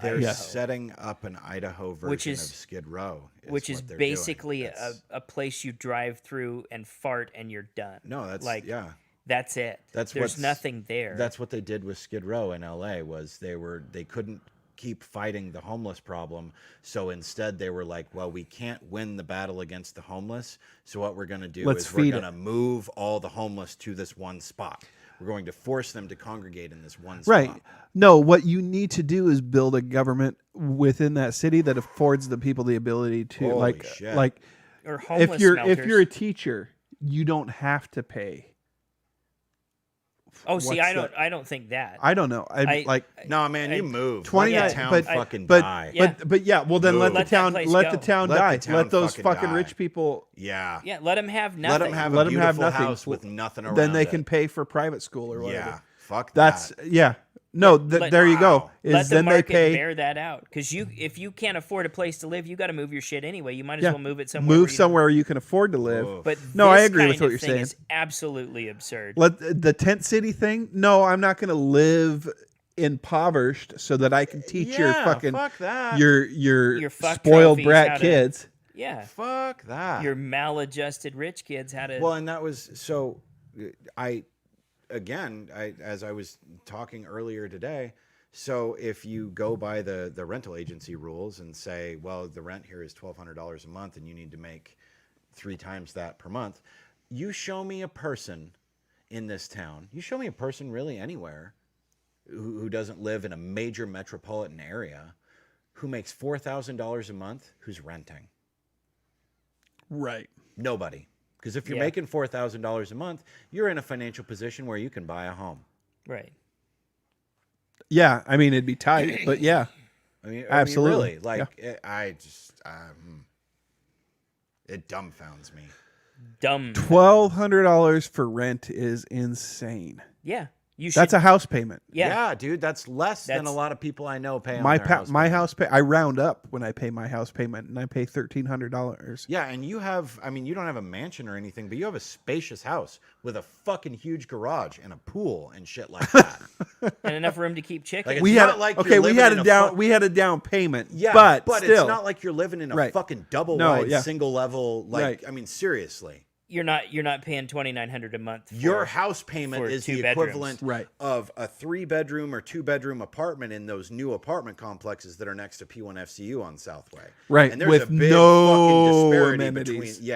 They're Yeah. setting up an Idaho version is- of Skid Row, Which is what they're doing. basically That's- a place you drive through and fart and you're done. no, that's like yeah. that's it. That's There's what's- nothing there. That's what they did with Skid Row in LA was they couldn't keep fighting the homeless problem. So instead they were like, well, we can't win the battle against the homeless. So what we're going to do Let's is we're feed going it. to move all the homeless to this one spot. We're going to force them to congregate in this one Right. spot. No, what you need to do is build a government within that city that affords the people the ability to Holy shit. like or homeless if you're smelters. a teacher, you don't have to pay. Oh, see, what's I don't think that. I don't know. I I- like No, man, you move. 29 Let the town but- fucking but die. Yeah. but yeah, well then let Move. the Let that town place let go. the town Let the die. town Let those fucking fucking die. rich people Yeah. Yeah, let them have nothing. Let them have let a 'em have beautiful nothing. house with nothing around then they it. can pay for private school or whatever. Yeah. Fuck That's that. yeah. No, Let- there you go. Wow. Is Let the then they market pay bear that out because if you can't afford a place to live, you got to move your shit anyway. You might as yeah, well move it somewhere. move where you- somewhere you can afford to live. Whoa. But No, I this agree with kind what of you're thing saying. Is absolutely absurd. Let the tent city thing. No, I'm not going to live impoverished so that I can teach your Yeah, fucking fuck that. your fuck spoiled trophies brat how to- kids. Yeah, Fuck that. your maladjusted rich kids had to. Well, and that was so. As I was talking earlier today. So if you go by the rental agency rules and say, well, the rent here is $1,200 a month, and you need to make 3 times that per month, you show me a person in this town. You show me a person really anywhere who doesn't live in a major metropolitan area who makes $4,000 a month who's renting. Right. Nobody. Because if you're Yeah. making $4,000 a month, you're in a financial position where you can buy a home. right. Yeah, I mean it'd be tight, but yeah. Absolutely. Really, like it dumbfounds me. Dumb. $1,200 for rent is insane. Yeah, you should. That's a house payment. yeah. Dude, that's less than a That's- lot of people I know pay on My their house my payment. house pay. I round up when I pay my house payment, and I pay $1,300. Yeah, and you have, I mean, you don't have a mansion or anything, but you have a spacious house with a fucking huge garage and a pool and shit like that. and enough room to keep chickens. Like, We It's had not like okay. you're We living had in a a down. fu- We had a down payment. Yeah, but it's still, not like you're living in a Right. fucking double No, wide yeah. single level. Like, Right. I mean, seriously. you're not paying $2,900 a month. Your for- house payment for is 2 the bedrooms. equivalent Right. of a 3-bedroom or 2-bedroom apartment in those new apartment complexes that are next to P1 FCU on Southway. Right, And there's with a big no fucking disparity amenities. between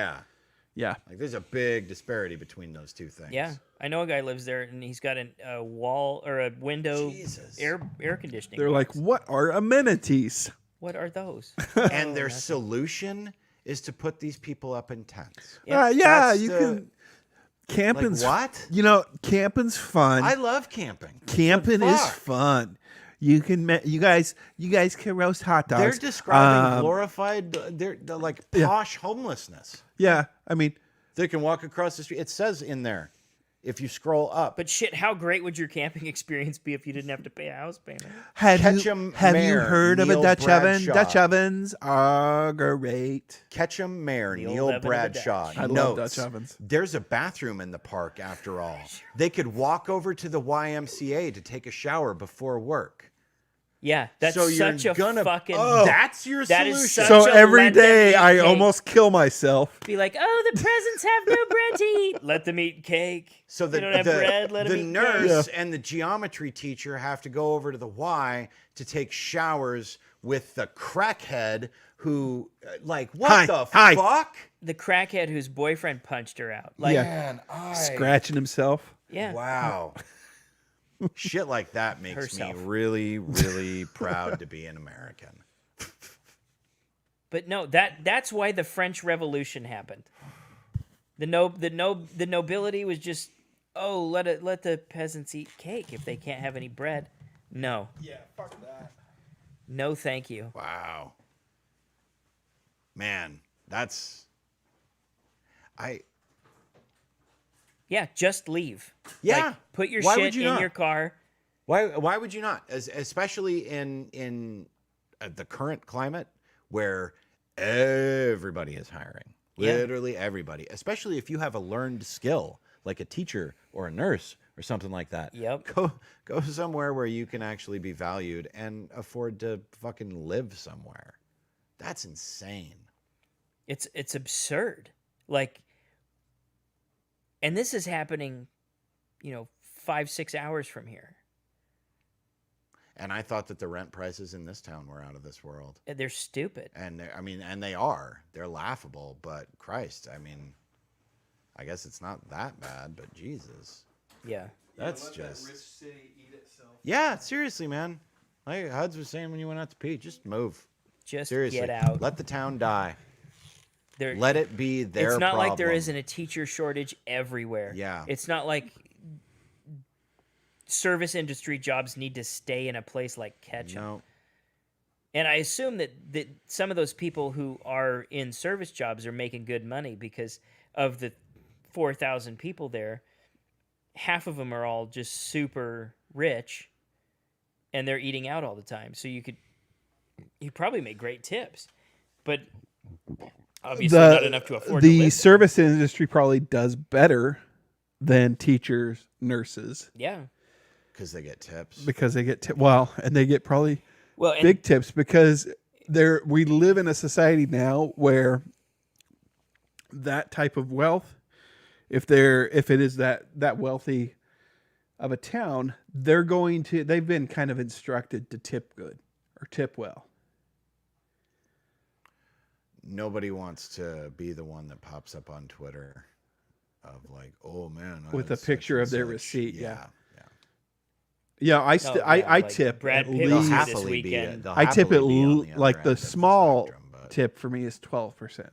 Yeah. like there's a big disparity between those two things. Yeah, I know a guy lives there, and he's got a wall or a window Jesus. air conditioning. They're like, box. what are amenities? what are those? And their solution is to put these people up in tents. Yeah, yeah, that's you the- can. Camping's what? You know, camping's fun. I love camping. Camping is fuck? fun. You can you guys can roast hot dogs. They're describing Um, glorified, they're like posh homelessness. Yeah, I mean, They can walk across the street. It says in there, if you scroll up. But shit, how great would your camping experience be if you didn't have to pay a house payment? have you Ketchum have you Mayor heard of a Neil Dutch oven? Bradshaw. Dutch ovens are great. Ketchum Mayor The old Neil oven of a Bradshaw Dutch. I love notes Dutch ovens. there's a bathroom in the park after all. They could walk over to the YMCA to take a shower before work. Yeah, that's so you're such a gonna fucking. that's your that is solution. such So a every let them day eat I cake. almost kill myself. Be like, oh, the presents have no bread to eat. Let them eat cake. So they don't have bread. Let the them eat nurse cake. and the geometry teacher have to go over to the Y to take showers with the crackhead who, like, what Hi, the hi. fuck? The crackhead whose boyfriend punched her out. Like, Yeah. Man, Scratching himself. yeah. wow. Shit like that makes Herself. me really, really proud to be an American. But no, that's why the French Revolution happened. The nobility was just, oh, let the peasants eat cake if they can't have any bread. No. Yeah, fuck that. No, thank you. Wow. Man, that's Yeah, just leave. Yeah. Like, put your Why would shit you in not? your car. why would you not? Especially in the current climate where everybody is hiring. Yeah. Literally everybody, especially if you have a learned skill like a teacher or a nurse or something like that. Yep. Go somewhere where you can actually be valued and afford to fucking live somewhere. That's insane. It's absurd. Like, and this is happening, 5-6 hours from here. And I thought that the rent prices in this town were out of this world. They're stupid. And they are. They're laughable, but Christ, I guess it's not that bad, but Jesus. Yeah. That's Yeah, seriously, man. Like Huds was saying when you went out to pee, just move. Just Seriously. get out. Let the town die. There- Let it be their it's not problem. like there isn't a teacher shortage everywhere. Yeah. It's not like service industry jobs need to stay in a place like Ketchum. No. And I assume that some of those people who are in service jobs are making good money because of the 4,000 people there. Half of them are all just super rich and they're eating out all the time. So you probably make great tips, but obviously not enough to afford to The live. service industry probably does better than teachers, nurses, Yeah. Because they get tips. because they get and they get probably Well, and big tips because we live in a society now where that type of wealth, if it is that wealthy of a town, they've been kind of instructed to tip good or tip well. Nobody wants to be the one that pops up on Twitter of like, oh man, I With had a picture such of and their such. receipt, yeah. Yeah. Yeah, I like tip Brad at Pitt They'll was least. here this happily be weekend. they'll I tip happily be on it the other like end the of small spectrum, but- tip for me is 12%.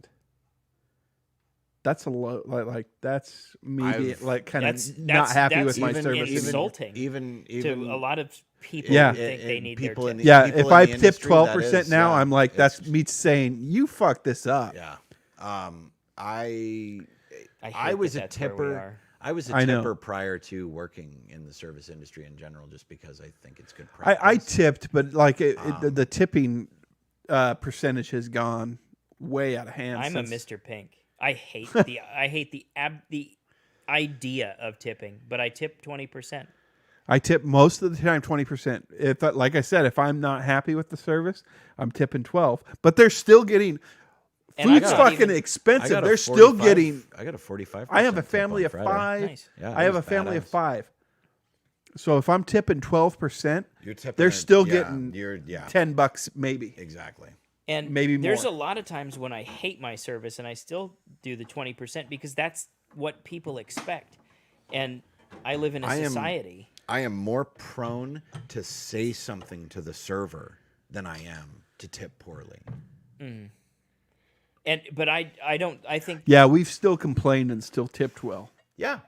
That's a low, like that's median, I've- like kind of That's- not happy that's with my even service. insulting even to a lot of people Yeah. who think they need their people in tips. the- Yeah, people if in I the tip industry, 12% that is, now, yeah, I'm like, that's it's- me saying you fucked this up. Yeah. I hate I was that a that's where we tipper. are. I was a I know. tipper prior to working in the service industry in general, just because I think it's good I practice. tipped, but like the tipping percentage has gone way out of hand. I'm a since- Mr. Pink. I hate the idea of tipping, but I tip 20%. I tip most of the time 20%. If, like I said, if I'm not happy with the service, I'm tipping 12. But they're still getting And I food's got fucking even- expensive. I got a They're still 45 getting. I got a 45%. I have a tip family on of Friday. 5. Nice. Yeah, I have it a was family of badass. 5. So if I'm tipping 12%, You're tipping they're it- still yeah, getting You're $10 maybe. exactly. And Maybe there's more. a lot of times when I hate my service and I still do the 20% because that's what people expect. And I live in a I am- society. I am more prone to say something to the server than I am to tip poorly. But I don't I think Yeah, we've still complained and still tipped well. Yeah.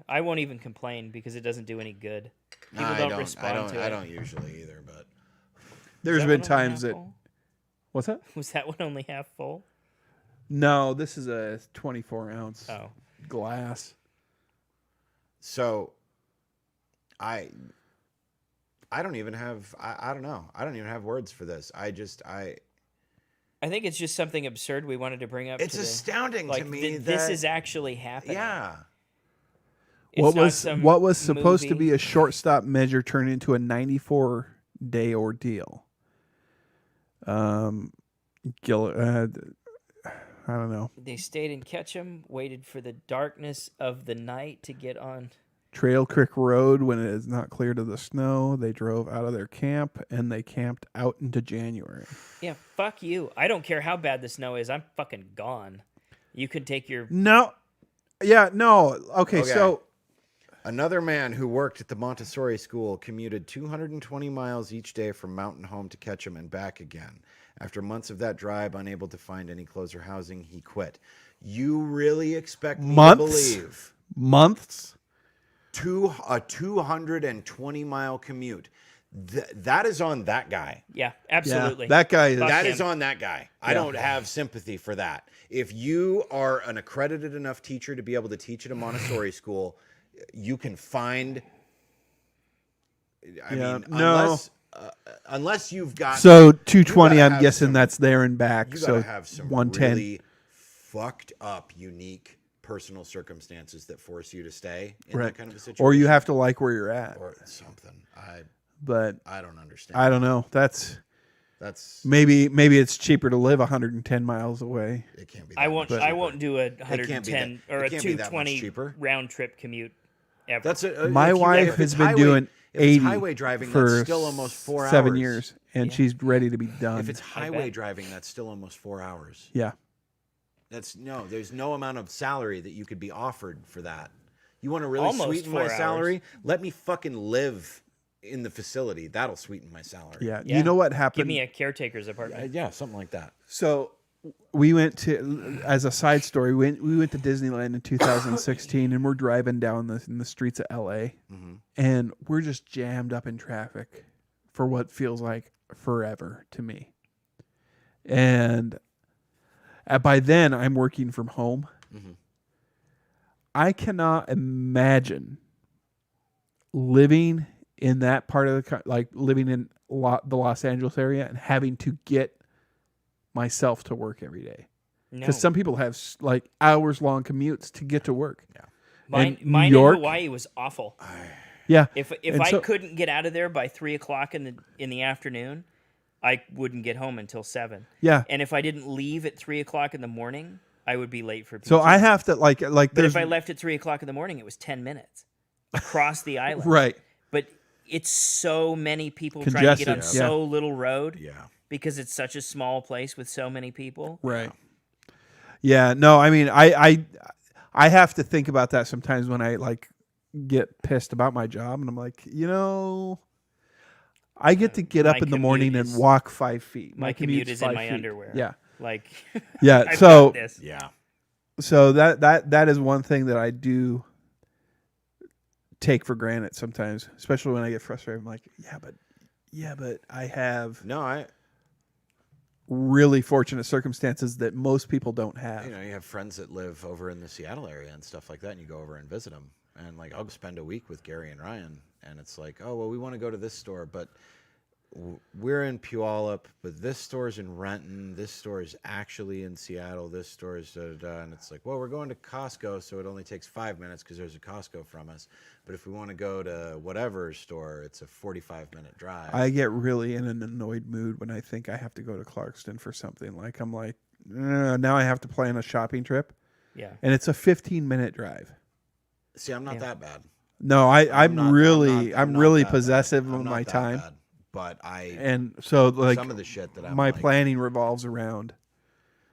I won't even complain because it doesn't do any good. People I don't respond to it. I don't usually either, but There's Was that been one only times half that. full? What's that? Was that one only half full? No, this is a 24-ounce Oh. glass. so I don't even have I don't know. I don't even have words for this. I think it's just something absurd we wanted to bring up. it's to the- astounding like to me th- that this is actually happening. yeah. It's What not was some what was supposed to movie. be a shortstop measure turned into a 94 day ordeal. I don't know. They stayed in Ketchum, waited for the darkness of the night to get on. Trail Creek Road, when it is not cleared of the snow, they drove out of their camp and they camped out into January. Yeah, fuck you. I don't care how bad the snow is. I'm fucking gone. You can take your... No. Yeah, no. Okay, Okay. so Another man who worked at the Montessori school commuted 220 miles each day from Mountain Home to Ketchum and back again. After months of that drive, unable to find any closer housing, he quit. You really expect me Months? to believe months. a 220-mile commute? That is on that guy. Yeah, absolutely. Yeah, that guy is. Fuck That him. is on that guy. I don't have sympathy for that. If you are an accredited enough teacher to be able to teach at a Montessori school, you can find. I Yeah, mean, no. unless you've got So 220, you gotta I'm have guessing some- that's there and back. you So gotta have some 110. really fucked up, unique personal circumstances that force you to stay in that kind of a situation, Or you have to like where you're at. or something. But I don't understand. I don't know. That's maybe it's cheaper to live 110 miles away. It can't be. I that won't. much I cheaper. won't do a can't be 110 that- or it a can't be that much 220 cheaper. round trip commute ever. That's My wife has been doing if 80 it's highway driving. for That's still almost 4 7 hours. years, and she's ready to be done. If it's highway bet. driving, that's still almost 4 hours. Yeah. There's no amount of salary that you could be offered for that. You want to really Almost sweeten 4 my hours. salary? Let me fucking live in the facility. That'll sweeten my salary. Yeah. Yeah. You know what happened? Give me a caretaker's apartment. Yeah, something like that. So we went to, as a side story, we went to Disneyland in 2016, and we're driving down in the streets of LA, and we're just jammed up in traffic for what feels like forever to me. And by then, I'm working from home. I cannot imagine living in that part of the living in the Los Angeles area and having to get myself to work every day. No. Because some people have like hours long commutes to get to work. Mine and New in York- Hawaii was awful. Yeah. If And I so- couldn't get out of there by 3:00 in the afternoon, I wouldn't get home until 7. Yeah. And if I didn't leave at 3:00 in the morning, I would be late for PT. So I have to like But there's if I left at 3:00 in the morning, it was 10 minutes across the island. right. But it's so many people trying to get on Congested, yeah. so little road Yeah. because it's such a small place with so many people. Right. Yeah, no, I mean I have to think about that sometimes when I like get pissed about my job, and I'm like, I get to get up My in the commute morning and is- walk 5 feet. My commute commute's is in 5 my feet. underwear. Yeah. Like, Yeah. I've So got this. Yeah. so that is one thing that I do take for granted sometimes, especially when I get frustrated. I'm like, yeah, but I have No, really fortunate circumstances that most people don't have. you have friends that live over in the Seattle area and stuff like that, and you go over and visit them. And like, I'll spend a week with Gary and Ryan, and it's like, oh well, we want to go to this store, but we're in Puyallup, but this store's in Renton. This store is actually in Seattle. This store is and it's like, well, we're going to Costco, so it only takes 5 minutes because there's a Costco from us. But if we want to go to whatever store, it's a 45-minute drive. I get really in an annoyed mood when I think I have to go to Clarkston for something. Like I'm like, now I have to plan a shopping trip, Yeah. and it's a 15-minute drive. See, I'm not that bad. No, I'm not- really I'm not really that bad. possessive I'm of not my that time, bad, but and so like some of the shit that I'm my like, planning revolves around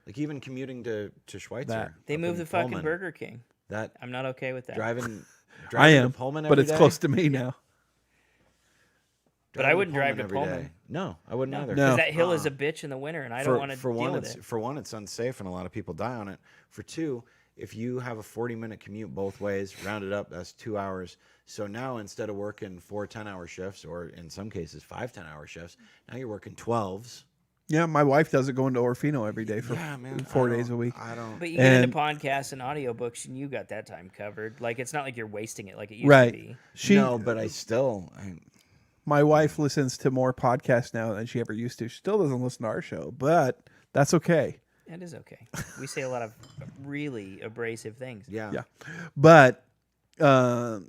like even commuting to Schweitzer. That. They up moved in the fucking Pullman, Burger King. That I'm not okay with that. driving I am, to Pullman but every it's day? close to me now. But I wouldn't drive to every Pullman. day. No, I wouldn't either. No. Because that hill is a bitch in the winter, and I don't want to for deal one, with it's it. for one, it's unsafe, and a lot of people die on it. For two, if you have a 40-minute commute both ways, rounded up, that's 2 hours. So now instead of working 4 10-hour shifts, or in some cases 5 10-hour shifts, now you're working 12s. Yeah, my wife does it going to Orfino every day for Yeah, man, 4 days a week. I don't. But you get And- into podcasts and audiobooks, and you got that time covered. Like, it's not like you're wasting it like it used to Right. be. She, No, but my wife listens to more podcasts now than she ever used to. She still doesn't listen to our show, but that's okay. That is okay. We say a lot of really abrasive things. yeah. Yeah. But that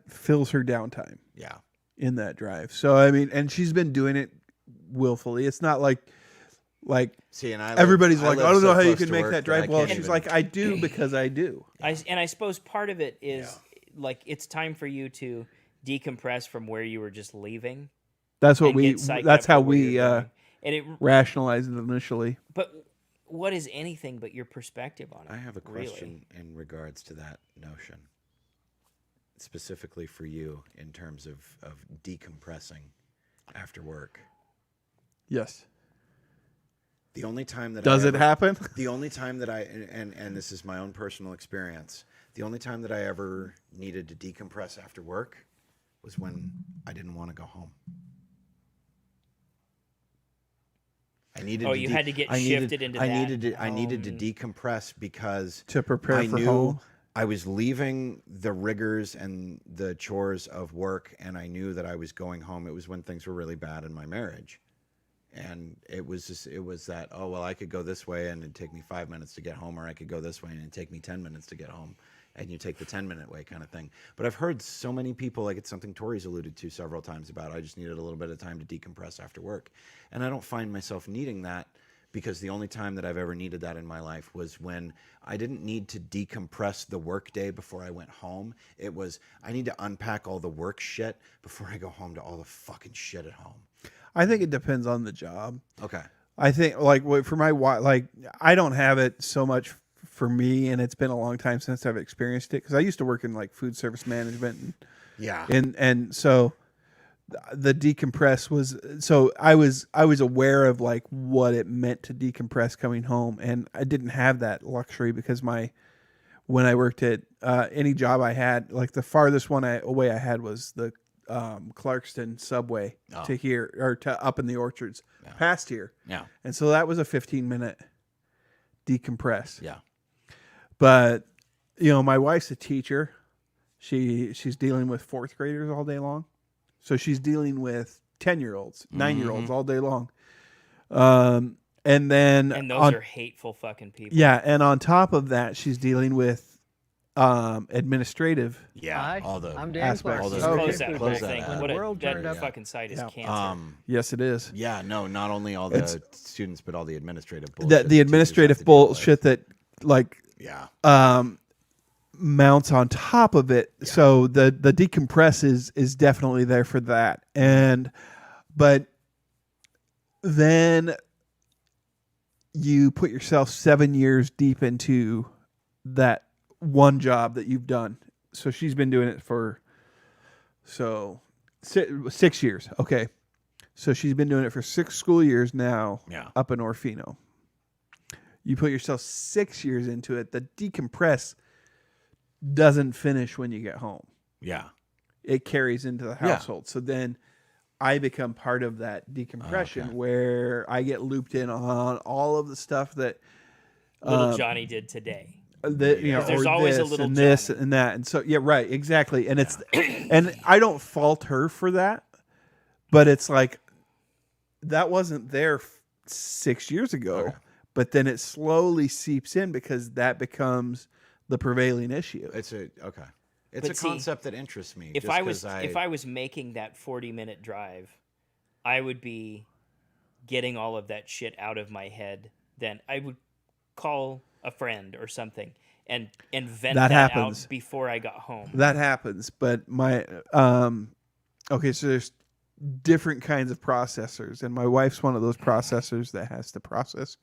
fills her downtime. Yeah. in that drive. So I mean, and she's been doing it willfully. It's not like See, and everybody's like, live I don't so know how you close can to make work that drive. I Well, can't she's even- like, I do because I do. I suppose part of it is like it's time for you to decompress from where you were just leaving. That's what and we. get psyched That's up to how where we you're going. And it, rationalized it initially. but what is anything but your perspective on it? I have a really? question in regards to that notion, specifically for you in terms of decompressing after work. Yes. The only time that Does I it ever- happen? The only time that and this is my own personal experience, the only time that I ever needed to decompress after work was when I didn't want to go home. I needed. Oh, to you had to get I needed- shifted into I that needed to. I needed to home. decompress because To prepare I for knew home. I was leaving the rigors and the chores of work, and I knew that I was going home. It was when things were really bad in my marriage. And it was that, oh, well, I could go this way and it'd take me 5 minutes to get home, or I could go this way and it'd take me 10 minutes to get home. And you take the 10-minute way kind of thing. But I've heard so many people, like it's something Tori's alluded to several times about, I just needed a little bit of time to decompress after work. And I don't find myself needing that, because the only time that I've ever needed that in my life was when I didn't need to decompress the work day before I went home. It was, I need to unpack all the work shit before I go home to all the fucking shit at home. I think it depends on the job. Okay. I think for my wife, like I don't have it so much for me, and it's been a long time since I've experienced it because I used to work in like food service management, Yeah. and so the decompress was, so I was aware of like what it meant to decompress coming home, and I didn't have that luxury because when I worked at any job I had, like the farthest one away I had was the Clarkston subway to here, or to up in the orchards past here. Yeah. And so that was a 15-minute decompress. Yeah. But my wife's a teacher. She's dealing with fourth graders all day long. So she's dealing with 10-year-olds, 9-year-olds all day long. And then And those are hateful fucking people. yeah, and on top of that, she's dealing with administrative. Yeah. Hi, All the I'm Dan aspects. Clark. all the- Just Okay. close that whole Close that thing. out. What The world that turned up. fucking site is Yeah. cancer. Yes, it is. Yeah, no, not only all the It's- students, but all the administrative The, bullshit. the that teachers have administrative to deal with. bullshit that like Yeah. mounts on top of it. So the decompress is definitely there for that. But then you put yourself 7 years deep into that one job that you've done. So she's been doing it for 6 years. Okay. So she's been doing it for 6 school years now. Yeah. Up in Orfino. You put yourself 6 years into it. The decompress doesn't finish when you get home. Yeah. It carries into the household. So then I become part of that decompression where I get looped in on all of the stuff that Little Johnny did today. that There's or always a this little and this Johnny. and that, and so right, exactly. And it's and I don't fault her for that, but it's like that wasn't there 6 years ago, but then it slowly seeps in because that becomes the prevailing issue. It's a But a see, concept that interests me. If just I was 'cause if I was making that 40-minute drive, I would be getting all of that shit out of my head. Then I would call a friend or something and vent That that happens. out before I got home. That happens, but my okay, so there's different kinds of processors, and my wife's one of those processors that has to process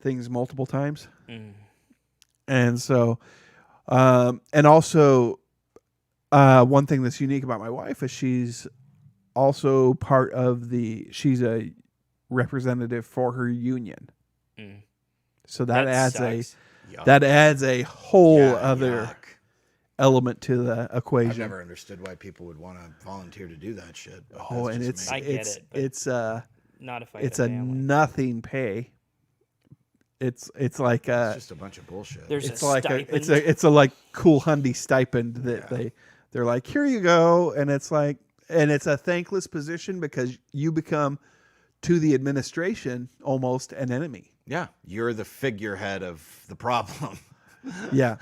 things multiple times. And so and also one thing that's unique about my wife is she's also part of she's a representative for her union. Mm. So that adds sucks. a whole Yeah, other yuck. element to the I've equation. never understood why people would want to volunteer to do that shit. But Oh, that's and just it's me. I get it's it, but it's Not if I it's had a a family. nothing pay. It's like It's just a bunch of bullshit. There's it's a like stipend. it's a like cool hundy stipend that they're like, here you go, and it's like, and it's a thankless position because you become to the administration almost an enemy. Yeah, you're the figurehead of the problem. Yeah.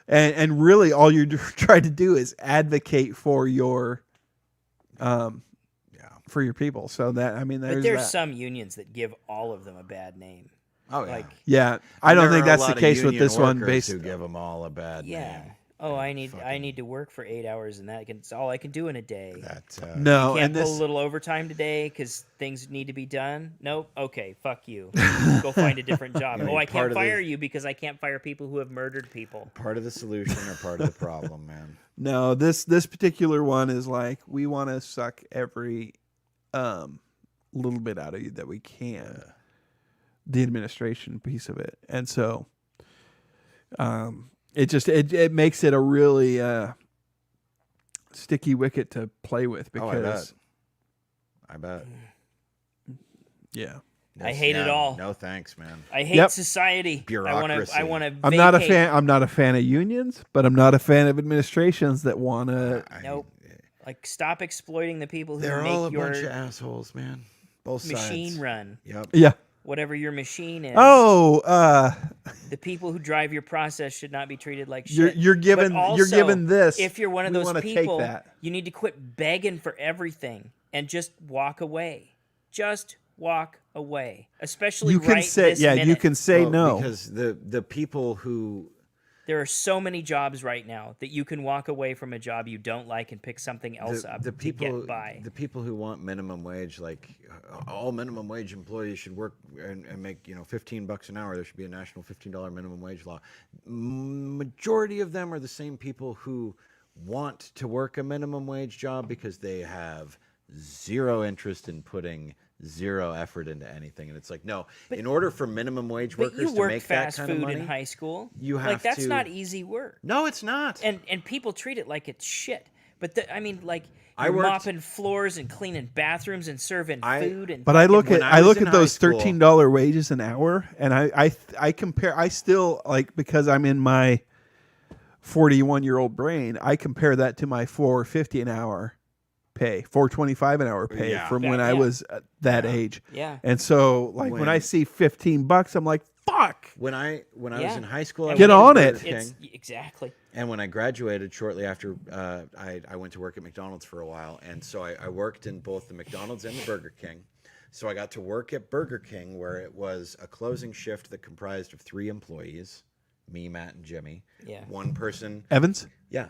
And really all you're trying to do is advocate for your Yeah. for your people. So that, I mean, But there's there's that. some unions that give all of them a bad name. Oh yeah. Like, Yeah, I don't There think are a that's lot the of case with union this one. workers Based, who give them all a bad yeah. name. Oh, I need to work for 8 hours, and it's all I can do in a day. That no, Can't and pull this a little overtime today because things need to be done. Nope. Okay, fuck you. Go find a different job. I mean, Oh, I part can't of the- fire you because I can't fire people who have murdered people. part of the solution or part of the problem, man. no, this particular one is like, we want to suck every little bit out of you that we can. The administration piece of it, and so it just it makes it a really sticky wicket to play with Oh, because I bet. yeah. I hate it all. No thanks, man. I hate Yep. society. Bureaucracy. I want to. I'm not a fan. I'm not a fan of unions, but I'm not a fan of administrations that want to. Nope. Like, stop exploiting the people who They're make all a your bunch of assholes, man. Both machine sides. run. Yep. Yeah. Whatever your machine is. Oh, The people who drive your process should not be treated like you're shit. you're But given you're also, given this. If you're one of We those wanna take people, that. you need to quit begging for everything and just walk away. Just walk away. Especially you can right say this yeah. You minute. can say Well, no. because the people who There are so many jobs right now that you can walk away from a job you don't like and pick something else up the to people get by. the people who want minimum wage, like all minimum wage employees should work and make $15 an hour. There should be a national $15 minimum wage law. Majority of them are the same people who want to work a minimum wage job because they have zero interest in putting zero effort into anything. And it's like, no, in order for minimum wage But workers you to work make that fast kind of food money, in high school. you like have that's to- not easy work. no, it's not. And people treat it like it's shit. But I mean, like, I you're worked- mopping floors and cleaning bathrooms and serving food and. But I look when at I I was look in at those high school- $13 wages an hour, and I compare. I still like, because I'm in my 41-year-old brain. I compare that to my $4.50 an hour pay, $4.25 an hour pay Yeah. from Yeah, when I yeah. was that age. Yeah. And so, like, when I When- see $15, I'm like, fuck. When I was Yeah. in high school, I And Get worked at on Burger it. King. It's exactly. And when I graduated shortly after, I went to work at McDonald's for a while. And so I worked in both the McDonald's and the Burger King. So I got to work at Burger King, where it was a closing shift that comprised of 3 employees, me, Matt, and Jimmy. Yeah. One person, Evans? yeah.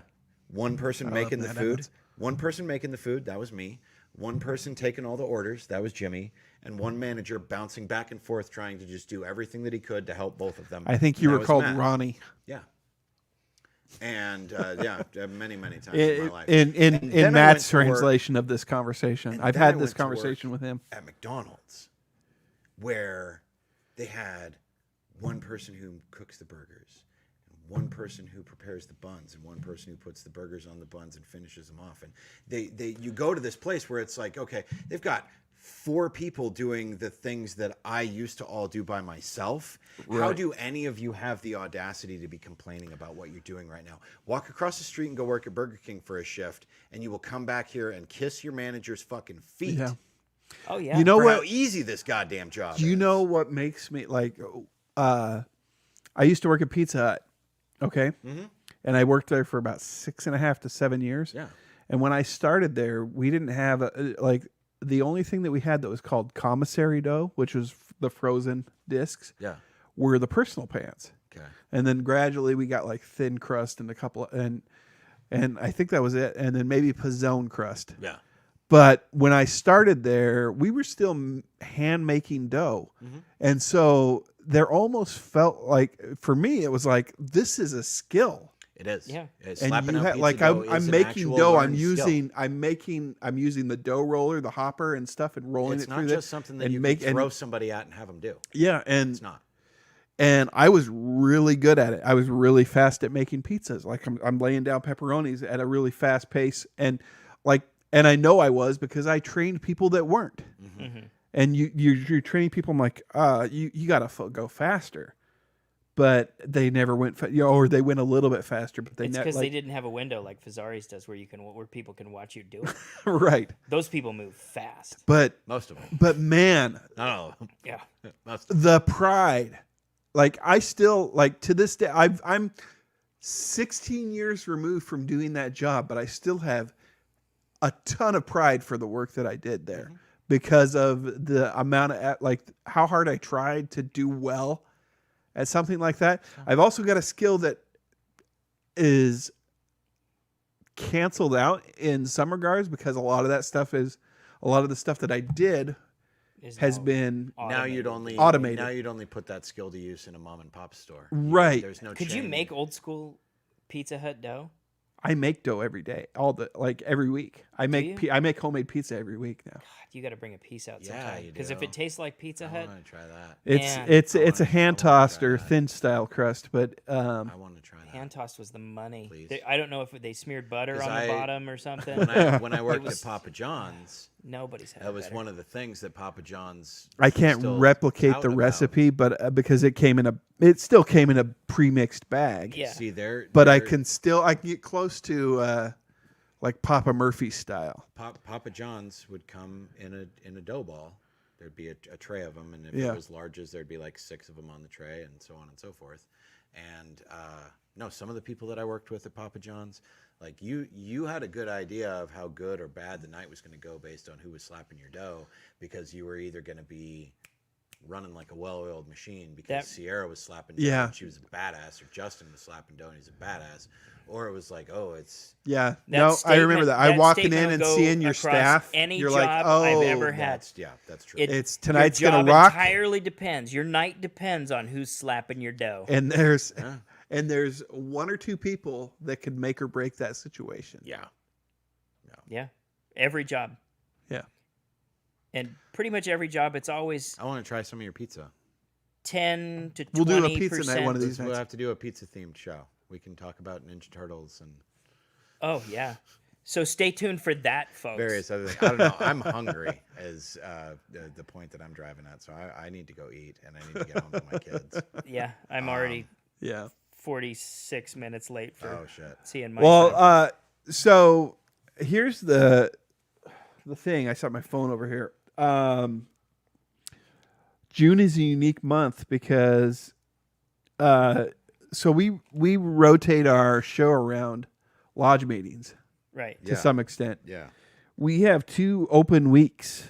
One person love making the Matt food. Evans. One person making the food, that was me. One person taking all the orders, that was Jimmy. And one manager bouncing back and forth trying to just do everything that he could to help both of them. I think and you that were was called Matt. Ronnie. Yeah. And many times in In my life. in, And then I Matt's went to work translation of this conversation, And I've then I had this went to work conversation with him. at McDonald's, where they had one person who cooks the burgers, and one person who prepares the buns, and one person who puts the burgers on the buns and finishes them off. And you go to this place where it's like, okay, they've got 4 people doing the things that I used to all do by myself. How do any of you have the audacity to be complaining about what you're doing right now? Walk across the street and go work at Burger King for a shift, and you will come back here and kiss your manager's fucking feet. Yeah. Oh yeah. You know For how what? easy this goddamn job Do you is. know what makes me like? I used to work at Pizza Hut, okay, and I worked there for about 6.5 to 7 years. Yeah. And when I started there, we didn't have like the only thing that we had that was called commissary dough, which was the frozen discs, Yeah. were the personal pans. Okay. And then gradually we got like thin crust and a couple and I think that was it. And then maybe pizzone crust. Yeah. But when I started there, we were still hand making dough. And so there almost felt like, for me, it was like, this is a skill. It is. Yeah. It's And slapping you out have pizza like dough I'm is an making actual dough. learned skill. I'm using the dough roller, the hopper and stuff, and rolling It's it not through just there something that and you make can throw somebody at and have them do. yeah, and It's not. and I was really good at it. I was really fast at making pizzas. Like I'm laying down pepperonis at a really fast pace, and I know I was because I trained people that weren't. And you're training people. I'm like, you got to go faster, but they never went, or they went a little bit faster, but they It's never because they didn't have a window like Fazari's does, where people can watch you do it. right. Those people move fast. But Most of them. man, No. Yeah. Most of them. the pride, like I still like to this day. I'm 16 years removed from doing that job, but I still have a ton of pride for the work that I did there because of the amount of like how hard I tried to do well at something like that. I've also got a skill that is canceled out in some regards because a lot of the stuff that I did Is has now been Now you'd automated. only Automated. Now you'd only put that skill to use in a mom and pop store. Right. There's no. Could you chain. make old school Pizza Hut dough? I make dough every day, every week. I make you? I make homemade pizza every week now. God, you got to bring a piece out Yeah, sometime. you Because if do. it tastes like Pizza I Hut, want to try that. It's Man. a hand I wanna tossed or try that. thin style crust, but I want to try that. hand tossed was the money. Please. I don't know if they smeared butter 'Cause on I- the bottom or something. When I worked was- at Papa John's, Nobody's had that was better. one of the things that Papa John's. I can't still replicate out the about. recipe, but because it still came in a pre-mixed bag. Yeah. See there, But I can get close to like Papa Murphy style. Papa John's would come in a dough ball. There'd be a tray of them, and if Yeah. it was larges, there'd be like 6 of them on the tray, and so on and so forth. And no, some of the people that I worked with at Papa John's, like you had a good idea of how good or bad the night was going to go based on who was slapping your dough, because you were either going to be running like a well-oiled machine because That- Sierra was slapping dough Yeah. and she was a badass, or Justin was slapping dough and he's a badass, or it was like, oh, it's Yeah. That No, I remember statement- that. I walking statement in will and go seeing your across staff. any you're job like, oh, I've ever had. that's true. It's tonight's your gonna job rock. entirely depends. Your night depends on who's slapping your dough. And there's one or two people that could make or break that situation. yeah. Yeah, every job, Yeah. and pretty much every job, it's always I want to try some of your pizza. 10 to 20%. We'll do a pizza night one of these We'll nights. have to do a pizza themed show. We can talk about Ninja Turtles and Oh yeah, so stay tuned for that, folks. various other things. I don't know. I'm hungry as the point that I'm driving at, so I need to go eat and I need to get home to my kids. Yeah, I'm already Yeah. 46 minutes late for Oh shit! seeing my. Well, son. so here's the thing. I saw my phone over here. June is a unique month because so we rotate our show around lodge meetings right. to Yeah. some extent. Yeah. We have 2 open weeks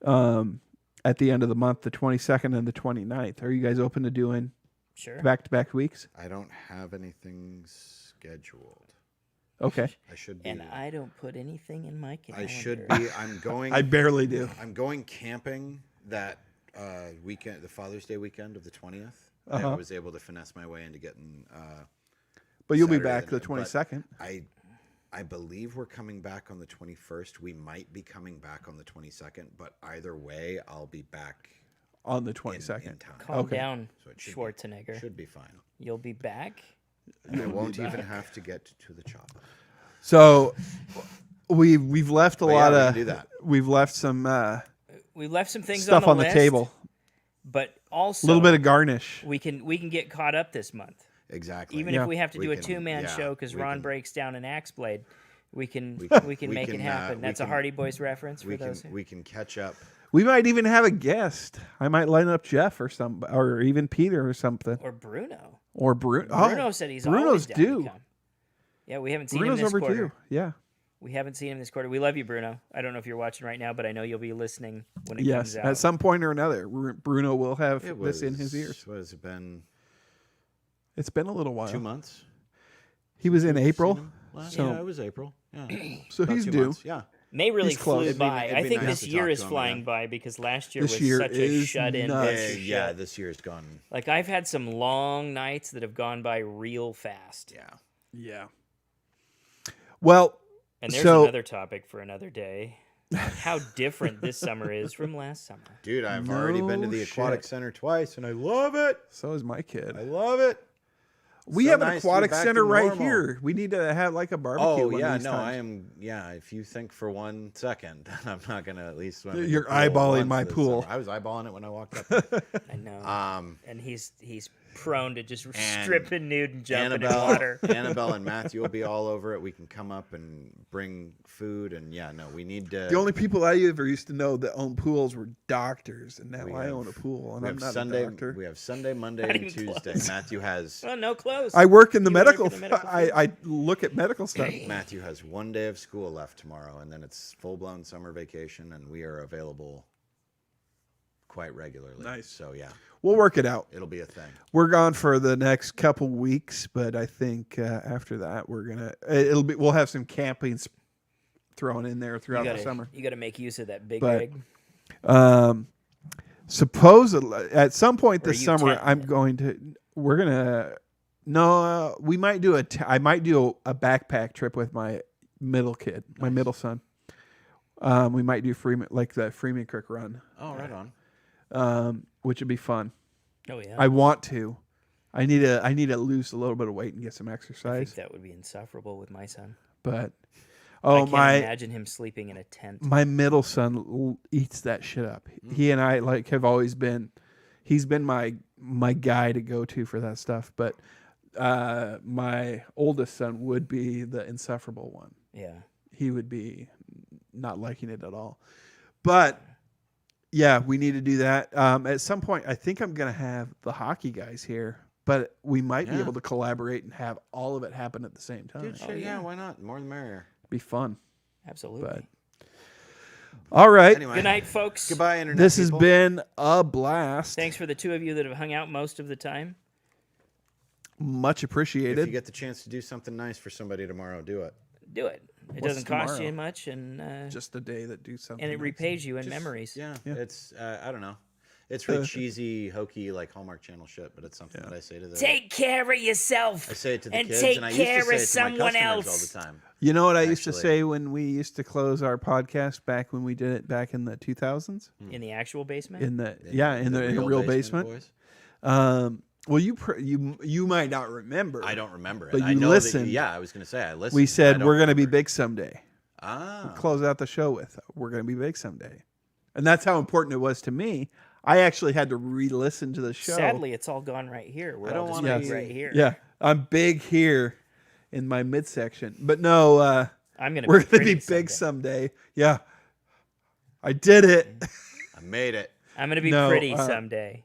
at the end of the month, the 22nd and the 29th. Are you guys open to doing Sure. back-to-back weeks? I don't have anything scheduled. Okay. I should be. And I don't put anything in my calendar. I should be. I'm going. I barely do. I'm going camping that weekend, the Father's Day weekend of the 20th. Uh-huh. I was able to finesse my way into getting. But you'll be Saturday back the night, but 22nd. I believe we're coming back on the 21st. We might be coming back on the 22nd, but either way, I'll be back On the in 22nd. time. Calm Okay. down, So it should Schwarzenegger. Should be fine. You'll be back. I won't even have to get to the chopper. So we've left a But yeah, lot we can of do that. we've left some We left some things stuff on the list, table. but also A little bit of garnish. we can get caught up this month. Exactly. Even Yeah. if we have to We do a can- 2-man yeah, show because we Ron can- breaks down an axe blade, we can we make it can, happen. we That's a can- Hardy Boys reference for we those. can we can catch up. We might even have a guest. I might line up Jeff or even Peter or something. Or Bruno. Or Bruno. Bruno said he's Bruno's always down due. to come. Yeah, we haven't seen Bruno's him this overdue. quarter. Yeah. We haven't seen him this quarter. We love you, Bruno. I don't know if you're watching right now, but I know you'll be listening when it Yes. comes out. At some point or another, Bruno will have It this in his was- ears. What has it been? It's been a little while. 2 months. He was in We've seen April, him last- so- yeah, it was April. Yeah. so About he's 2 due. months, Yeah. May really He's close. flew It'd be- by. it'd I be think nice this to year talk is to him flying again. by because last year This was year such a is shut-in. nuts. bunch of Yeah, shit. this year's gone. Like I've had some long nights that have gone by real fast. Yeah. Yeah. Well, And there's So- another topic for another day. How different this summer is from last summer. Dude, I've already been to No the aquatic shit. center twice and I love it. so is my kid. I love it. We So have nice an to be aquatic back to center right normal. here. We need to have like a barbecue. Oh one yeah, of these no, times. I am. Yeah, if you think for 1 second, I'm not gonna at least swim. in You're the pool eyeballing once my this pool. summer. I was eyeballing it when I walked up. I know. Um, and he's prone to just stripping nude and jumping in Annabelle, water. Annabelle and Matthew will be all over it. We can come up and bring food, and we need to. The only people I ever used to know that owned pools were doctors, and now We I have- own a pool, and we I'm have not Sunday. a doctor. We have Sunday, Monday, Not and even Tuesday. close. Matthew has Oh, no clothes. I work in the You work medical. in the medical I look at medical stuff. Matthew has 1 day of school left tomorrow, and then it's full blown summer vacation, and we are available quite regularly. Nice. So yeah, We'll work it out. it'll be a thing. We're gone for the next couple weeks, but I think after that we'll have some camping thrown in there throughout the summer. You got to make use of that big But- rig. Supposedly at some point Or this you summer tenting we might do I might do a backpack trip with my middle kid, my middle son. We might do the Freeman Creek run, Oh, right on. which would be fun. Oh yeah. I want to. I need to lose a little bit of weight and get some I think exercise. that would be insufferable with my son. But I can't my imagine him sleeping in a tent. my middle son eats that shit up. He and I have always been. He's been my guy to go to for that stuff. But my oldest son would be the insufferable one. Yeah. He would be not liking it at all. But yeah, we need to do that. At some point, I think I'm going to have the hockey guys here, but we might be Yeah. able to collaborate and have all of it happen at the same time. Dude, sure, yeah, why not? More the merrier. Be fun. Absolutely. But all right. Anyway, Good night, folks. Goodbye, internet. This has people. been a blast. Thanks for the two of you that have hung out most of the time. Much If appreciated. you get the chance to do something nice for somebody tomorrow, do it. Do it. It What's doesn't cost tomorrow? you much, and Just a day that do something. it nice. repays you in Just- memories. Yeah, it's I don't know. It's really cheesy, hokey, like Hallmark Channel shit, but it's something that I say to the. Take care of yourself. I say it to the and kids, take and I used to care say of it to my someone customers else. all the time. You know what I used to Actually. say when we used to close our podcast back when we did it back in the 2000s? In the actual basement. In the in a real basement. boys. Well, you might not remember. I don't remember it. But I you know listened. That, yeah, I was going to say I listened. We I said don't we're going to be remember. big someday. Ah, Close out the show with we're going to be big someday, and that's how important it was to me. I actually had to re-listen to the show. Sadly, it's all gone right here. We're I don't all just wanna big be- right here. Yeah, I'm big here in my midsection, but no, I'm gonna. we're be going to be pretty big someday. someday. Yeah, I did it. I made it. I'm gonna be No, pretty someday.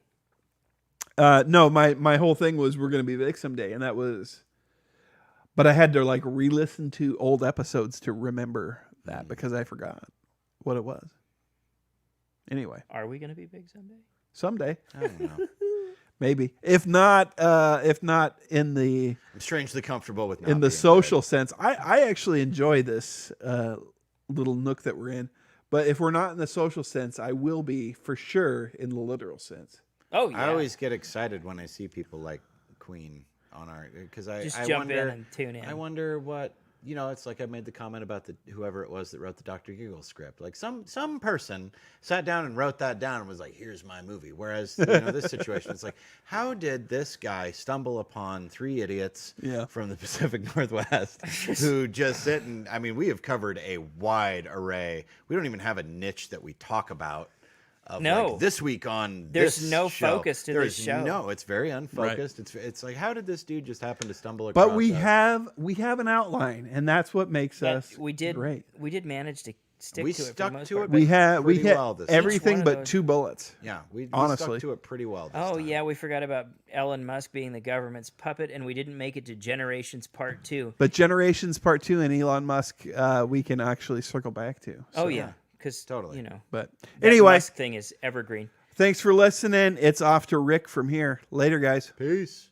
No, my whole thing was we're going to be big someday, and that was. But I had to re-listen to old episodes to remember that because I forgot what it was. Anyway, Are we gonna be big someday? someday I don't know. maybe. If not in the I'm strangely comfortable with not in the being social sense, I actually enjoy this little nook that we're in. But if we're not in the social sense, I will be for sure in the literal sense. Oh good. yeah. I always get excited when I see people like Queen on our because I just I jump wonder, in and tune in. I wonder what it's like. I made the comment about whoever it was that wrote the Dr. Giggle script. Like some person sat down and wrote that down and was like, "Here's my movie." Whereas this situation, it's like, how did this guy stumble upon three idiots from the Pacific Northwest who just sit and I mean, we have covered a wide array. We don't even have a niche that we talk about. Of No. like this week on There's this no show. focus to There this is show. No, it's very unfocused. It's like, how did this dude just happen to stumble across? But we us? have an outline, and that's what makes But us we did. great. We did manage to stick We to it. For the stuck most to part. it. We had pretty well this everything Each one but of those- 2 bullets. Yeah, we honestly. stuck to it pretty well. This Oh time. yeah, we forgot about Elon Musk being the government's puppet, and we didn't make it to Generations Part 2. But Generations Part 2 and Elon Musk, we can actually circle back to. Oh So- yeah, because Totally. But that anyway, Musk thing is evergreen. thanks for listening. It's off to Rick from here. Later, guys. Peace.